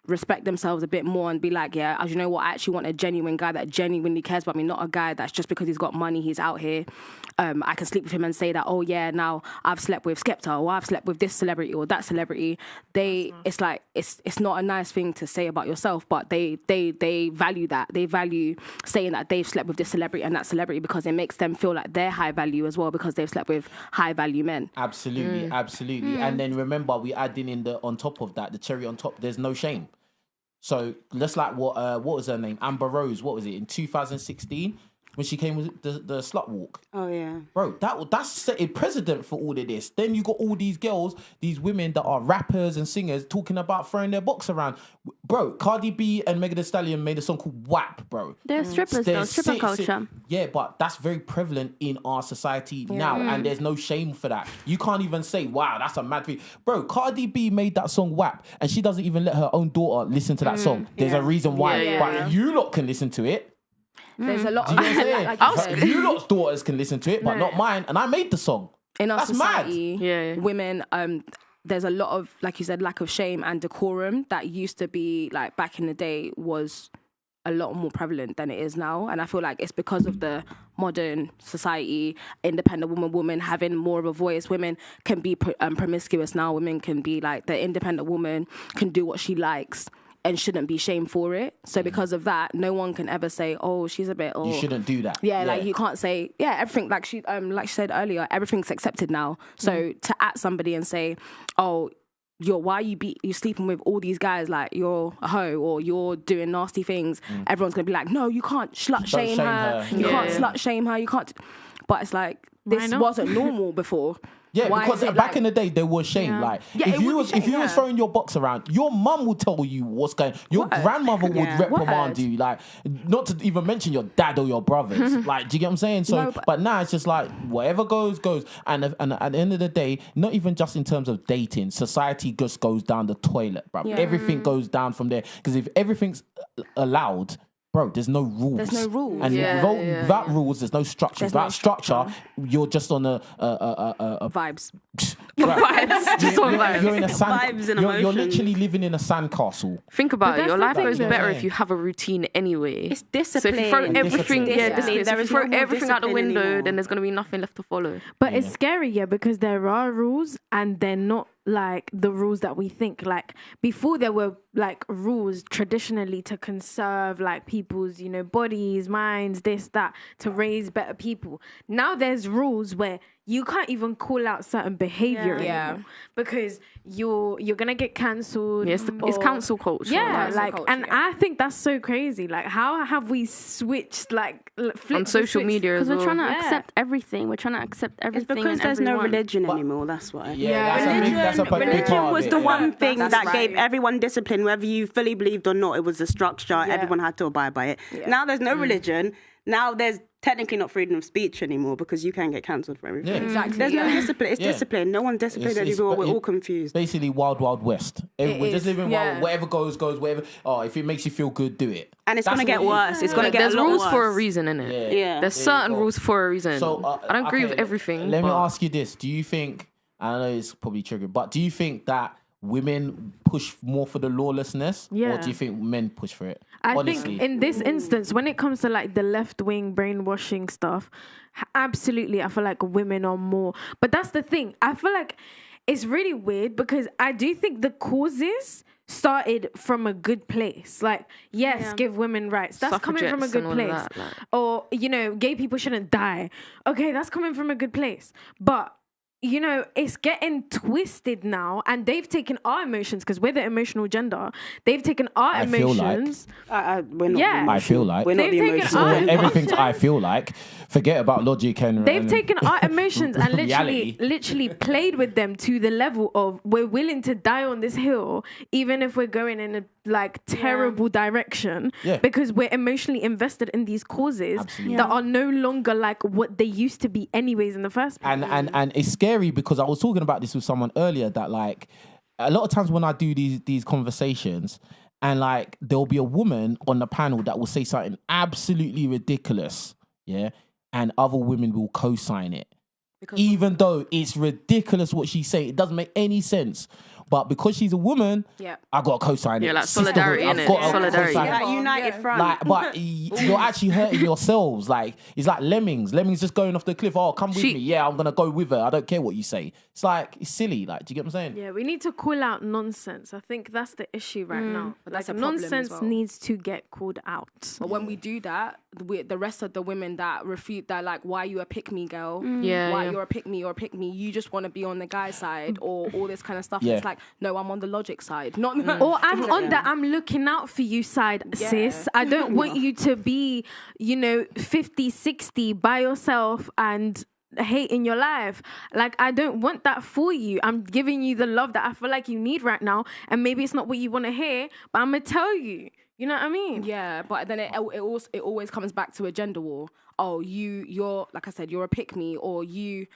respect themselves a bit more and be like, yeah, as you know what, I actually want a genuine guy that genuinely cares about me, not a guy that's just because he's got money, he's out here. I can sleep with him and say that, oh yeah, now I've slept with Skepta, or I've slept with this celebrity or that celebrity. It's like, it's not a nice thing to say about yourself, but they value that. They value saying that they've slept with this celebrity and that celebrity because it makes them feel like they're high value as well because they've slept with high value men. Absolutely. And then remember, we adding in on top of that, the cherry on top, there's no shame. So let's like what was her name? Amber Rose. What was it in 2016 when she came with the slut walk? Oh yeah, bro. That's setting precedent for all of this. Then you got all these girls, these women that are rappers and singers talking about throwing their box around. Bro, Cardi B and Megan Thee Stallion made a song called WAP, bro. They're strippers though, stripper culture. Yeah, but that's very prevalent in our society now, and there's no shame for that. You can't even say, wow, that's a mad thing. Bro, Cardi B made that song WAP, and she doesn't even let her own daughter listen to that song. There's a reason why, but you lot can listen to it. There's a lot of you lot's daughters can listen to it, but not mine, and I made the song. In our That's society, mad. Women, there's a lot of, like you said, lack of shame and decorum that used to be, like, back in the day was a lot more prevalent than it is now. And I feel like it's because of the modern society, independent woman having more of a voice. Women can be promiscuous now. Women can be like, the independent woman can do what she likes and shouldn't be shamed for it. So because of that, no one can ever say, oh, she's a bit... Oh. You shouldn't do that. Yeah, like you can't say, everything, like she said earlier, everything's accepted now. So to at somebody and say, oh, why are you sleeping with all these guys, like you're a hoe or you're doing nasty things, everyone's going to be like, no, you can't slut shame her. You can't slut shame her. You can't... But it's like, this wasn't normal before. Yeah, because back in the day there was shame. Yeah. Like if you was throwing your box around, your mum would tell you what's going. Your grandmother would reprimand you. Like, not to even mention your dad or your brothers. Like, do you get what I'm saying? So, but now it's just like whatever goes. And at the end of the day, not even just in terms of dating, society just goes down the toilet, bro. Yeah. Everything goes down from there because if everything's allowed. Bro, there's no rules. There's no rules. And without rules, there's no structure. Without structure, you're just on a vibes. You're in a sand. Vibes and you're literally living in a sandcastle. Think about it. Your life goes better if you have a routine anyway. It's discipline. So if you throw everything, discipline. If you throw everything out the window, then there's gonna be nothing left to follow. But it's scary, because there are rules and they're not like the rules that we think. Like before there were like rules traditionally to conserve like people's, bodies, minds, this, that, to raise better people. Now there's rules where you can't even call out certain behavior anymore because you're gonna get cancelled. Yes, it's cancel culture. Yeah, and I think that's so crazy. Like, how have we switched on social media? Because we're trying to accept everything. We're trying to accept everything. It's because there's no religion anymore. That's why. Religion was the one thing that gave everyone discipline, whether you fully believed or not. It was a structure. Everyone had to abide by it. Yeah. Now there's no religion. Now there's technically not freedom of speech anymore because you can get cancelled for everything. Yeah. Exactly. There's no discipline. It's discipline. No one's disciplined anymore. We're all confused. Basically, wild, wild west. We're just living wild. Whatever goes. Whatever. Oh, if it makes you feel good, do it. And it's going to get worse. It's going to get There's a lot rules worse. for a reason, innit? Yeah. There's certain rules for a reason. So I don't agree with everything. Let me ask you this. Do you think, I know it's probably triggered, but do you think that women push more for the lawlessness, or do you think men push for it? I think in this instance, when it comes to like the left-wing brainwashing stuff, absolutely, I feel like women are more. But that's the thing. I feel like it's really weird because I do think the causes started from a good place. Like, yes, Yeah. give women rights. That's coming from a Suffragettes good and all of place. that, like. Or, you know, gay people shouldn't die. Okay, that's coming from a good place. But, you know, it's getting twisted now, and they've taken our emotions, because we're the emotional gender. They've taken our I feel like- emotions. We're not Yeah. the I feel like- we're not They've the taken emotional. our- When everything's I feel like, forget about logic and They've and taken our emotions and reality. literally played with them to the level of we're willing to die on this hill, even if we're going in a like terrible direction, Yeah. because we're emotionally invested in these causes Absolutely. that are no longer like what they used to be anyways in the first place. And it's scary because I was talking about this with someone earlier that like a lot of times when I do these conversations and like there'll be a woman on the panel that will say something absolutely ridiculous, yeah, and other women will co-sign it. Even though it's ridiculous what she's saying, it doesn't make any sense. But because she's a woman, Yeah. I got to co-sign it. Yeah, like Sisterhood, solidarity, I've innit? got to Solidarity. co-sign it. Like United Front. Like, but you're actually hurting yourselves. Like, it's like lemmings. Lemmings just going off the cliff. Oh, come with me. Yeah, I'm gonna go with her. I don't care what you say. It's like it's silly. Like, do you get what I'm saying? Yeah, we need to call out nonsense. I think that's the issue right now. But that's Like, a problem as nonsense well. needs to get called out. But when we do that, the rest of the women that refute that, like, why you a pick me girl? Yeah, Why yeah. you're a pick me or a pick me? You just want to be on the guy side or all this kind of stuff. Yeah. It's like, no, I'm on the logic side, not. Or I'm on the I'm looking out for you side, sis. I don't want you to be, you know, 50, 60 by yourself and hating your life. Like, I don't want that for you. I'm giving you the love that I feel like you need right now. And maybe it's not what you want to hear, but I'm going to tell you. You know what I mean? Yeah, but then it always comes back to a gender war. Oh, you're like I said, you're a pick me, or you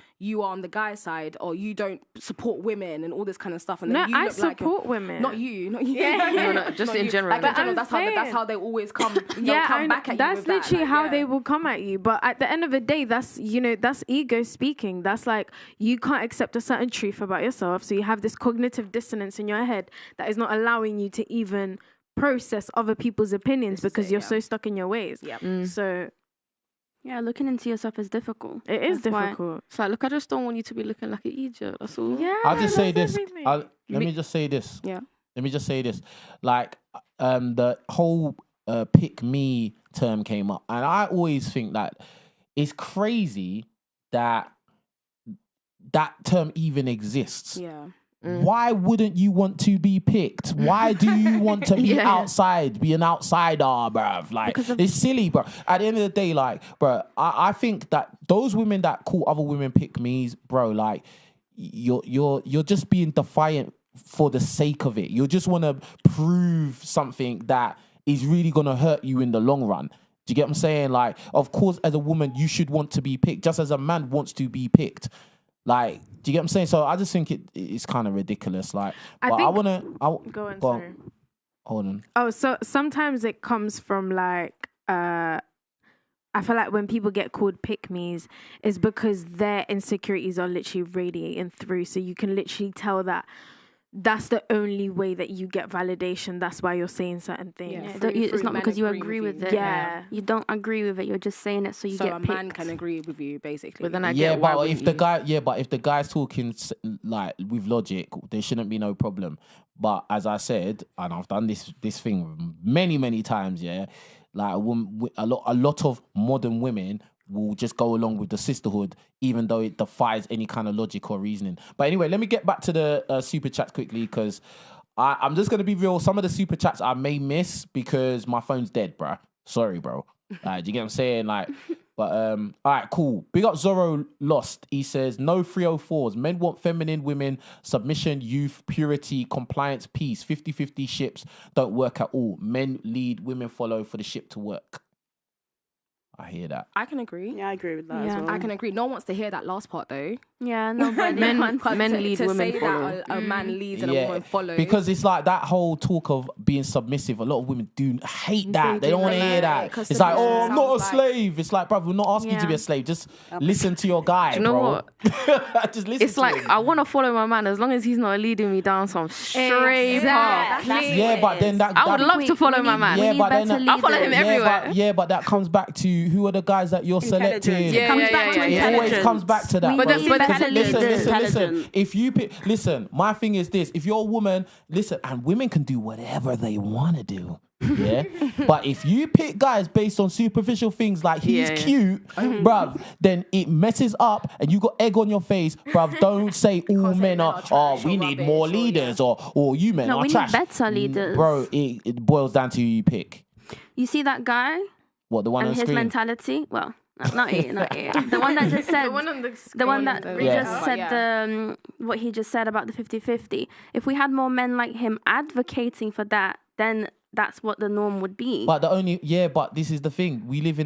are on the guy side, or you don't support women and all this kind of stuff. And No, then you I look like support women. Not you. No, just Not in you. general. Like, But in general, I'm that's how they always come. They'll come back at you. that's with that, literally like, how yeah. they will come at you. But at the end of the day, that's, you know, that's ego speaking. That's like, you can't accept a certain truth about yourself. So you have this cognitive dissonance in your head that is not allowing you to even process other people's opinions because you're so stuck in your ways. Yep. So Yeah, looking into yourself is difficult. it is That's why- difficult. It's like, look, I just don't want you to be looking like an idiot. That's all. Yeah. I'll just say that's this. everything. Let me just say this. Yeah. Let me just say this. Like, the whole pick me term came up, and I always think that it's crazy that that term even exists. Yeah. Why wouldn't you want to be picked? Why do you want to be Yeah. outside, be an outsider, bruv? Like, it's silly, bro. At the end of the day, like, bro, I think that those women that call other women pick me's, bro, like, you're just being defiant for the sake of it. You just want to prove something that is really gonna hurt you in the long run. Do you get what I'm saying? Like, of course, as a woman, you should want to be picked, just as a man wants to be picked. Like, do you get what I'm saying? So I just think it's kind of ridiculous. Like, I but think- go on, sorry. Hold on. Oh, so sometimes it comes from like I feel like when people get called pick-me's, it's because their insecurities are literally radiating through. So you can literally tell that that's the only way that you get validation. That's why you're saying certain things. Yeah. Yeah, Free- it's not men because you agree agree with with you. it. Yeah. You don't agree with it. You're just saying it so you So get a picked. man can agree with you, basically. But then I Yeah, get why but if wouldn't the you? guy, but if the guy's talking like with logic, there shouldn't be no problem. But as I said, and I've done this thing many times, yeah, like a lot of modern women will just go along with the sisterhood, even though it defies any kind of logic or reasoning. But anyway, let me get back to the super chats quickly, because I'm just gonna be real. Some of the super chats I may miss because my phone's dead, bruh. Sorry, bro. Do you get what I'm saying? Like, but all right, cool. Big up Zorro Lost. He says no 304s. Men want feminine women, submission, youth, purity, compliance, peace. 50-50 ships don't work at all. Men lead, women follow for the ship to work. I hear that. I can agree. Yeah, I agree with that Yeah. as well. I can agree. No one wants to hear that last part, though. Yeah, nobody Men- wants men to- lead, to women say follow. that a man leads and a woman follows. Because it's like that whole talk of being submissive. A lot of women do hate that. They don't want to hear that. because It's like, submission oh, I'm not a sounds slave. It's like, bro, we're not asking you to be a Yeah. slave. Just listen to your guy, Do you know bro. what? Just listen It's to like, him. I want to follow my man as long as he's not leading me down some straight path. Yeah, but then that... I would that- love to follow my man. Yeah, need but then better I'll follow him leaders. everywhere. But that comes back to who are the guys that you're selecting? It comes back to It intelligence. always comes back to that. We bro. need but better listen, leaders. listen. If you pick, listen, my thing is this: if you're a woman, listen, and women can do whatever they want to do. Yeah, but if you pick guys based on superficial things like he's cute, bruv, then it messes up and you got egg on your face, bruv. Don't say all men are we need more leaders or you men No, are we trash. need better leaders. Bro, it boils down to who you pick. You see that guy What, the one and on the his screen? mentality? Well, not it. The one that just said... The one on the The one that screen, we Yeah. just said, what he just said about the 50-50. If we had more men like him advocating for that, then that's what the norm would be. But but this is the thing. We live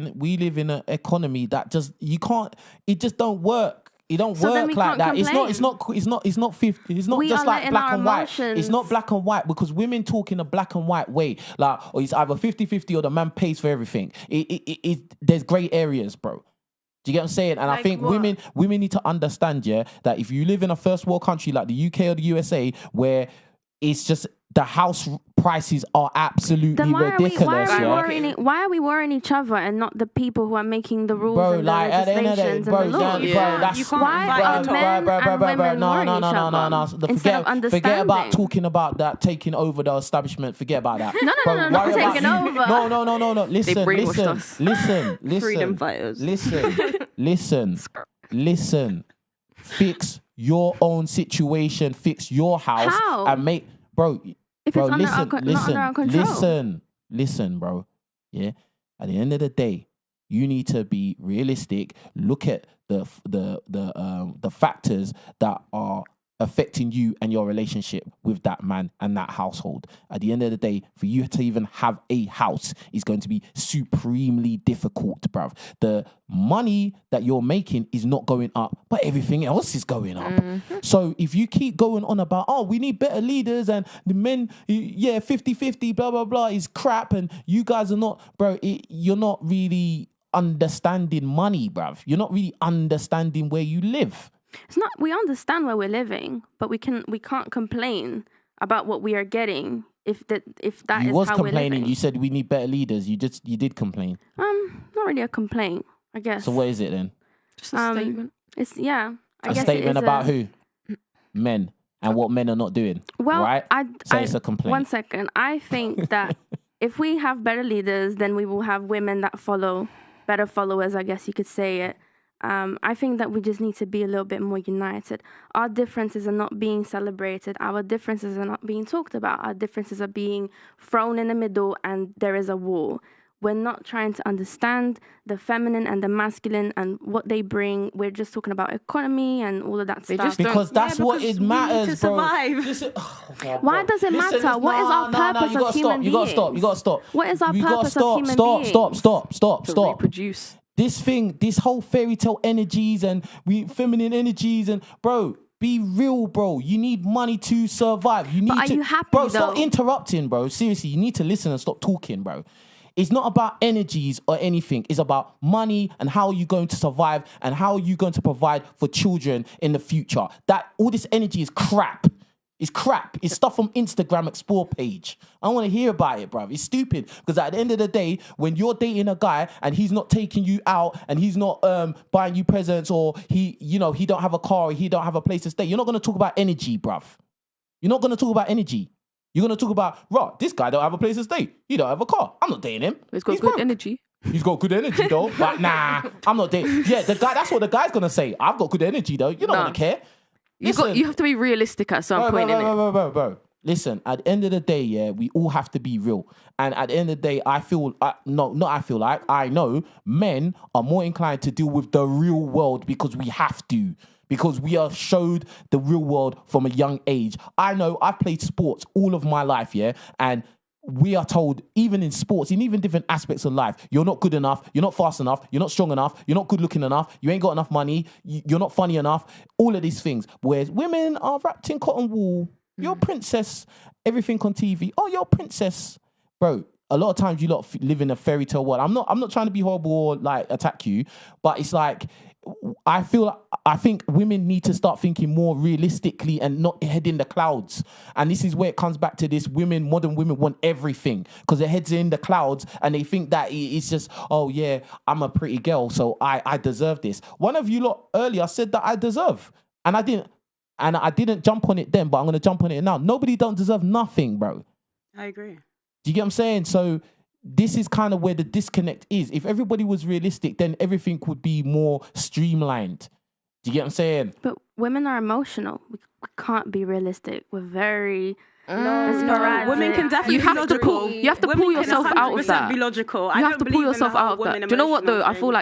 in an economy that just it just don't work. It don't So then work we like can't that. complain. It's not 50. It's not We just are like letting black our and white. It's emotions- not black and white because women talk in a black and white way. Like, or it's either 50-50 or the man pays for everything. There's grey areas, bro. Do you get what I'm saying? And I Like think what? women need to understand, that if you live in a first world country like the UK or the USA, where it's just the house prices are absolutely then ridiculous. why are we worrying each other and not the people who are making the rules Bro, and the like at the end of the day, legislations bro, and the laws? that's You can't Why fight are at all. men and women worrying each other no. instead of Forget about understanding? talking about that taking over the establishment. Forget about that. No, Bro, not worry about taking you. over. No. Listen, brainwashed us. listen. Freedom fighters. Listen. Fix your own situation. Fix your house How? and make, bro. If Bro, it's not under our control. Listen, bro. Yeah. At the end of the day, you need to be realistic. Look at the factors that are affecting you and your relationship with that man and that household. At the end of the day, for you to even have a house is going to be supremely difficult, bruv. The money that you're making is not going up, but everything else is going up. So if you keep going on about, we need better leaders and the men, 50-50, blah, blah, blah, is crap, and you guys are not, bro, you're not really understanding money, bruv. You're not really understanding where you live. It's not. We understand where we're living, but we can't complain about what we are getting if that is how we're living. You was complaining. You said we need better leaders. You did complain. Not really a complaint, I guess. So what is it then? Just a statement. It's I A guess statement it is about who? Men and what men are not doing. Well, right? So it's a complaint. 1 second. I think that if we have better leaders, then we will have women that follow, better followers, I guess you could say it. I think that we just need to be a little bit more united. Our differences are not being celebrated. Our differences are not being talked about. Our differences are being thrown in the middle and there is a war. We're not trying to understand the feminine and the masculine and what they bring. We're just talking about economy and all of that stuff. Because that's what it matters, need to bro. survive. Listen, Why does it matter? What is our purpose as human beings? You gotta stop. What is our You gotta purpose as human beings? Stop. To reproduce. This whole fairy tale energies and feminine energies and bro, be real, bro. You need money to survive. You need But are to, you happy, bro. Stop though? interrupting, bro. Seriously, you need to listen and stop talking, bro. It's not about energies or anything. It's about money and how you're going to survive and how you're going to provide for children in the future. That all this energy is crap. It's crap. It's stuff from Instagram Explore page. I don't want to hear about it, bruv. It's stupid. Because at the end of the day, when you're dating a guy and he's not taking you out and he's not buying you presents or he don't have a car or he don't have a place to stay, you're not going to talk about energy, bruv. You're not going to talk about energy. You're going to talk about, this guy don't have a place to stay. He don't have a car. I'm not dating him. He's got good broke. energy. He's got good energy, though. But nah, I'm not dating. Yeah, that's what the guy's going to say. I've got good energy, though. You don't want to care. You have to be realistic at some point, innit? Bro. Listen, at the end of the day, we all have to be real. And at the end of the day, I know men are more inclined to deal with the real world because we have to. Because we are showed the real world from a young age. I know I've played sports all of my life, and we are told, even in sports, in even different aspects of life, you're not good enough, you're not fast enough, you're not strong enough, you're not good looking enough, you ain't got enough money, you're not funny enough, all of these things. Whereas women are wrapped in cotton wool. You're a princess, everything on TV. Oh, you're a princess. Bro, a lot of times you lot live in a fairy tale world. I'm not trying to be horrible or like attack you, but it's like, I think women need to start thinking more realistically and not head in the clouds. And this is where it comes back to this: modern women want everything because their heads are in the clouds and they think that it's just, oh yeah, I'm a pretty girl, so I deserve this. One of you lot earlier said that I deserve, and I didn't jump on it then, but I'm gonna jump on it now. Nobody don't deserve nothing, bro. I agree. Do you get what I'm saying? So this is kind of where the disconnect is. If everybody was realistic, then everything would be more streamlined. Do you get what I'm saying? But women are emotional. We can't be realistic. We're very No, women can definitely You have be to logical. pull. You have to Women pull can yourself out of 100% that. Be logical. You I have don't to pull believe in yourself the whole out of that. women Do you know what though? emotional I feel thing.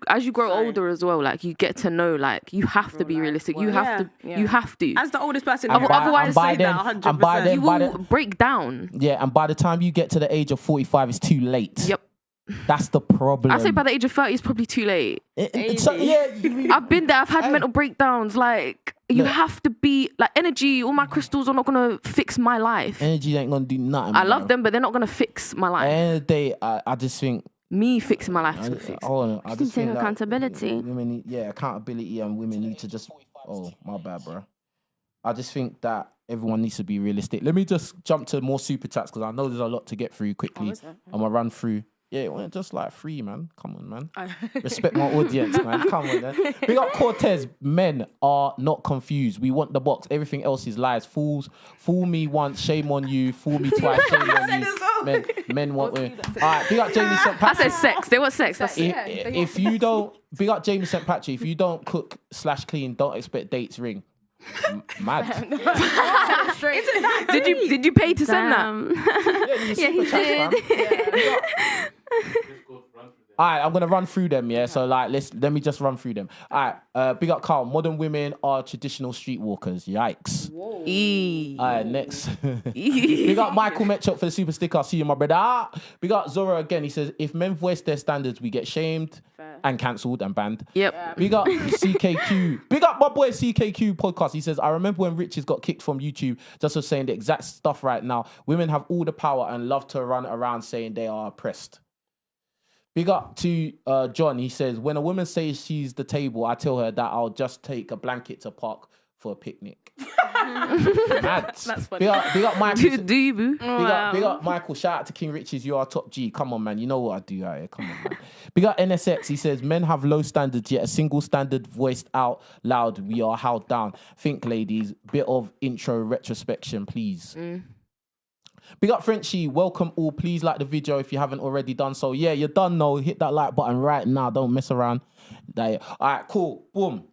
like as you grow Sorry. older as well, like you get to know, like you have to be realistic. You have to. You have to. As the oldest person, And you by- otherwise and by say then- that 100%. and by then- You will break down. Yeah, and by the time you get to the age of 45, it's too late. Yep. That's the problem. I say by the age of 30, it's probably too late. Yeah, I've been there. I've had mental breakdowns. Like you Look. have to be like energy. All my crystals are not gonna fix my life. energy ain't gonna do nothing. I love bro. them, but they're not gonna fix my At the life. end of the day, I just think. Me fixing my life is I, gonna fix. hold on, I Just just take think that accountability. Women need, accountability, and women need to just. Oh, my bad, bro. I just think that everyone needs to be realistic. Let me just jump to more super chats because I know there's a lot to get through quickly. I'm gonna run through. Yeah, well, just like free, man. Come on, man. Respect my audience, man. Come on, man. Big up Cortez. Men are not confused. We want the box. Everything else is lies. Fool me once, shame on you. Fool me twice, shame on you. Men want women. All right, big up Jamie St. I Patrick. said sex. They want sex. That's it. If you don't, big up Jamie St. Patrick. If you don't cook / clean, don't expect dates ring. Mad. Did you pay to send that? Yeah, he did. All right, I'm gonna run through them. Yeah, so like, let me just run through them. All right, big up Carl. Modern women are traditional streetwalkers. Yikes. All right, next. Big up Michael Metchop for the super sticker. See you, my brother. Big up Zora again. He says, if men voice their standards, we get shamed and cancelled and banned. Yep. Big up CKQ. Big up my boy CKQ podcast. He says, I remember when Riches got kicked from YouTube just for saying the exact stuff right now. Women have all the power and love to run around saying they are oppressed. Big up to John. He says, when a woman says she's the table, I tell her that I'll just take a blanket to park for a picnic. Mad. That's funny. Big up Michael. Do you, boo? Big up Michael. Shout out to KingRichez. You are top G. Come on, man. You know what I do out here. Come on, man. Big up NSX. He says, men have low standards, yet a single standard voiced out loud. We are held down. Think, ladies. Bit of intro retrospection, please. Big up Frenchie. Welcome all. Please like the video if you haven't already done so. Yeah, you're done now. Hit that like button right now. Don't mess around. All right, cool. Boom.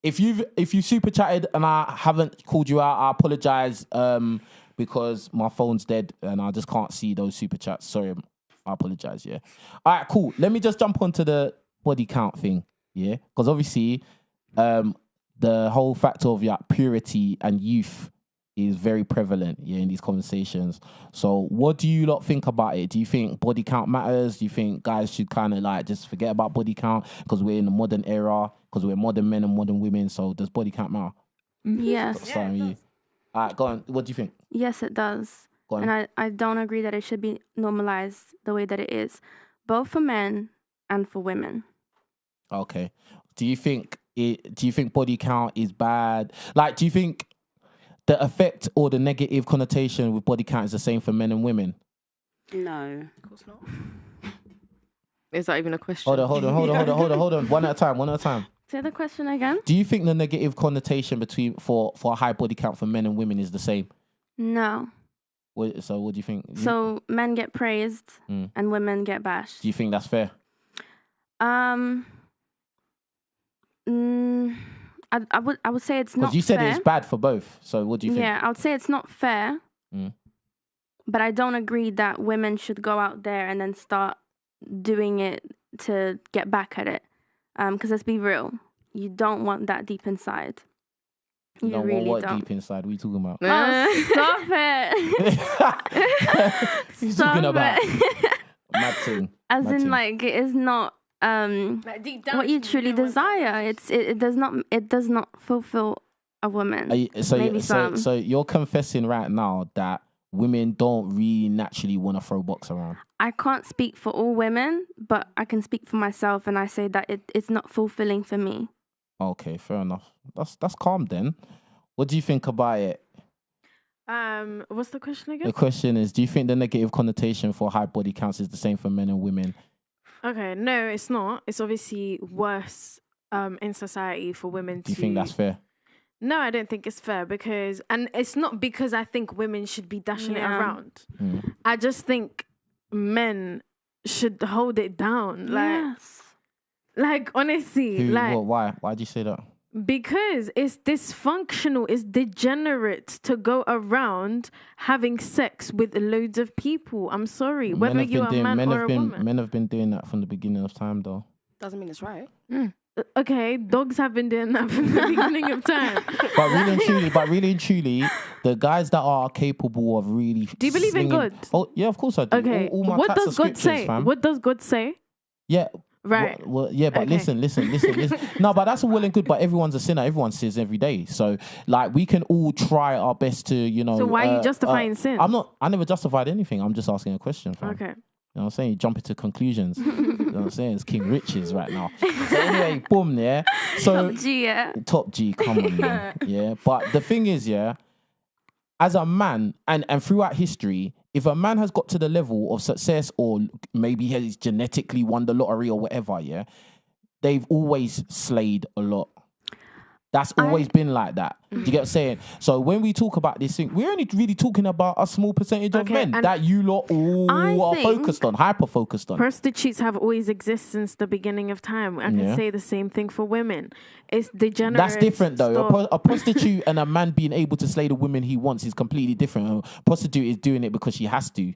If you super chatted and I haven't called you out, I apologize because my phone's dead and I just can't see those super chats. Sorry, I apologize. Yeah. All right, cool. Let me just jump onto the body count thing. Yeah, because obviously the whole factor of purity and youth is very prevalent, in these conversations. So what do you lot think about it? Do you think body count matters? Do you think guys should kind of like just forget about body count because we're in the modern era, because we're modern men and modern women? So does body count matter? Yes. Starting with you. All right, go on. What do you think? Yes, it does. Go on. And I don't agree that it should be normalized the way that it is, both for men and for women. Okay. Do you think body count is bad? Like, do you think the effect or the negative connotation with body count is the same for men and women? No, of course not. Is that even a question? Hold on. One at a time. Say the question again. Do you think the negative connotation for a high body count for men and women is the same? No. So what do you think? So men get praised and women get bashed. Do you think that's fair? I would say it's not fair. Because you said it's bad for both. So what do you think? Yeah, I would say it's not fair. But I don't agree that women should go out there and then start doing it to get back at it. Because let's be real, you don't want that deep inside. You don't really want what don't. deep inside? What are you talking about? Oh, stop it! He's Stop talking about it. mad thing. As mad in, thing. like, it is not Like deep down, what you truly desire. It does not fulfill a woman. So Maybe some. you're confessing right now that women don't really naturally want to throw box around? I can't speak for all women, but I can speak for myself, and I say that it's not fulfilling for me. Okay, fair enough. That's calm then. What do you think about it? What's the question again? The question is, do you think the negative connotation for high body counts is the same for men and women? Okay, no, it's not. It's obviously worse in society for women Do you think that's fair? No, I don't think it's fair and it's not because I think women should be dashing it around. I just think men should hold it down. Like honestly, Why? Why do you say that? Because it's dysfunctional, it's degenerate to go around having sex with loads of people. I'm sorry, whether you're a man or a woman. Men have been doing that from the beginning of time, though. Doesn't mean it's right. Okay, dogs have been doing that from the beginning of time. But really and truly, the guys that are capable of really... Do you believe in God? Oh, yeah, of course I do. Okay, all my what cats does are God say? fam. What does God say? Yeah. Right. Well, yeah, but Okay. listen. No, but that's all well and good, but everyone's a sinner. Everyone sins every day. So, like, we can all try our best to, So why are you justifying sin? I never justified anything. I'm just asking a question, fam. Okay. You know what I'm saying? You jump into conclusions. You know what I'm saying? It's KingRichez right now. So anyway, boom, yeah. So Top G, yeah. Top G, come on, man. Yeah. But the thing is, yeah, as a man, and throughout history, if a man has got to the level of success, or maybe he's genetically won the lottery or whatever, yeah, they've always slayed a lot. That's always been like that. Do you get what I'm saying? So when we talk about this thing, we're only really talking about a small percentage of men that you lot all are focused on, hyper-focused on. Prostitutes have always existed since the beginning of time. I can say the same thing for women. It's degenerate. That's different, though. A prostitute and a man being able to slay the women he wants is completely different. A prostitute is doing it because she has to.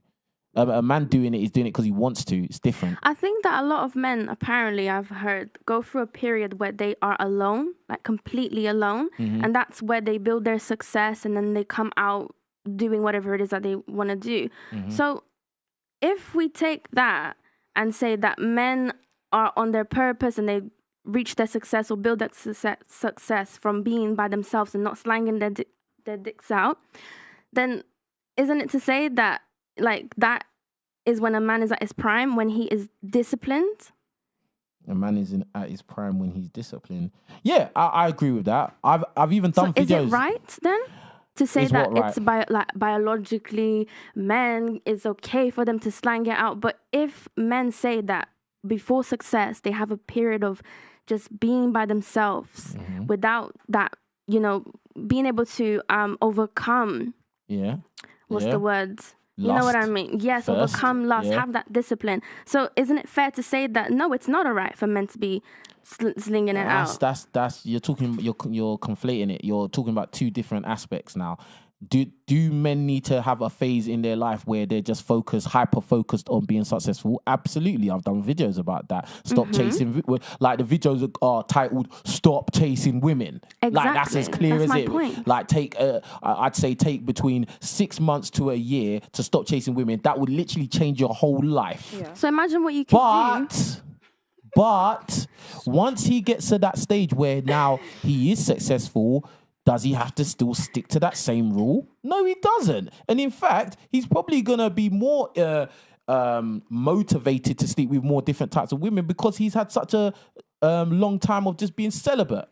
A man doing it is doing it because he wants to. It's different. I think that a lot of men, apparently, I've heard, go through a period where they are alone, like completely alone. And that's where they build their success, and then they come out doing whatever it is that they want to do. So if we take that and say that men are on their purpose and they reach their success or build that success from being by themselves and not slanging their dicks out, then isn't it to say that like that is when a man is at his prime, when he is disciplined? A man is at his prime when he's disciplined. Yeah, I agree with that. I've even done videos. Is it right then to say that right? It's biologically men, it's okay for them to slang it out? But if men say that before success they have a period of just being by themselves without that, being able to overcome. Yeah. What's the words? Lust. You know what I mean? Yes, First, overcome lust, have that discipline. So isn't it fair to say that, no, it's not all right for men to be slinging it out? That's you're conflating it. You're talking about two different aspects now. Do men need to have a phase in their life where they're just hyper-focused on being successful? Absolutely. I've done videos about that. Stop chasing, like the videos are titled "Stop Chasing Women." Exactly. Like that's as clear That's as my it. point. Like I'd say take between 6 months to a year to stop chasing women. That would literally change your whole life. Yeah. So imagine what you can do. But once he gets to that stage where now he is successful, does he have to still stick to that same rule? No, he doesn't. And in fact, he's probably going to be more motivated to sleep with more different types of women because he's had such a long time of just being celibate.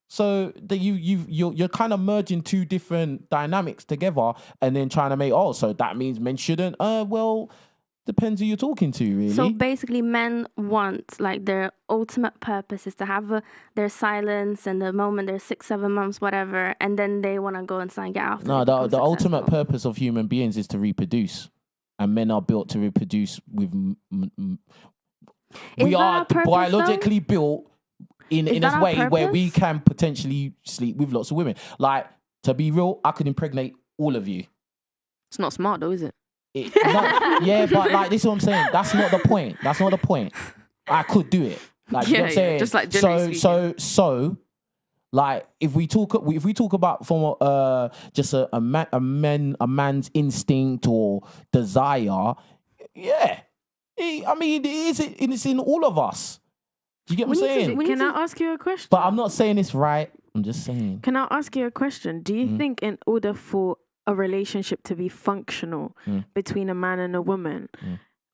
So that you're kind of merging two different dynamics together and then trying to make, so that means men shouldn't. Well, depends who you're talking to, really. So basically, men want, like, their ultimate purpose is to have their silence and the moment they're 6, 7 months, whatever, and then they want to go and sign it after. No, the ultimate purpose of human beings is to reproduce, and men are built to reproduce with. We are biologically built in a way where we can potentially sleep with lots of women. Like, to be real, I could impregnate all of you. It's not smart though, is it? Yeah, but like this is what I'm saying. That's not the point. I could do it. Like, you know what I'm saying? Just like generally speaking. So, like if we talk about from just a man's instinct or desire, yeah. It's in all of us. Do you get what I'm saying? Can I ask you a question? But I'm not saying it's right. I'm just saying. Can I ask you a question? Do you think in order for a relationship to be functional between a man and a woman,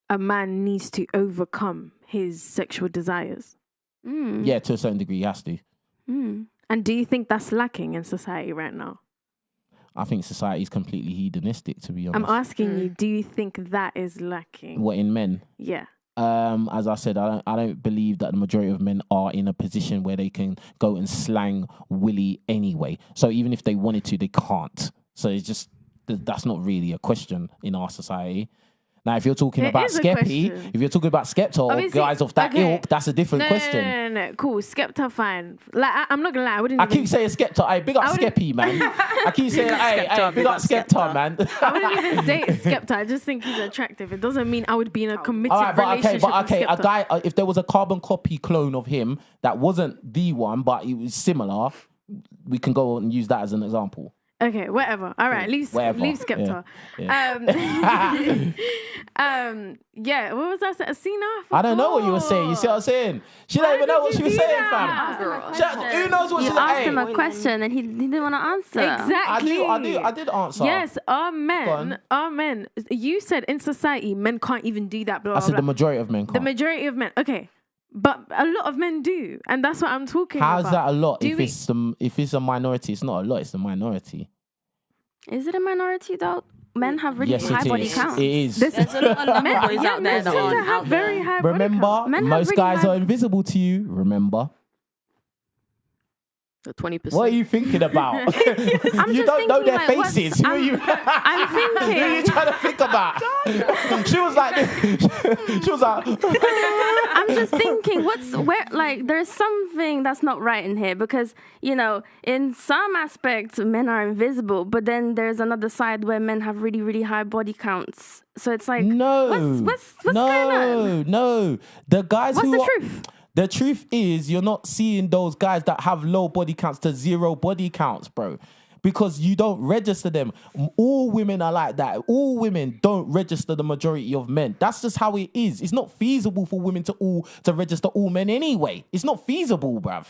a man needs to overcome his sexual desires. Yeah, to a certain degree, he has to. And do you think that's lacking in society right now? I think society is completely hedonistic, to be honest. I'm asking you, do you think that is lacking? What, in men? Yeah. As I said, I don't believe that the majority of men are in a position where they can go and slang Willy anyway. So even if they wanted to, they can't. So it's just, that's not really a question in our society. Now, if you're talking about Skeppy, if you're talking about Skepta or guys of that ilk, that's a different question. No. Cool. Skepta, fine. Like, I'm not gonna lie. I keep saying Skepta. Hey, big up Skeppy, man. I keep saying, hey, big up Skepta, man. I wouldn't even date Skepta. I just think he's attractive. It doesn't mean I would be in a committed relationship with Skepta. A guy, if there was a carbon copy clone of him that wasn't the one, but it was similar, we can go and use that as an example. Okay, whatever. All right, leave Skepta. Yeah. What was that? Asina? I don't know what you were saying. You see what I'm saying? She don't even know what she was saying, fam. Who knows what she was saying? You asked him a question and he didn't want to answer. Exactly. I did answer. Yes, our men. You said in society, men can't even do that. Blah, I said blah. the majority of men can't. The majority of men. Okay. But a lot of men do, and that's what I'm talking about. How's that a lot? If it's a minority, it's not a lot. It's a minority. Is it a minority though? Men have really high body counts. It is. There's a lot of men boys out there that aren't out very there. high Remember, body count. most guys are invisible to you. Remember. The 20%. What are you thinking about? You don't know their faces. Who are you? I'm thinking. Who are you trying to think about? She was like. I'm just thinking, there's something that's not right in here because, in some aspects, men are invisible, but then there's another side where men have really, really high body counts. So it's like, what's going on? No. The guys What's the truth? The truth is, you're not seeing those guys that have low body counts to zero body counts, bro. Because you don't register them. All women are like that. All women don't register the majority of men. That's just how it is. It's not feasible for women to register all men anyway. It's not feasible, bruv.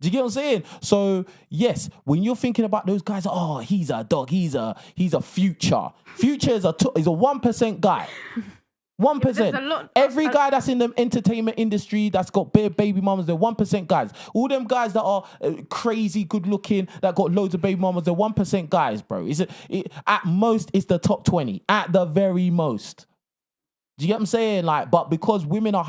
Do you get what I'm saying? So, yes, when you're thinking about those guys, he's a dog, he's a Future. Future is a 1% guy. 1%. Every guy that's in the entertainment industry that's got baby mamas, they're 1% guys. All them guys that are crazy good looking, that got loads of baby mamas, they're 1% guys, bro. At most, it's the top 20. At the very most. Do you get what I'm saying? But because women are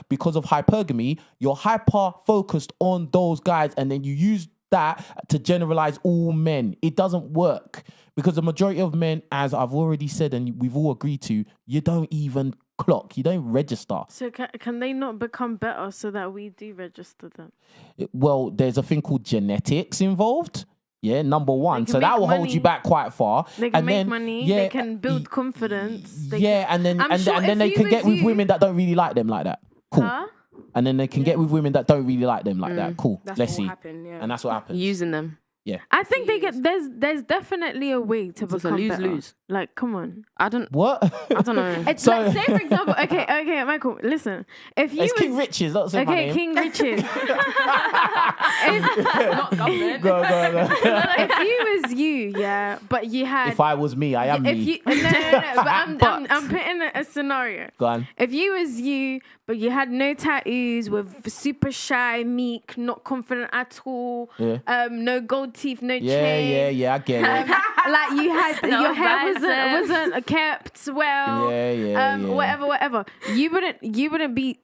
because of hypergamy, you're hyper focused on those guys, and then you use that to generalize all men. It doesn't work. Because the majority of men, as I've already said and we've all agreed to, you don't even clock. You don't register. So can they not become better so that we do register them? Well, there's a thing called genetics involved. Yeah, number one. So that will hold you back quite far. They can make money. Yeah, they can build confidence. And then they can get with women that don't really like them like that. Cool. Huh? And then they can get with women that don't really like them like that. Cool. Let's see. And that's what happens. Using them. Yeah. I think there's definitely a way to become lose. Like, come on. I don't know. It's like, say for example, okay, Michael, listen. If you it's KingRichez, that's my name. KingRichez. not government. Go. If you was you, yeah, but you had. If I was me, I am me. No, but I'm putting a scenario. Go on. If you was you, but you had no tattoos, were super shy, meek, not confident at all, no gold teeth, no chain. Yeah, I get it. Like you had your hair wasn't kept well. Whatever. You wouldn't be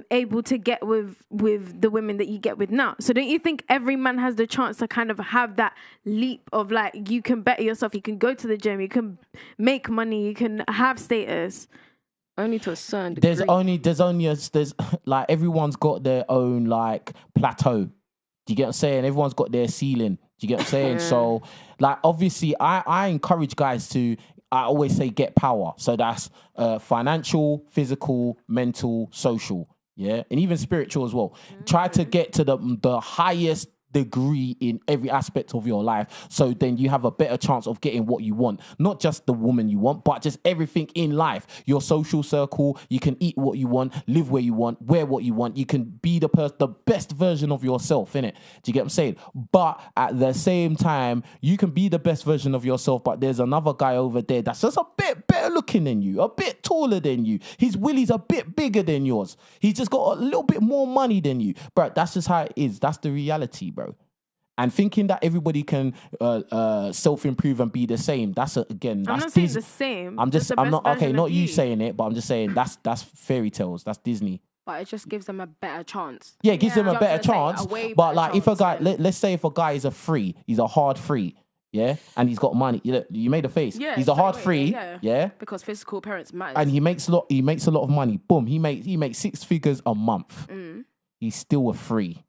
able to get with the women that you get with now. So don't you think every man has the chance to kind of have that leap of like you can better yourself, you can go to the gym, you can make money, you can have status? Only to a certain degree. There's like everyone's got their own like plateau. Do you get what I'm saying? Everyone's got their ceiling. Do you get what I'm saying? So, like, obviously, I encourage guys I always say get power. So that's financial, physical, mental, social, yeah? And even spiritual as well. Try to get to the highest degree in every aspect of your life. So then you have a better chance of getting what you want. Not just the woman you want, but just everything in life. Your social circle, you can eat what you want, live where you want, wear what you want. You can be the best version of yourself, innit? Do you get what I'm saying? But at the same time, you can be the best version of yourself, but there's another guy over there that's just a bit better looking than you, a bit taller than you. His willy's a bit bigger than yours. He's just got a little bit more money than you. Bro, that's just how it is. That's the reality, bro. And thinking that everybody can self-improve and be the same, again, I'm not saying the same. I'm not, okay, not you saying it, but I'm just saying that's fairy tales. That's Disney. But it just gives them a better chance. Yeah, it gives them a better chance. But like, if a guy, let's say if a guy is he's a hard free, yeah, and he's got money. You made a face. Yeah, he's a hard free, yeah. Because physical appearance matters. And he makes a lot of money. Boom, he makes 6 figures a month. He's still a free.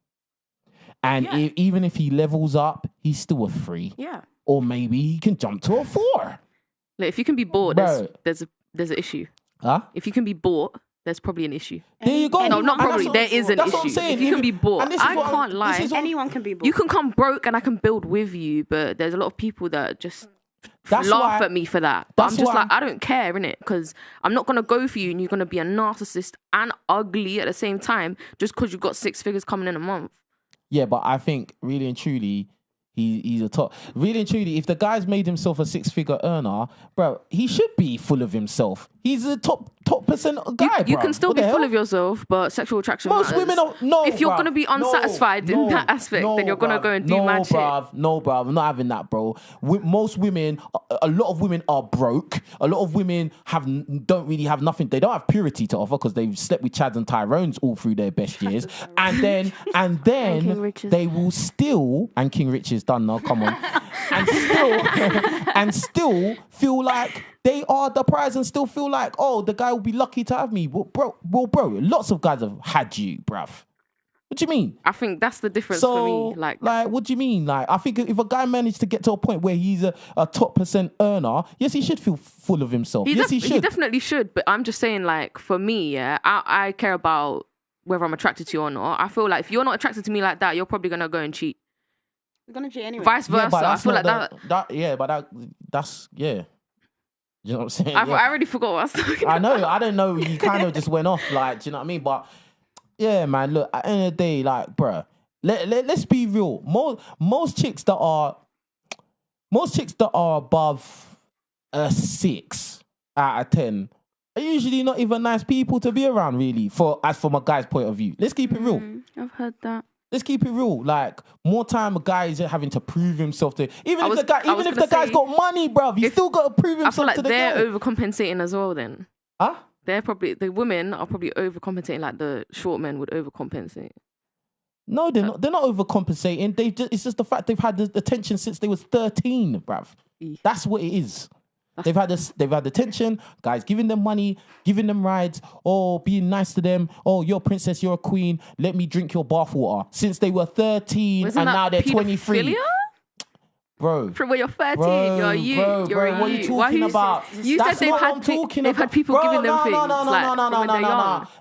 And even if he levels up, he's still a 3. Yeah. Or maybe he can jump to a 4. Like, if you can be bought, there's an issue. Huh? If you can be bought, there's probably an issue. There you go. No, not probably. There is an that's issue. What I'm saying. If you can be bought, I can't lie. Anyone can be bought. You can come broke and I can build with you, but there's a lot of people that just laugh at me for that. But I'm just like, I don't care, innit? Because I'm not going to go for you and you're going to be a narcissist and ugly at the same time just because you've got 6 figures coming in a month. Yeah, but I think really and truly, he's a top. Really and truly, if the guy's made himself a 6-figure earner, bro, he should be full of himself. He's a top percent guy, You bro. can still be full of yourself, but sexual attraction Most matters. women don't. No, if you're bruv, going to be unsatisfied in that aspect, then you're going to go and do mad shit. No, bruv, I'm not having that, bro. Most women, a lot of women are broke. A lot of women don't really have nothing. They don't have purity to offer because they've slept with Chads and Tyrones all through their best years. and then they will still, and KingRichez done now, come on. and still feel like they are the prize and still feel like, oh, the guy will be lucky to have me. Well, bro, lots of guys have had you, bruv. What do you mean? I think that's the difference for me. Like, what do you mean? Like, I think if a guy managed to get to a point where he's a top percent earner, yes, he should feel full of himself. He should. He definitely should. But I'm just saying, like, for me, I care about whether I'm attracted to you or not. I feel like if you're not attracted to me like that, you're probably going to go and cheat. You're going to cheat anyway. Vice versa. Yeah, I feel like that's. You know what I'm saying? I already forgot what I was talking about. I know. I don't know. You kind of just went off. Like, do you know what I mean? But yeah, man. Look, at the end of the day, like, bruh, let's be real. Most chicks that are above a 6 out of 10 are usually not even nice people to be around. Really, as from a guy's point of view, let's keep it real. I've heard that. Let's keep it real. Like, more time a guy is having to prove himself to. Even if the guy's got money, bruv, he's still got to prove himself I feel like to the they're girl. overcompensating as well. Then, Huh? the women are probably overcompensating, like the short men would overcompensate. No, they're not. They're not overcompensating. It's just the fact they've had the attention since they was 13, bruv. That's what it is. They've had the attention, guys giving them money, giving them rides, being nice to them. Oh, you're a princess, you're a queen. Let me drink your bathwater. Since they were 13 and now they're 23. Bro. From when you're 13, you're a youth. What are you talking about? You said they've had people giving them things.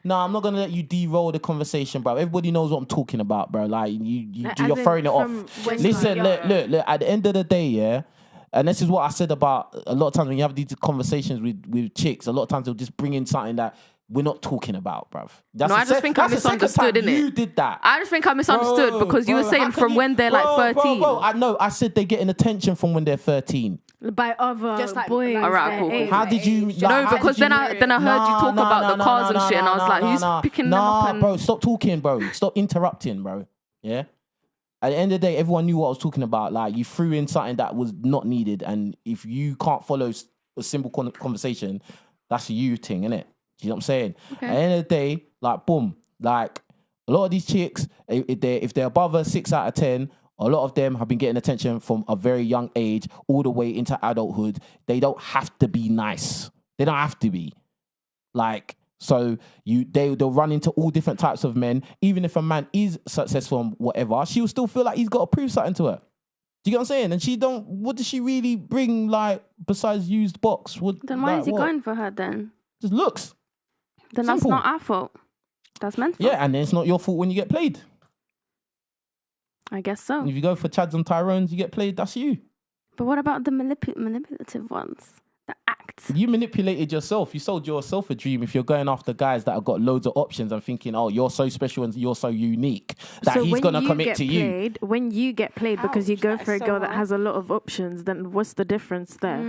No, I'm not gonna let you derail the conversation, bro. Everybody knows what I'm talking about, bro. Like you're throwing it off. Listen, look. At the end of the day, yeah. And this is what I said about a lot of times when you have these conversations with chicks, a lot of times they'll just bring in something that we're not talking about, bruv. I just think I misunderstood, innit? You did that. I just think I misunderstood because you were saying from when they're like 13. I know. I said they're getting attention from when they're 13. By other Just like boys. All right, cool. How did you? No, because then I heard you talk about the cars and shit, and I was like, who's picking them up? Nah, bro, stop talking, bro. Stop interrupting, bro. Yeah. At the end of the day, everyone knew what I was talking about. Like, you threw in something that was not needed, and if you can't follow a simple conversation, that's a you thing, innit? Do you know what I'm saying? Okay. At the end of the day, like, boom, like, a lot of these chicks, if they're above a 6 out of 10, a lot of them have been getting attention from a very young age all the way into adulthood. They don't have to be nice. They don't have to be. Like, so they'll run into all different types of men. Even if a man is successful and whatever, she'll still feel like he's got to prove something to her. Do you get what I'm saying? And what does she really bring, like, besides used box? Then why is he going for her then? Just looks. Then Simple. That's not our fault. That's men's fault. Yeah, and then it's not your fault when you get played. I guess so. If you go for Chads and Tyrones, you get played. That's you. But what about the manipulative ones? The acts. You manipulated yourself. You sold yourself a dream. If you're going after guys that have got loads of options and thinking, oh, you're so special and you're so unique that So he's when gonna you commit get to you. played, when you get played because you Ouch, go that for a is so girl that hard. has a lot of options, then what's the difference there?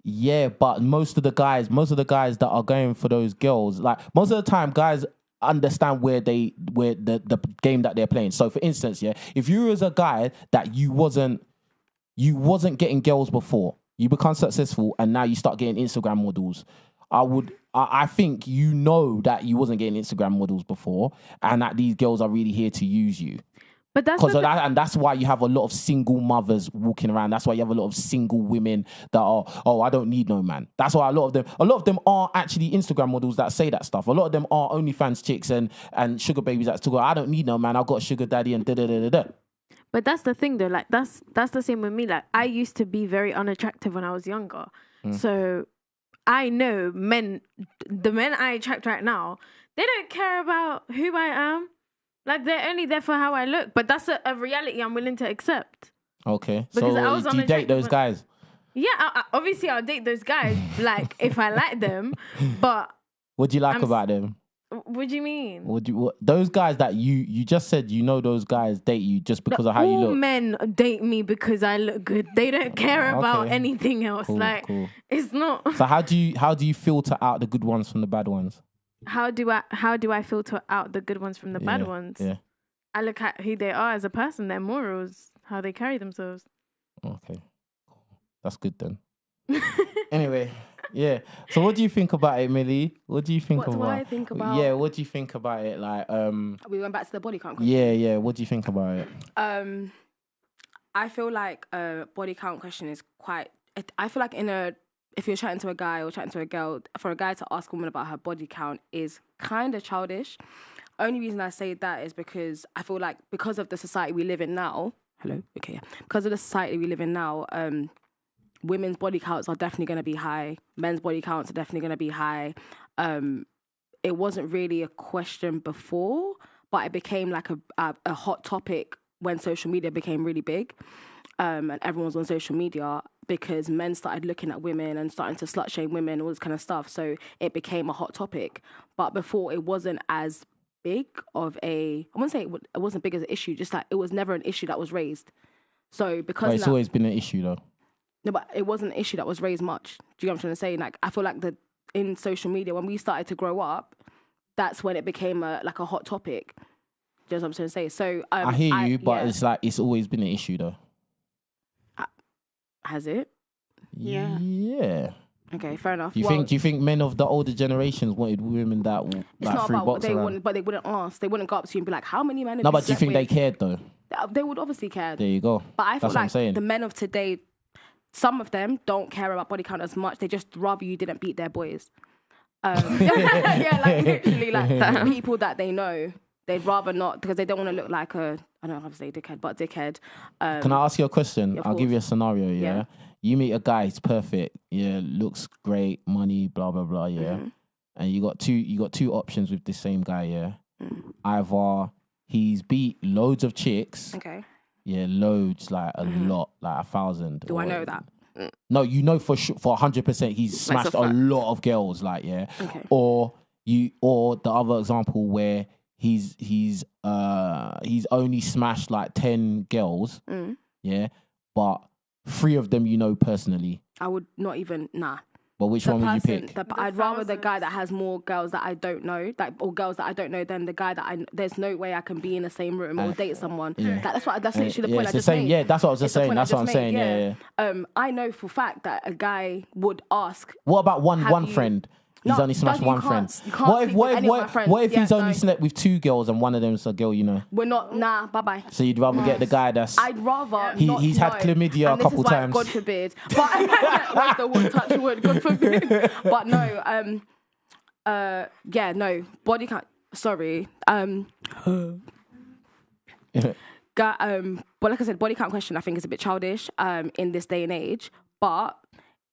Yeah, but most of the guys that are going for those girls, like most of the time, guys understand where the game that they're playing. So, for instance, yeah, if you was a guy that you wasn't getting girls before, you become successful, and now you start getting Instagram models. I think you know that you wasn't getting Instagram models before, and that these girls are really here to use you. But that's Because of that, and that's why you have a lot of single mothers walking around. That's why you have a lot of single women that are, oh, I don't need no man. That's why a lot of them are actually Instagram models that say that stuff. A lot of them are OnlyFans chicks and sugar babies that talk, I don't need no man. I've got a sugar daddy and da da da da da. But that's the thing, though. Like that's the same with me. Like I used to be very unattractive when I was younger, so I know the men I attract right now, they don't care about who I am. Like they're only there for how I look. But that's a reality I'm willing to accept. Okay, Because I was so do you date unattractive those when- guys? Yeah, obviously I'll date those guys. Like if I like them, but What do you like I'm about them? what do you mean? Those guys that you just said, you know, those guys date you just because of how you All look. men date me because I look good. They don't care about Okay. anything else. Cool, like cool. it's not. So how do you filter out the good ones from the bad ones? How do I filter out the good ones from the bad ones? Yeah. I look at who they are as a person, their morals, how they carry themselves. Okay. That's good then. Anyway, yeah. So what do you think about it, Millie? What do you think What about do I think about? Yeah, what do you think about it? Like, We went back to the body count question. yeah, what do you think about it? I feel like a body count question is quite. I feel like if you're chatting to a guy or chatting to a girl, for a guy to ask a woman about her body count is kind of childish. Only reason I say that is because I feel like because of the society we live in now. Hello, okay, yeah. Because of the society we live in now, women's body counts are definitely going to be high. Men's body counts are definitely going to be high. It wasn't really a question before, but it became like a hot topic when social media became really big, and everyone's on social media because men started looking at women and starting to slut shame women, all this kind of stuff. So it became a hot topic. But before, it wasn't as big of I wouldn't say it wasn't big as an issue, just like it was never an issue that was raised. So because But it's always been an issue though. no, but it wasn't an issue that was raised much. Do you know what I'm trying to say? Like I feel like in social media, when we started to grow up, that's when it became a hot topic. Do you know what I'm trying to say? So I hear you, but yeah. it's like it's always been an issue though. Has it? Yeah. Yeah. Okay, fair enough. Do you think men of the older generations wanted women that It's like not free about what box they around? want, but they wouldn't ask. They wouldn't go up to you and be like, "How many men?" Have No, you but do you slept think they with?" cared though? They would obviously care. There you go. But I feel That's what I'm like saying. the men of today, some of them don't care about body count as much. They just rather you didn't beat their boys. Yeah, like literally, like the people that they know, they'd rather not because they don't want to look like I don't know how to say dickhead, but dickhead. Can I ask you a question? of I'll give you a course. scenario, yeah? Yeah. You meet a guy, he's perfect, yeah, looks great, money, blah, blah, blah, yeah? Mm-hmm. And you got two options with this same guy, yeah? Mm. Either he's beat loads of chicks, Okay. yeah, loads, like a lot, like 1,000. Do I know that? No, you know for sure, for 100%, he's That's smashed a a fact. lot of girls, like, yeah? Okay. Or the other example where he's only smashed like 10 girls, Mm. yeah, but 3 of them you know personally. I would not even But which The one would you pick? I'd rather the guy that has more girls that I don't know, or girls that I don't know, than the guy that there's no way I can be in the same room or date someone. Yeah. That's literally the Yeah, point it's I the just same. made. Yeah, that's what I was just It's the saying. point I That's what I'm just saying. made, Yeah. I know for a fact that a guy would ask. What about one Have you- friend? He's No, only smashed you one can't- friend. you can't What if sleep with any of my friends. what if Yeah, he's only no. slept with 2 girls and one of them's a girl you know? We're not. Bye bye. So you'd rather get the guy that's I'd rather not he's had know. chlamydia And a couple this is why, times. God forbid. But where's the wood? Touch wood. God forbid. But no. Yeah. No. Body count. Sorry. But like I said, body count question I think is a bit childish. In this day and age. But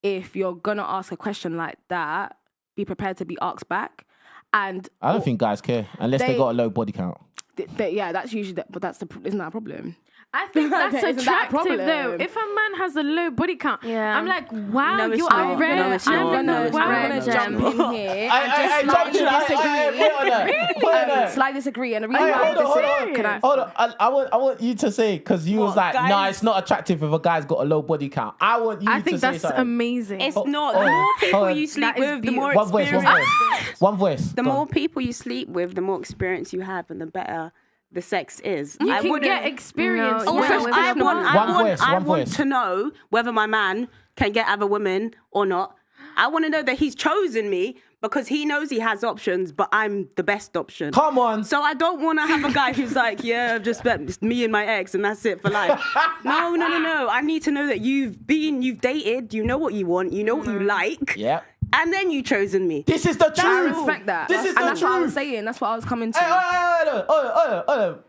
if you're gonna ask a question like that, be prepared to be asked back. And I don't think guys care unless they They- got a low body count. that's usually but isn't that a problem? I think that's Isn't that a attractive problem? though. If a man has a low body count, Yeah. I'm like, wow, No, it's you not. are rare. No, it's not. I'm No, it's wow. not. I'm gonna jump in here and Hey, just jump in. slightly disagree. And the reason Hey, why I hold disagree, on. Hold on. I want you to say, because you was like, guys? nah, it's not attractive if a guy's got a low body count. I want you I to think say that's something. amazing. It's not. oh, The more people hold on. you sleep That is with, the more One voice. experience. One voice. The more people you sleep with, the more experience you have, and the better the sex is. You I can wouldn't- get experience. No, Also, with I a want One voice. to know whether my man can get other women or not. I want to know that he's chosen me because he knows he has options, but I'm the best option. Come on. So I don't want to have a guy who's like, yeah, just me and my ex, and that's it for life. No. I need to know that you've dated, you know what you want, you know what you like, Yeah. and then you've chosen me. This is the truth. I respect that. This is and the that's what I was truth. saying. That's what I was coming to. Hey, hold on.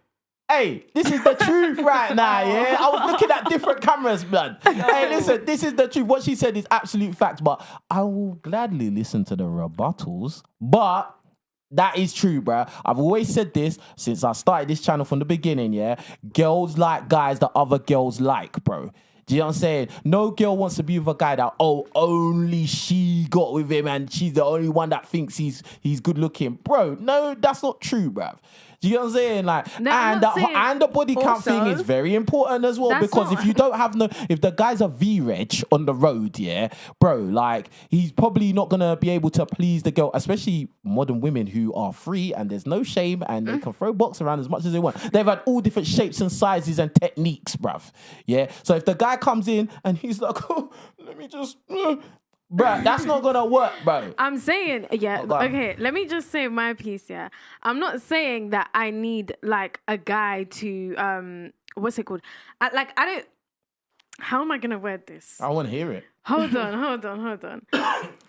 Hey, this is the truth right now, yeah? I was looking at different cameras, blood. Hey, listen, this is the truth. What she said is absolute fact, but I will gladly listen to the rebuttals. But that is true, bro. I've always said this since I started this channel from the beginning, yeah? Girls like guys that other girls like, bro. Do you know what I'm saying? No girl wants to be with a guy that, only she got with him and she's the only one that thinks he's good looking. Bro, no, that's not true, bruv. Do you know what I'm saying? Like, No, I'm and not saying- the body count thing is very important as well, That's because not- if you don't have if the guy's a V-reg on the road, yeah, bro, like, he's probably not gonna be able to please the girl, especially modern women who are free and there's no shame and they can throw box around as much as they want. They've had all different shapes and sizes and techniques, bruv. Yeah, so if the guy comes in and he's like, let me just... Bruh, that's not gonna work, bro. I'm saying, yeah, go on. okay, let me just say my piece, yeah. I'm not saying that I need, like, a guy to, what's it called? I don't, how am I gonna word this? I want to hear it. Hold on.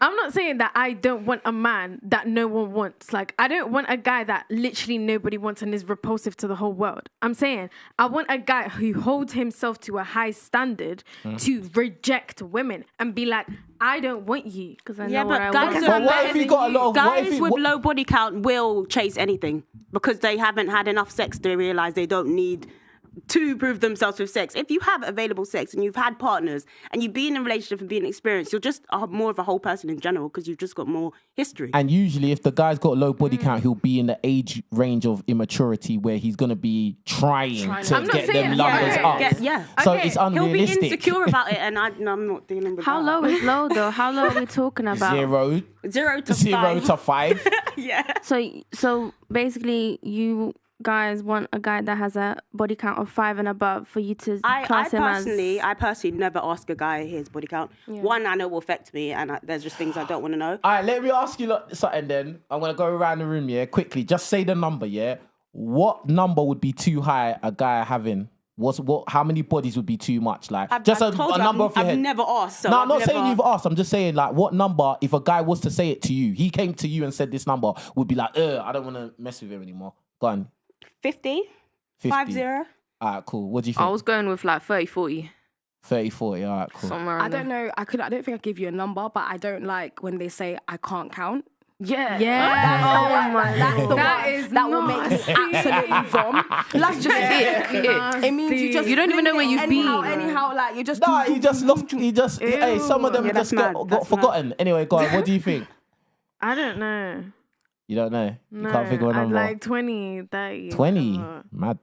I'm not saying that I don't want a man that no one wants. Like, I don't want a guy that literally nobody wants and is repulsive to the whole world. I'm saying I want a guy who holds himself to a high standard to reject women and be like, I don't want you. Because I know Yeah, what I but want. guys, But what if he got a lot of... what if guys he- with what- low body count will chase anything because they haven't had enough sex to realize they don't need to prove themselves with sex. If you have available sex and you've had partners and you've been in a relationship and been experienced, you're just more of a whole person in general because you've just got more history. And usually, if the guy's got a low body count, he'll be in the age range of immaturity where he's gonna be trying to I'm not get saying- them numbers yeah, up. yeah. So Okay, it's He'll be unrealistic. insecure about it, and I'm not dealing with How that. low is low, though? How low are we talking about? Zero Zero to five. to 5. Yeah. So basically, you guys want a guy that has a body count of 5 and above for you to I class him personally as... never ask a guy his body count. One, I know will affect me, and there's just things I don't want to know. All right, let me ask you something then. I'm gonna go around the room, yeah, quickly. Just say the number, yeah. What number would be too high? A guy having how many bodies would be too much? Like, just a number off your I've head. never asked. So No, I've I'm not never... saying you've asked. I'm just saying, like, what number, if a guy was to say it to you, he came to you and said this number, would be like, I don't want to mess with him anymore. Go on. 50? 50. 50? All right, cool. What do you think? I was going with like 30, 40. 30, 40. All right, cool. Somewhere I around don't know. I don't think I give you a number, but I don't like when they say I can't count. Yeah. That's the That one is that will make me absolutely vom. That's just it. It means you just You don't even know where you've anyhow, like you just Nah, he just lost. Hey, some of them Yeah, just that's got mad. That's forgotten. Anyway, go on. What do you think? I don't know. You don't know. No, You can't figure a I'd number. like 20, 30. 20. whatever. Mad.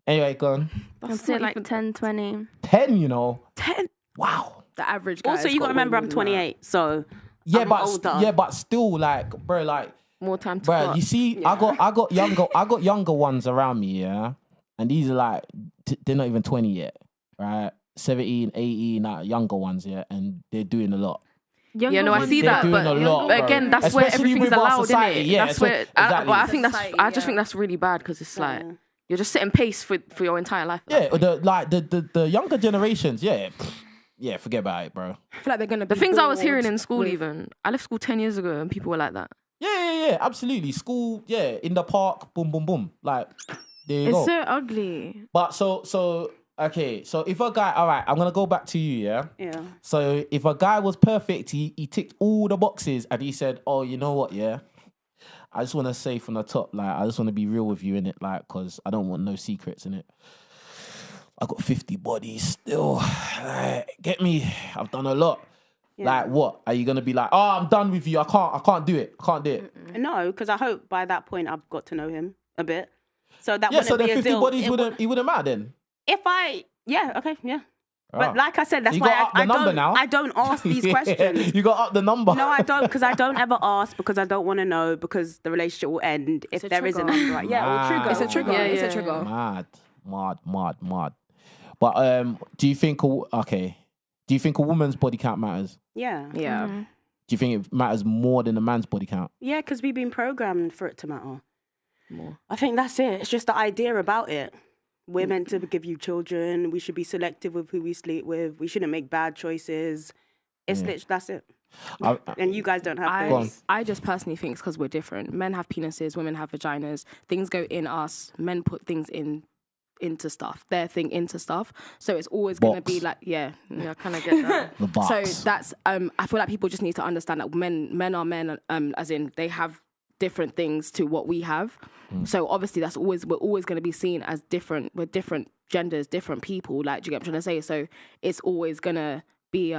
Anyway, go on. I'd say like 10, 20. 10, you know. 10. Wow. the average guy. Also, you got to remember I'm 28, so Yeah, I'm but older. but still, like, bro, like, More time to bro, fuck. you see, I got younger ones around me, yeah, and these are like they're not even 20 yet, right? 17, 18, younger ones, yeah, and they're doing a lot. Yeah, no, I see They're that, doing but a lot, but again, bro. that's where Especially everything's with our allowed, society, innit? yeah, That's so- where, exactly. but I think Society, I just yeah. think that's really bad because it's like you're just setting pace for your entire life. Yeah, the younger generations, yeah, yeah, forget about it, bro. I feel like they're gonna. The be things I was bored hearing in school, with- even I left school 10 years ago, and people were like that. Yeah, absolutely. School, yeah, in the park, boom, boom, boom. Like, there you It's go. so ugly. But so okay, so if a guy, all right, I'm gonna go back to you, yeah. Yeah. So if a guy was perfect, he ticked all the boxes, and he said, "Oh, you know what? Yeah, I just want to say from the top, like, I just want to be real with you in it, like, because I don't want no secrets in it. I got 50 bodies still. Like, get me? I've done a lot. Yeah. Like, what? Are you gonna be like, oh, I'm done with you? I can't do it. I can't do it. No, because I hope by that point I've got to know him a bit. So that so wouldn't be the a 50 deal. bodies wouldn't matter then. But like I said, that's you why got up the number now. I don't ask these questions. You got up the number. No, I don't, because I don't ever ask, because I don't want to know, because the relationship will end if there is a number. Right? Yeah, it will trigger. It's a trigger. Yeah, it's a trigger. Mad. But do you think a woman's body count matters? Yeah. Yeah. Mm-hmm. Do you think it matters more than a man's body count? Yeah, because we've been programmed for it to matter. More. I think that's it. It's just the idea about it. We're meant to give you children. We should be selective with who we sleep with. We shouldn't make bad choices. It's literally, that's it. And you guys don't have those. I just personally think it's because we're different. Men have penises, women have vaginas. Things go in us. Men put things into stuff. Their thing into stuff. So it's always going to be like, yeah, I kind of get that. The box. So that's, I feel like people just need to understand that men are men, as in they have different things to what we have. So obviously we're always going to be seen as different. We're different genders, different people. Like, do you get what I'm trying to say? So it's always going to be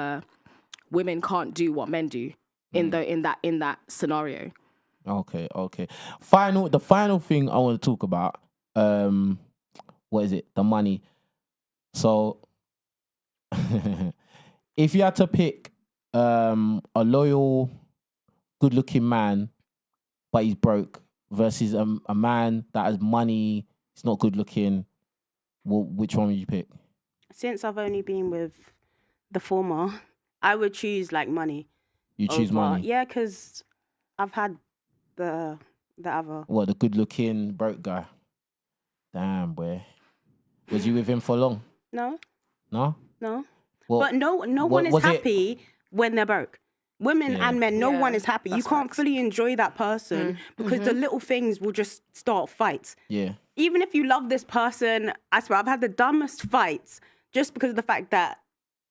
women can't do what men do in that scenario. Okay. The final thing I want to talk about, what is it? The money. So if you had to pick a loyal, good-looking man, but he's broke, versus a man that has money, he's not good-looking, which one would you pick? Since I've only been with the former, I would choose like money. You choose money? Yeah, because I've had the other. What, the good-looking broke guy? Damn, boy. Was you with him for long? No. No? No. Well, but no one is happy when they're broke. Women and men, no one is happy. You can't fully enjoy that person because the little things will just start fights. Yeah. Even if you love this person, I swear, I've had the dumbest fights just because of the fact that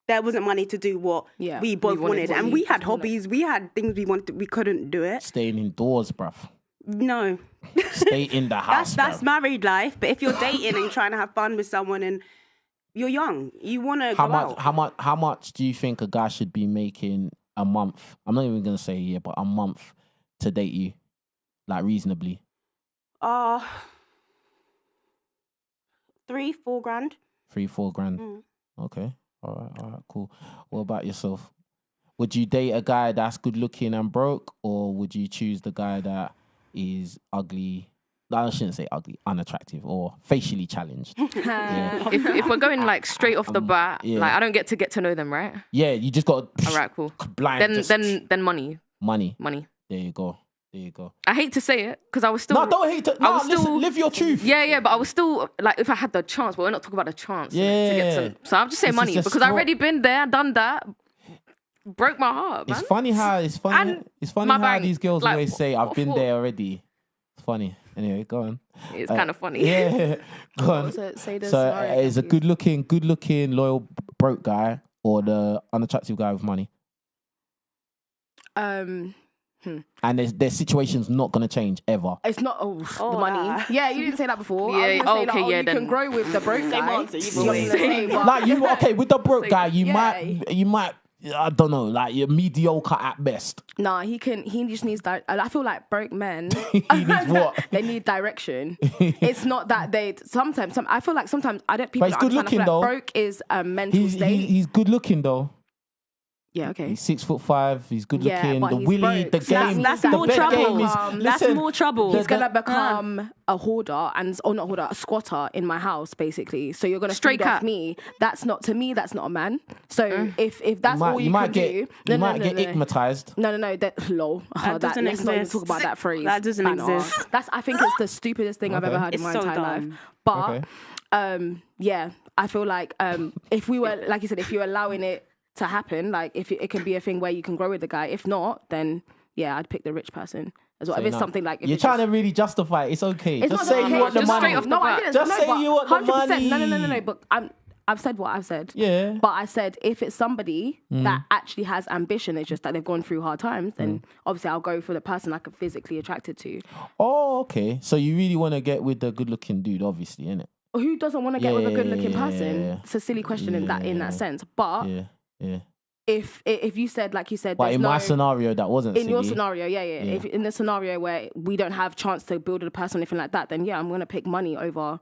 there wasn't money to do what we both wanted. And we had hobbies, we had things we wanted, we couldn't do it. Staying indoors, bruv. No. Stay in the house. That's married life. But if you're dating and trying to have fun with someone and you're young, you want to go out. How much do you think a guy should be making a month? I'm not even gonna say a year, but a month to date you, like reasonably. 3-4 grand. 3-4 grand. Okay. All right, cool. What about yourself? Would you date a guy that's good looking and broke, or would you choose the guy that is ugly? I shouldn't say ugly, unattractive, or facially challenged. If we're going like straight off the bat, like I don't get to know them, right? Yeah, you just got. All right, cool. Blind. Then money. Money. There you go. I hate to say it because I was still. No, don't hate it. No, listen, live your truth. Yeah, but I was still like, if I had the chance, but we're not talking about the chance. Yeah. To get to, so I'm just saying money because I've already been there, done that. Broke my heart, man. It's funny how these girls like, always say, "I've been there already." It's funny. Anyway, go on. It's kind of funny. Yeah, go on. So is a good looking, loyal, broke guy, or the unattractive guy with money? And their situation's not gonna change ever. It's not the money. Yeah, you didn't say that before. Yeah, you can grow with the broke guy. With the broke guy, you might. I don't know, like you're mediocre at best. Nah, he just needs that. I feel like broke men. He needs what? They need direction. It's not that I feel like sometimes I don't. People but he's good looking though. Broke is a mental state. He's good looking though. Yeah, okay. He's 6'5". He's good looking. But the he's willy, broke. the game. That's more trouble. That's more trouble. He's gonna become a hoarder a squatter in my house, basically. So you're gonna straight feed off me. That's not a man. So if that's all you can do, you might get igmatized. No. That lol. That doesn't let's not even exist. talk about that phrase. That doesn't exist. I think it's the stupidest thing I've ever heard in my entire life. But yeah, I feel like if we were, like you said, if you're allowing it to happen, like if it can be a thing where you can grow with the guy. If not, then yeah, I'd pick the rich person as well. If it's something like you're trying to really justify it, it's okay. It's just say you want the money. No, I didn't. Just say you want the money. No. But I've said what I've said. Yeah. But I said if it's somebody that actually has ambition, it's just that they've gone through hard times, then obviously I'll go for the person I'm physically attracted to. Oh, okay. So you really want to get with the good-looking dude, obviously, innit? Who doesn't want to get with a good-looking person? Yeah. It's a silly question in that sense. But Yeah. if you said, like you said, But in my scenario, that wasn't in silly. your scenario, yeah. If in the scenario where we don't have chance to build with a person or anything like that, then yeah, I'm gonna pick money over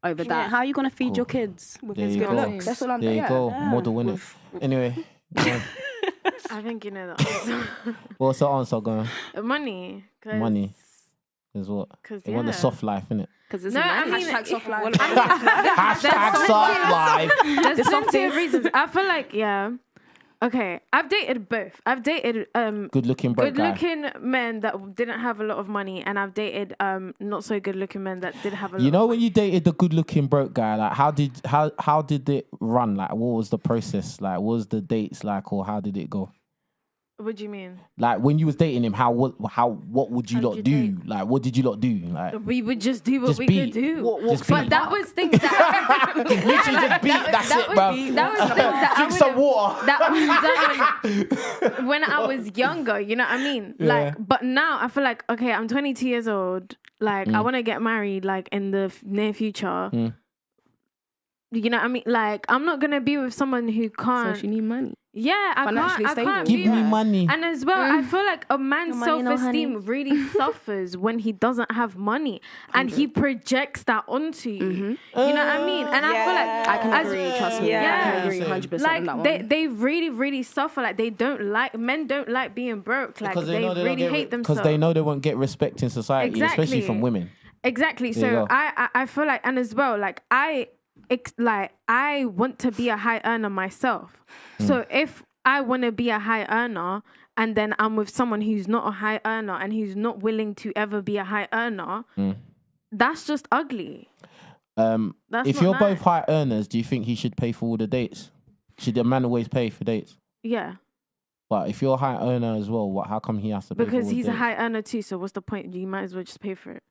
that. How are you going to feed your kids with There his you good go. looks? That's what I'm There you yeah. go. Yeah. Model winner. Anyway, I think you know that. what's the answer going? Money. Money is what? Because They want the soft life, innit? Because it's No, a I man. mean, Hashtag soft life. Hashtag soft life. There's plenty of reasons. I feel like, okay, I've dated both. I've dated Good-looking broke guy. good-looking men that didn't have a lot of money, and I've dated not so good-looking men that did have a lot. You know, when you dated the good-looking broke guy, like how did it run? Like, what was the process? Like, what was the dates like, or how did it go? What do you mean? Like, when you was dating him, what would you How lot did do? you date? Like, what did you lot do? Like, We would just do what Just we be. could do. Just But be. that was things that literally just beat. That's that it, was- bro. that was things that I Drink some would've- water. that was done when I was younger, you know what I mean? Yeah. Like, but now I feel like, okay, I'm 22 years old. Like, I want to get married, like, in the near future. You know what I mean? Like, I'm not going to be with someone who So can't. she need money. Yeah, I Financially can't stable. be Give me with- money. And as well, I feel like a man's No money, no self-esteem honey. really suffers when he doesn't have money, and he projects that onto you. You know what I mean? And I feel like I can as- agree, trust me. Yeah. I can agree 100% on that like one. they really really suffer. Like men don't like being broke. Like Because they know they don't really get hate themselves. Because they know they won't get respect in society, especially Exactly. from women. Exactly. There you So go. I feel like, and as well, like I want to be a high earner myself. So if I want to be a high earner and then I'm with someone who's not a high earner and who's not willing to ever be a high earner, that's just ugly. That's If not you're nice. both high earners, do you think he should pay for all the dates? Should a man always pay for dates? Yeah, But if you're a high earner as well, how come he has to pay for because all the he's a dates? high earner too. So what's the point? You might as well just pay for it.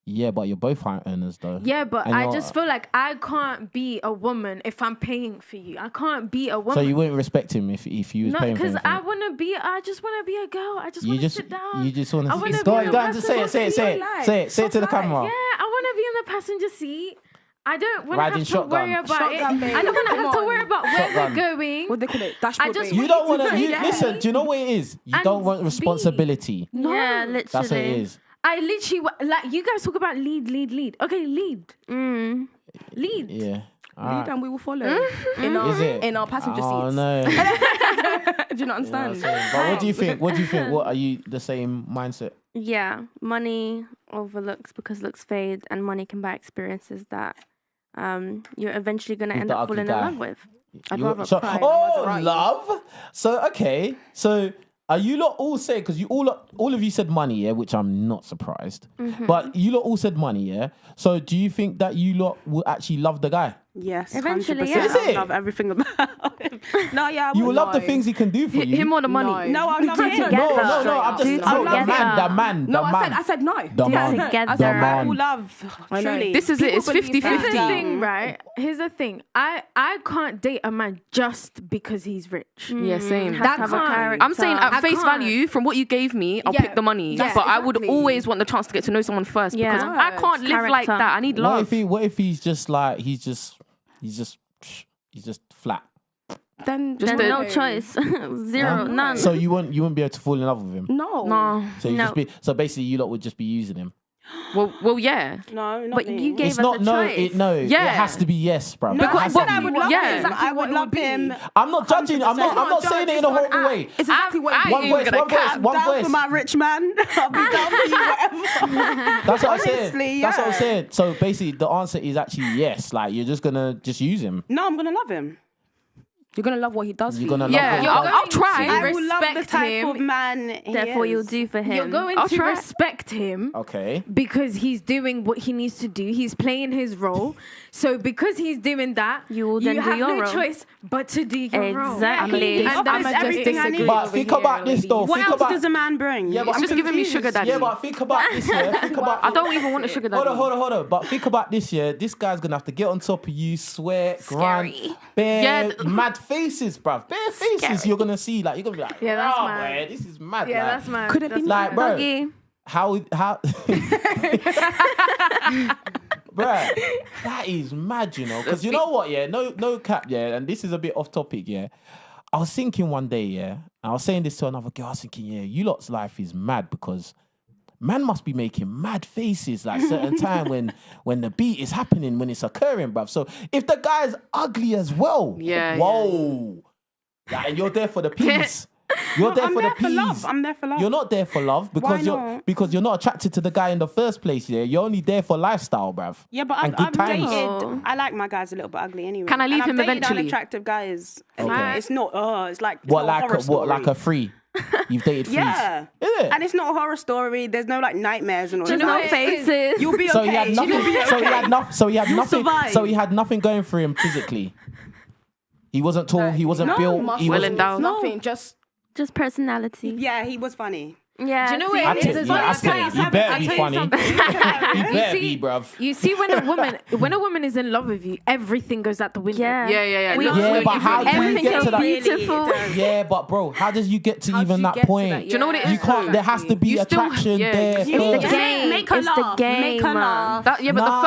Yeah, but you're both high earners though. Yeah, but And I you're- just feel like I can't be a woman if I'm paying for you. I can't be a woman. So you wouldn't respect him if you was No, paying for because him. I just want to be a girl. I just You want to just sit down. you just want I to wanna go be on, the go on, just say it, person say it, who say it, life. say it, say it to the camera. Yeah, I want to be in the passenger seat. I don't want to Riding have to shotgun. worry about Shotgun, it. babe. I don't want to Come have to on. worry about where Shotgun. we're going. What they call it? Dashboard just babe. You don't want to. Yeah. Listen. Do you know what it is? You And don't want be- responsibility. No. Yeah, literally. That's what it is. I literally like you guys talk about lead. Okay, lead. Lead. Yeah. All Lead right. and we will follow in our Is it? in our passenger Oh seats. no. Do you not You know what I'm understand? saying? But what do you think? What do you think? What are you the same mindset? Yeah, money over looks because looks fade, and money can buy experiences that you're eventually going to Who's end the up ugly falling in guy? love with. I'd You- rather so, cry than oh, Maserati. love. So okay. So are you lot all say because you all of you said money, yeah, which I'm not surprised. But you lot all said money, yeah. So do you think that you lot will actually love the guy? Yes, Eventually, 100%. yeah. Is I it? love everything about him. No, yeah, I You will would. love the No. things he can do for you. Him or the money? No, I love him. together. No. I'm Do just the together. man. No, I said no. The man. Together. I said man. I will love. I know. Truly. This is it. It's People believe 50-50. Here's the that. thing, right? Here's the thing. I can't date a man just because he's rich. Yeah, same. Has That to have a can't- character. I'm saying I at face can't. value, from what you gave me, I'll Yeah, pick the money. yeah, But I would exactly. always want the chance to get to know someone first Yeah. because I can't live like Character. that. I need What love. if he's just like he's just flat? Then Just Then the- no choice. Zero, none. So you wouldn't be able to fall in love with him. no. No. So you No. so basically you lot would just be using him. Well, yeah. No, not But me. you gave It's us not a choice. Yeah. It has to be yes, bro. No, It has to I be. would love Yeah. him. I would love him. I'm not judging. I'm not saying it in a horrible way. It's exactly what I- you One ain't voice, gonna one voice, cap. one Down voice. for my rich man. I'll be down for you, whatever. That's what I'm saying. Honestly, That's what I'm yeah. saying. So basically, the answer is actually yes. Like you're just gonna use him. No, I'm gonna love him. You're gonna love what he does. You're for gonna you. love what he Yeah, does. I'll try. I will love the Respect type him. of man he Therefore, you'll is. do for him. You're going I'll to try. respect him Okay. because he's doing what he needs to do. He's playing his role. So because he's doing that, You will then do have your no role. choice but to do your role. Exactly. And Offers that's everything I need. But think about this though. What Think else about. does a man bring? Yeah, but It's just giving me sugar daddy. Yeah, but think about this. Yeah, think about. I don't even want a sugar daddy. Hold on. But think about this. Yeah, this guy's gonna have to get on top of you, sweat, grind, bare, Yeah, mad faces, bruv. Bare faces. You're gonna see, like, you're gonna be like, Yeah, that's oh, mad. man, this is mad. Yeah, like, that's my. Could it be like, bro? Doggy. How? Bruh, that is mad, you know. Because you know what, yeah, no cap, yeah. And this is a bit off topic, yeah. I was thinking one day, yeah, I was saying this to another girl. I was thinking, yeah, you lot's life is mad because man must be making mad faces like certain time when the beat is happening, when it's occurring, bruv. So if the guy's ugly as well, Yeah, whoa, like, and you're there for the peace. You're there I'm for there the for peas. love. I'm there for love. You're not there for love because Why you're not? not attracted to the guy in the first place. Yeah, you're only there for lifestyle, bruv. Yeah, but And I've good times. dated. I like my guys a little bit ugly anyway. Can I leave and him I've dated eventually? unattractive guys. Okay. It's not. It's like it's What not a like horror a, what like story. a free? You've dated frees. Yeah. Is it? And it's not a horror story. There's no like nightmares and all There's that. no it is? faces. You'll be So okay. he had nothing. You'll be okay. So he had nothing. So he had nothing. survive. So he had nothing going for him physically. He wasn't tall. He wasn't No, built. He Well was. endowed. Nothing. Just Just personality. Yeah, he was funny. Yeah. Do you know see, what I it tell is? you, I tell you, he better I'll be tell you funny. something. He better be, bruv. You see, when a woman is in love with you, everything goes out the window. Yeah. Yeah. We- No, Yeah, wait, but how do you Everything get is to that? beautiful. Yeah, but bro, how does you get to How even do you that get to point? that? Do you know what it You is? can't. There has to be You still- attraction yeah, there you It's the first. game. Make her It's laugh. the game. Make her laugh. That, yeah, but Nah,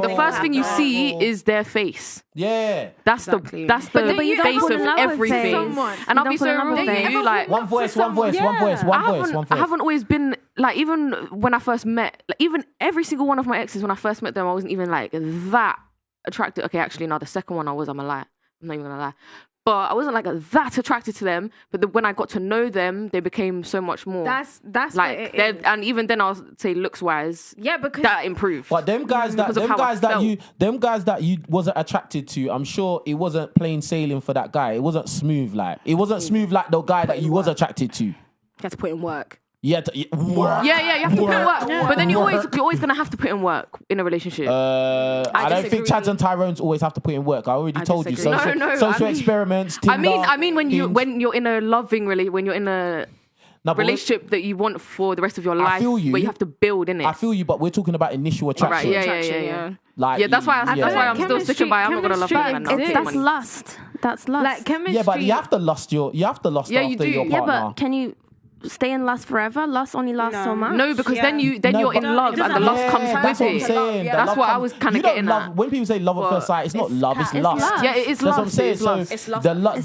the first thing you see is their face. Yeah. That's Exactly. the But then you don't face fall of in love with everything. someone. And I'll You be don't fall in so love real with with them. you, like One voice, one voice, one voice, I one voice, one voice. haven't always been like, even when I first met, like, even every single one of my exes, when I first met them, I wasn't even like that attracted. Okay, actually, no, the second one I was. I'm a lie. I'm not even gonna lie. But I wasn't like that attracted to them. But when I got to know them, they became so much more. That's like, what it is. and even then, I'll say looks wise, Yeah, because that improved. But them guys Because of how I felt. them guys that you wasn't attracted to, I'm sure it wasn't plain sailing for that guy. It wasn't smooth like the guy that you was attracted to. you have to put in work. You had to work. Yeah, you have to put in work. But then you're always gonna have to put in work in a relationship. I don't think disagree. Chads and Tyrones always have to put in work. I already told you. disagree. Social, No, social I mean- experiments. Tinder, I mean, when things. you're in a loving when you're in a No, but relationship that you want for the rest of your life, feel you. where you have to build in it. I feel you, but we're talking about initial attraction. Right, yeah. Like, Yeah, that's why I'm yeah. still sticking by. I'm not gonna love Chemistry that man. exists. That's lust. That's lust. like chemistry. Yeah, but you have to lust Yeah, you after do. your yeah, partner. but can you stay in lust forever? Lust only lasts so much. No, because then No, you're in but- love, and the lust comes that's with what I'm it. saying. The That's love what I comes- was kinda you don't getting love, at. when people say love at first sight, it's not love, it's lust. lust. Yeah, it is That's what I'm lust. saying. It's lust. So It's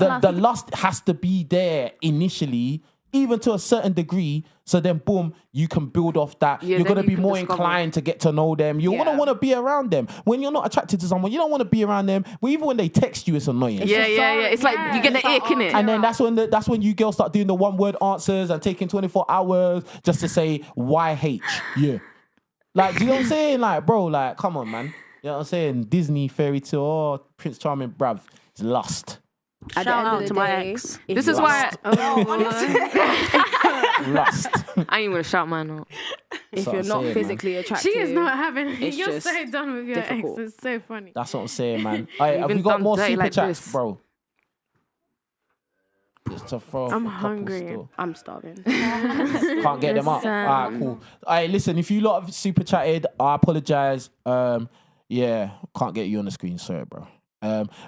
lust. the lust has to be there initially, even to a certain degree. So then, boom, you can build off that. Yeah, You're then gonna you be can more discover. inclined to get to know them. You're gonna want to be around them. When you're not attracted to someone, you don't want to be around them. Well, even when they text you, it's annoying. Yeah. It's like you get the ick, innit? And then that's when you girls start doing the one word answers and taking 24 hours just to say YH. Yeah. Like, do you know what I'm saying? Like, bro, like, come on, man. You know what I'm saying? Disney fairy tale, oh, Prince Charming, bruv. It's lust. At the Shout end out of the to my day, ex. if This you is are- why Lust. I ain't gonna shout mine out. if So you're I'm not saying, physically attracted, She is not having. It's You're just so done with your difficult. ex. It's so funny. That's what I'm saying, man. All right, have been we got done more dirty super like chats, this. bro? Just to throw I'm a couple hungry. still. I'm starving. Can't get them up. Listen. All right, cool. All right, listen, if you lot have super chatted, I apologize. Yeah, can't get you on the screen, sorry, bro.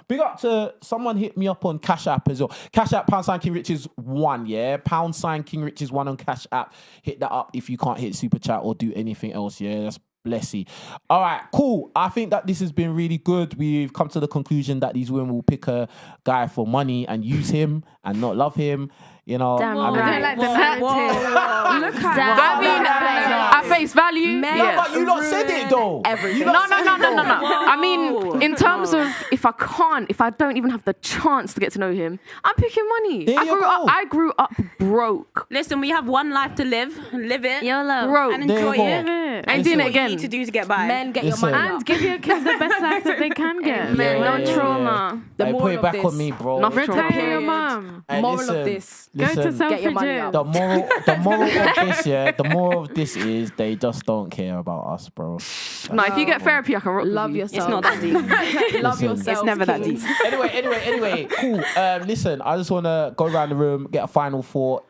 Big up to someone hit me up on Cashapp as well. Cashapp # KingRichez1, yeah. # KingRichez1 on Cashapp. Hit that up if you can't hit super chat or do anything else, yeah. That's blessy. All right, cool. I think that this has been really good. We've come to the conclusion that these women will pick a guy for money and use him and not love him. You know, Damn I mean, right. I don't like the narrative. Look at Damn. I mean, at face value, Men- no, yeah. but you lot said it though. everything. No. I mean, in terms of if I don't even have the chance to get to know him, I'm picking money. There you go. I grew up broke. Listen, we have one life to live. Live it. YOLO. Broke. And There you enjoy go. it. Ain't doing it What you again. need to do to get by. Men, get Listen. your money And up. give your kids the best life that they can get. Man, Yeah, no yeah, trauma. The Hey, put moral it of back this. on me, bro. Nothing Retire your Period. mum. Hey, Moral listen, of this. Go to listen, Get your money Selfridges. up. the moral of this, yeah. The moral of this is they just don't care about us, bro. No, if you get therapy, I can rock Love with you. yourself. It's not that deep. Love Listen. yourself. It's never that kings. deep. Anyway, cool. Listen, I just want to go around the room, get a final thought.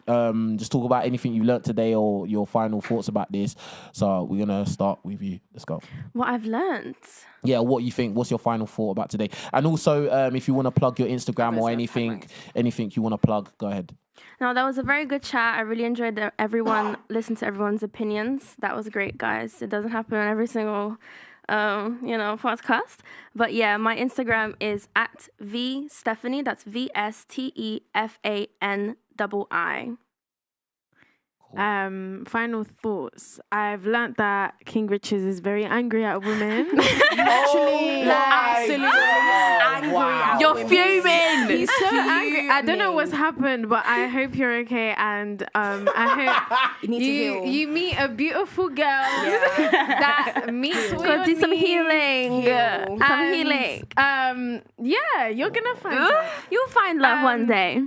Just talk about anything you learnt today or your final thoughts about this. So we're gonna start with you. Let's go. What I've learned. Yeah, what you think? What's your final thought about today? And also, if you want to plug your Instagram or anything you want to plug, go ahead. No, that was a very good chat. I really enjoyed everyone, listen to everyone's opinions. That was great, guys. It doesn't happen on every single, podcast. But yeah, my Instagram is at @VStephanie. That's VSTEFANII. Final thoughts. I've learnt that KingRichez is very angry at women. Absolutely angry. Wow. at You're women. fuming. He's so angry. I don't know what's happened, but I hope you're okay, and I hope You need to heal. you meet a beautiful girl that meets what Go your do some needs. healing. Some And, healing. Yeah, you're gonna find her. You'll find love one day.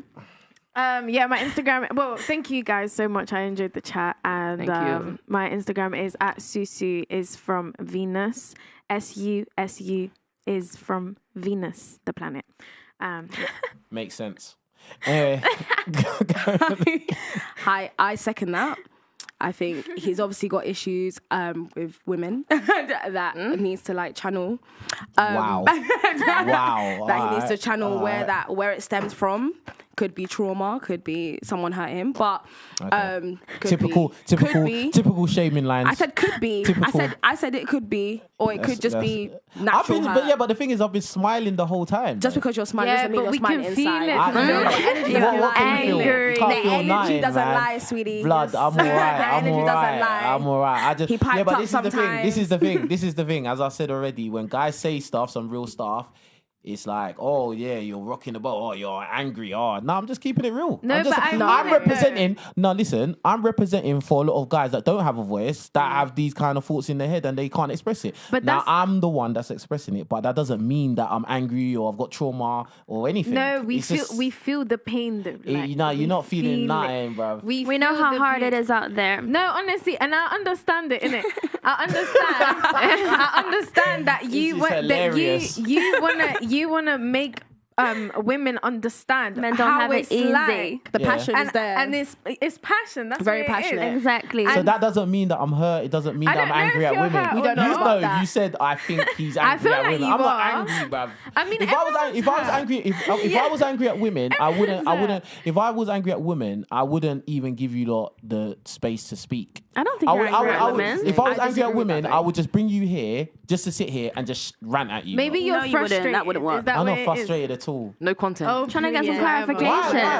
Yeah, my Instagram. Well, thank you guys so much. I enjoyed the chat, and Thank you. my Instagram is @Susu is from Venus. SUSU is from Venus, the planet. Yeah. Makes sense. Anyway, Hi, I second that. I think he's obviously got issues with women that needs to like channel. wow. Wow. That he needs to channel Alright. where it stems from. Could be trauma, could be someone hurt him, but could Typical shaming lines. I said could be. Typical. I said it could be, or it could just be natural hurt. But the thing is, I've been smiling the whole time. Just because you're smiling doesn't mean but you're we smiling can feel inside. it. I The energy what can you feel? angry. You can't The feel energy nothing, doesn't man. lie, sweetie. Blood, Just- I'm alright. the I'm energy doesn't alright. lie. I'm alright. I just He piped but up this is the thing. This is the sometimes. thing. This is the thing. As I said already, when guys say stuff, some real stuff. It's like, oh yeah, you're rocking the boat. Oh, you're angry. Oh, no, I'm just keeping it real. No, I'm just, but I mean I'm it, representing. No, listen, I'm representing for a lot of guys that don't have a voice that have these kind of thoughts in their head and they can't express it. But now that's- I'm the one that's expressing it, but that doesn't mean that I'm angry or I've got trauma or anything. No, It's just- we feel the pain though. Like, you're not we feeling feel it. nothing, bro. We know feel how the hard pain. it is out there. No, honestly, and I understand it, innit? I understand that you is want hilarious. that you wanna make women understand Men don't how have it it's easy. like. The Yeah. passion is there. And it's passion. That's Very what it is. passionate. Exactly. So that doesn't mean that I'm hurt. It doesn't mean I that I'm don't know angry if at you're women. hurt or We don't know You about know, that. you said I think he's I angry feel at like women. you I'm not are. angry, bruv. I mean, if I was angry, if I was angry at women, I wouldn't. If I was angry at women, I wouldn't even give you the space to speak. I don't think you're angry at women. If I was I angry at disagree with women, that, I would just bring you here just to sit here and just rant at you. maybe bro. you're No, you wouldn't. frustrated. That wouldn't work. Is that I'm what not it is? frustrated at all. No content. Oh, Trying to get some yeah, clarification.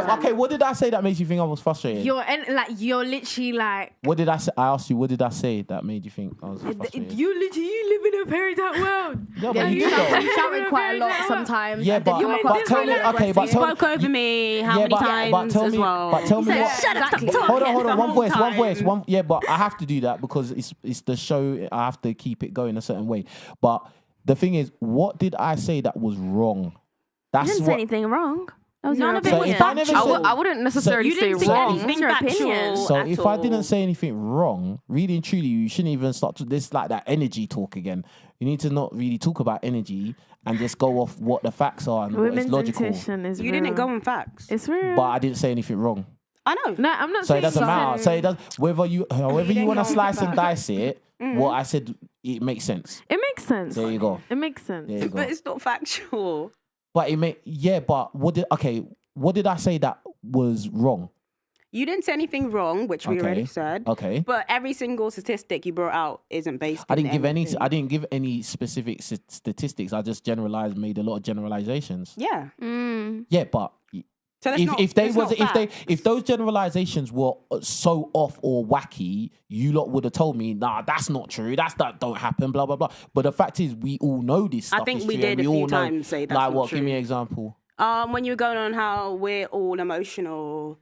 Why? Okay, what did I say that makes you think I was frustrated? You're literally like What did I say? I asked you, what did I say that made you think I was frustrated? you live in a fairy tale world. Yeah, but you did though. You shouted quite a lot sometimes. Yeah, and then but, you come but across tell me, really okay, but You tell spoke over me how yeah, many times tell as me, well? but tell me said, what. "Shut up, stop Hold talking." on, the one whole voice. time. Yeah, but I have to do that because it's the show. I have to keep it going a certain way. But the thing is, what did I say that was wrong? You That's didn't say anything wrong. That was None your of it So was opinion. if I never said, I wouldn't necessarily You didn't say say wrong. anything It's your opinion. factual so at if all. I didn't say anything wrong, really and truly, you shouldn't even start to this like that energy talk again. You need to not really talk about energy and just go off what the facts are and what Women's is logical. intuition is You real. didn't go on facts. It's real. But I didn't say anything wrong. I know. No, I'm not So it saying doesn't so. matter. So it does however you didn't want to go on slice and facts. dice it. What I said, it makes sense. It makes sense. There you go. It makes sense. There you go. But it's not factual. But what did I say that was wrong? You didn't say anything wrong, which we Okay. already said. Okay. But every single statistic you brought out isn't based. I in didn't give any. anything. I didn't give any specific statistics. I just made a lot of generalizations. Yeah. Mm. Yeah, but So that's not, if they it's was not if they facts. if those generalizations were so off or wacky, you lot would have told me, nah, that's not true. That don't happen. Blah blah blah. But the fact is, we all know this stuff. I think is we true, did and a we few all know, times say that's like not what? true. Give me an example. When you were going on how we're all emotional.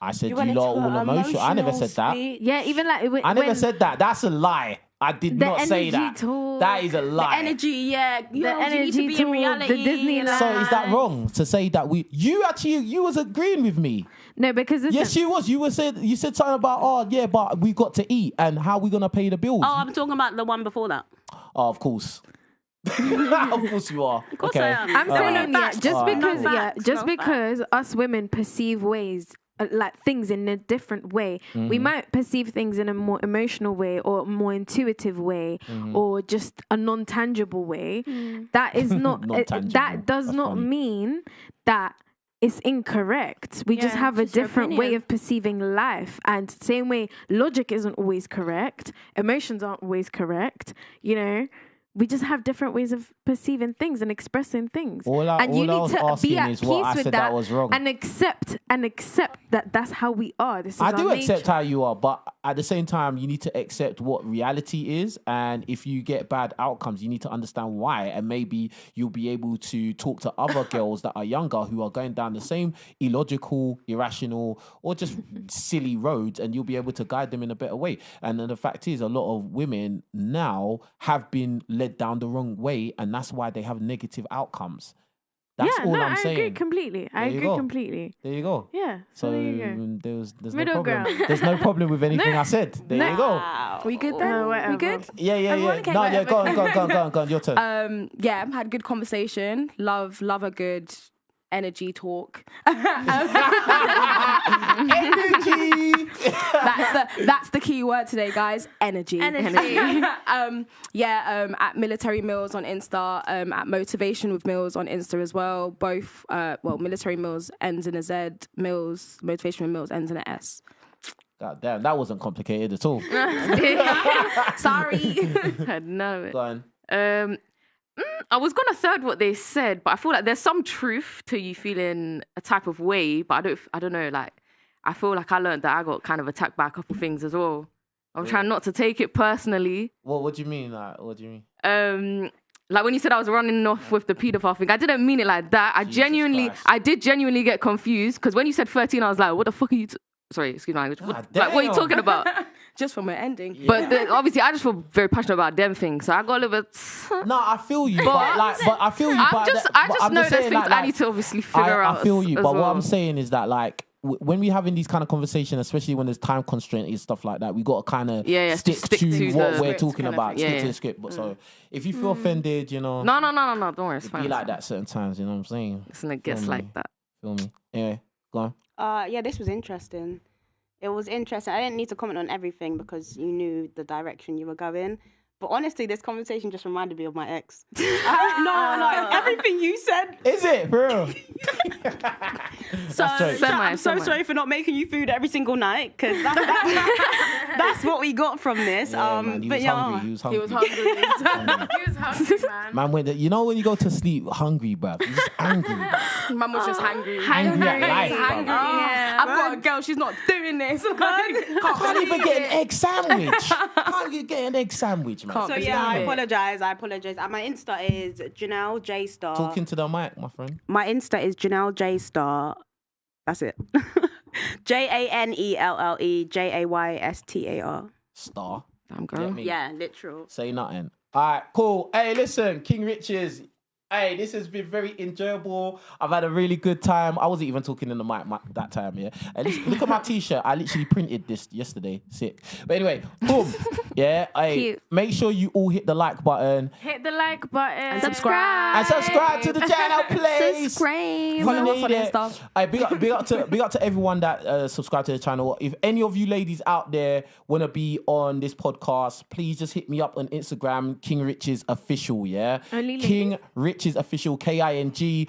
I said you went lot into all an emotional. I never emotional said that. speech. Yeah, even like I never said that. That's a lie. I did the not say energy that. talk. That is a The lie. energy, yeah. The You need to energy be talk, in reality. the Disney and So is that wrong to say that you was agreeing with me? No, because listen, Yes, you was. You said something about but we got to eat and how we gonna pay the bills. Oh, I'm talking about the one before that. Oh, of course. Of course you are. Of course okay. I am. I'm There were saying no yeah, facts. just Alright. because No yeah, facts, just no because us women perceive ways like things in a different way. Mm-hmm. We might perceive things in a more emotional way or a more intuitive way Mm-hmm. or just a non-tangible way. That is not Non-tangible. that does That's not funny. mean that it's incorrect. We just Yeah, have a it's just your different way opinion. of perceiving life. And same way, logic isn't always correct. Emotions aren't always correct. You know, we just have different ways of perceiving things and expressing things. All I was asking is what I said that was wrong. and accept that that's how we are. This is I our do accept nature. how you are, but at the same time, you need to accept what reality is. And if you get bad outcomes, you need to understand why. And maybe you'll be able to talk to other girls that are younger who are going down the same illogical, irrational, or just silly roads, and you'll be able to guide them in a better way. And then the fact is, a lot of women now have been led down the wrong way, and that's why they have negative outcomes. That's yeah, all no, I'm I saying. agree completely. I There you agree go. completely. There you go. Yeah. So So there you go. there's Middle no problem. ground. There's no problem with anything No. I said. There No. you go. We good then? whatever. We good? Yeah. Everyone okay? No, yeah, Whatever. go on. Your turn. Yeah, had good conversation. Love a good energy talk. Energy. That's the key word today, guys. Energy. Energy. At Military Mills on Insta, at Motivation with Mills on Insta as well. Both, Military Mills ends in a Z, Mills, Motivation with Mills ends in a S. God damn, that wasn't complicated at all. Sorry. I know it. Go on. I was gonna third what they said, but I feel like there's some truth to you feeling a type of way, but I don't know. Like, I feel like I learned that I got kind of attacked by a couple things as well. I'm trying not to take it personally. What do you mean? Like, what do you mean? Like when you said I was running off with the paedophile thing, I didn't mean it like that. I Christ. did genuinely get confused because when you said 13, I was like, what the fuck are you? Sorry, excuse my language. God What are you damn. talking about? Just from an ending. But obviously, I just feel very passionate about them things, so I got a little bit. No, I feel you, but I feel you. I but just I'm know there's saying, things I need to obviously figure out. I feel you, as but what well. I'm saying is that like when we're having these kind of conversations, especially when there's time constraint and stuff like that, we got to kind of stick stick to to what the we're script talking kind of about, thing. stick Yeah, to yeah. the script. But so if you feel offended, you know, No, don't worry, it's it fine. be like that certain times. You know what I'm saying? Listen, it gets Feel me? like that. Feel me? Anyway, go on. Yeah, this was interesting. It was interesting. I didn't need to comment on everything because you knew the direction you were going. But honestly, this conversation just reminded me of my ex. Everything you said. Is it for real? So jokes. I'm so Semi. sorry for not making you food every single night because that's what we got from this. Yeah, man, he but was yeah, hungry. He was hungry. He was hungry, man. Man, you know when you go to sleep hungry, bruv, you're just angry. bruv. Mum was just hangry. Angry at life, Hangry. bruv. Yeah. I've got a girl, she's not doing this. Can't even get an egg sandwich. Can't even get an egg sandwich, man. So yeah, I apologize. And my Insta is Janelle J Star. Talking to the mic, my friend. My Insta is Janelle J Star. That's it. JANELLEJAYSTAR. Star. Damn Get girl. me? Yeah, literal. Say nothing. All right, cool. Hey, listen, KingRichez. Hey, this has been very enjoyable. I've had a really good time. I wasn't even talking in the mic that time, yeah. Look at my t-shirt. I literally printed this yesterday. Sick. But anyway, boom. Yeah, hey, Cute. make sure you all hit the like button. Hit the like button. And subscribe. And subscribe to the channel, please. Subscribe. We Follow us need on it. Insta. Hey, big up to everyone that subscribe to the channel. If any of you ladies out there want to be on this podcast, please just hit me up on Instagram, KingRichez Official, yeah? Only ladies? KingRichez Official, KINGRICHEZ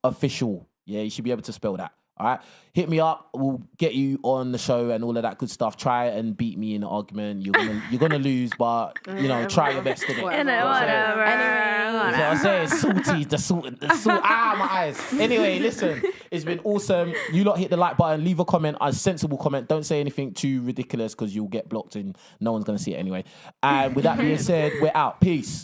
Official. Yeah, you should be able to spell that. All right, hit me up. We'll get you on the show and all of that good stuff. Try and beat me in an argument. You're gonna lose, but you know, try your best to get. Whatever. Anyway, I'm saying salty, the salt, my eyes. Anyway, listen, it's been awesome. You lot hit the like button, leave a comment, a sensible comment. Don't say anything too ridiculous because you'll get blocked and no one's gonna see it anyway. And with that being said, we're out. Peace.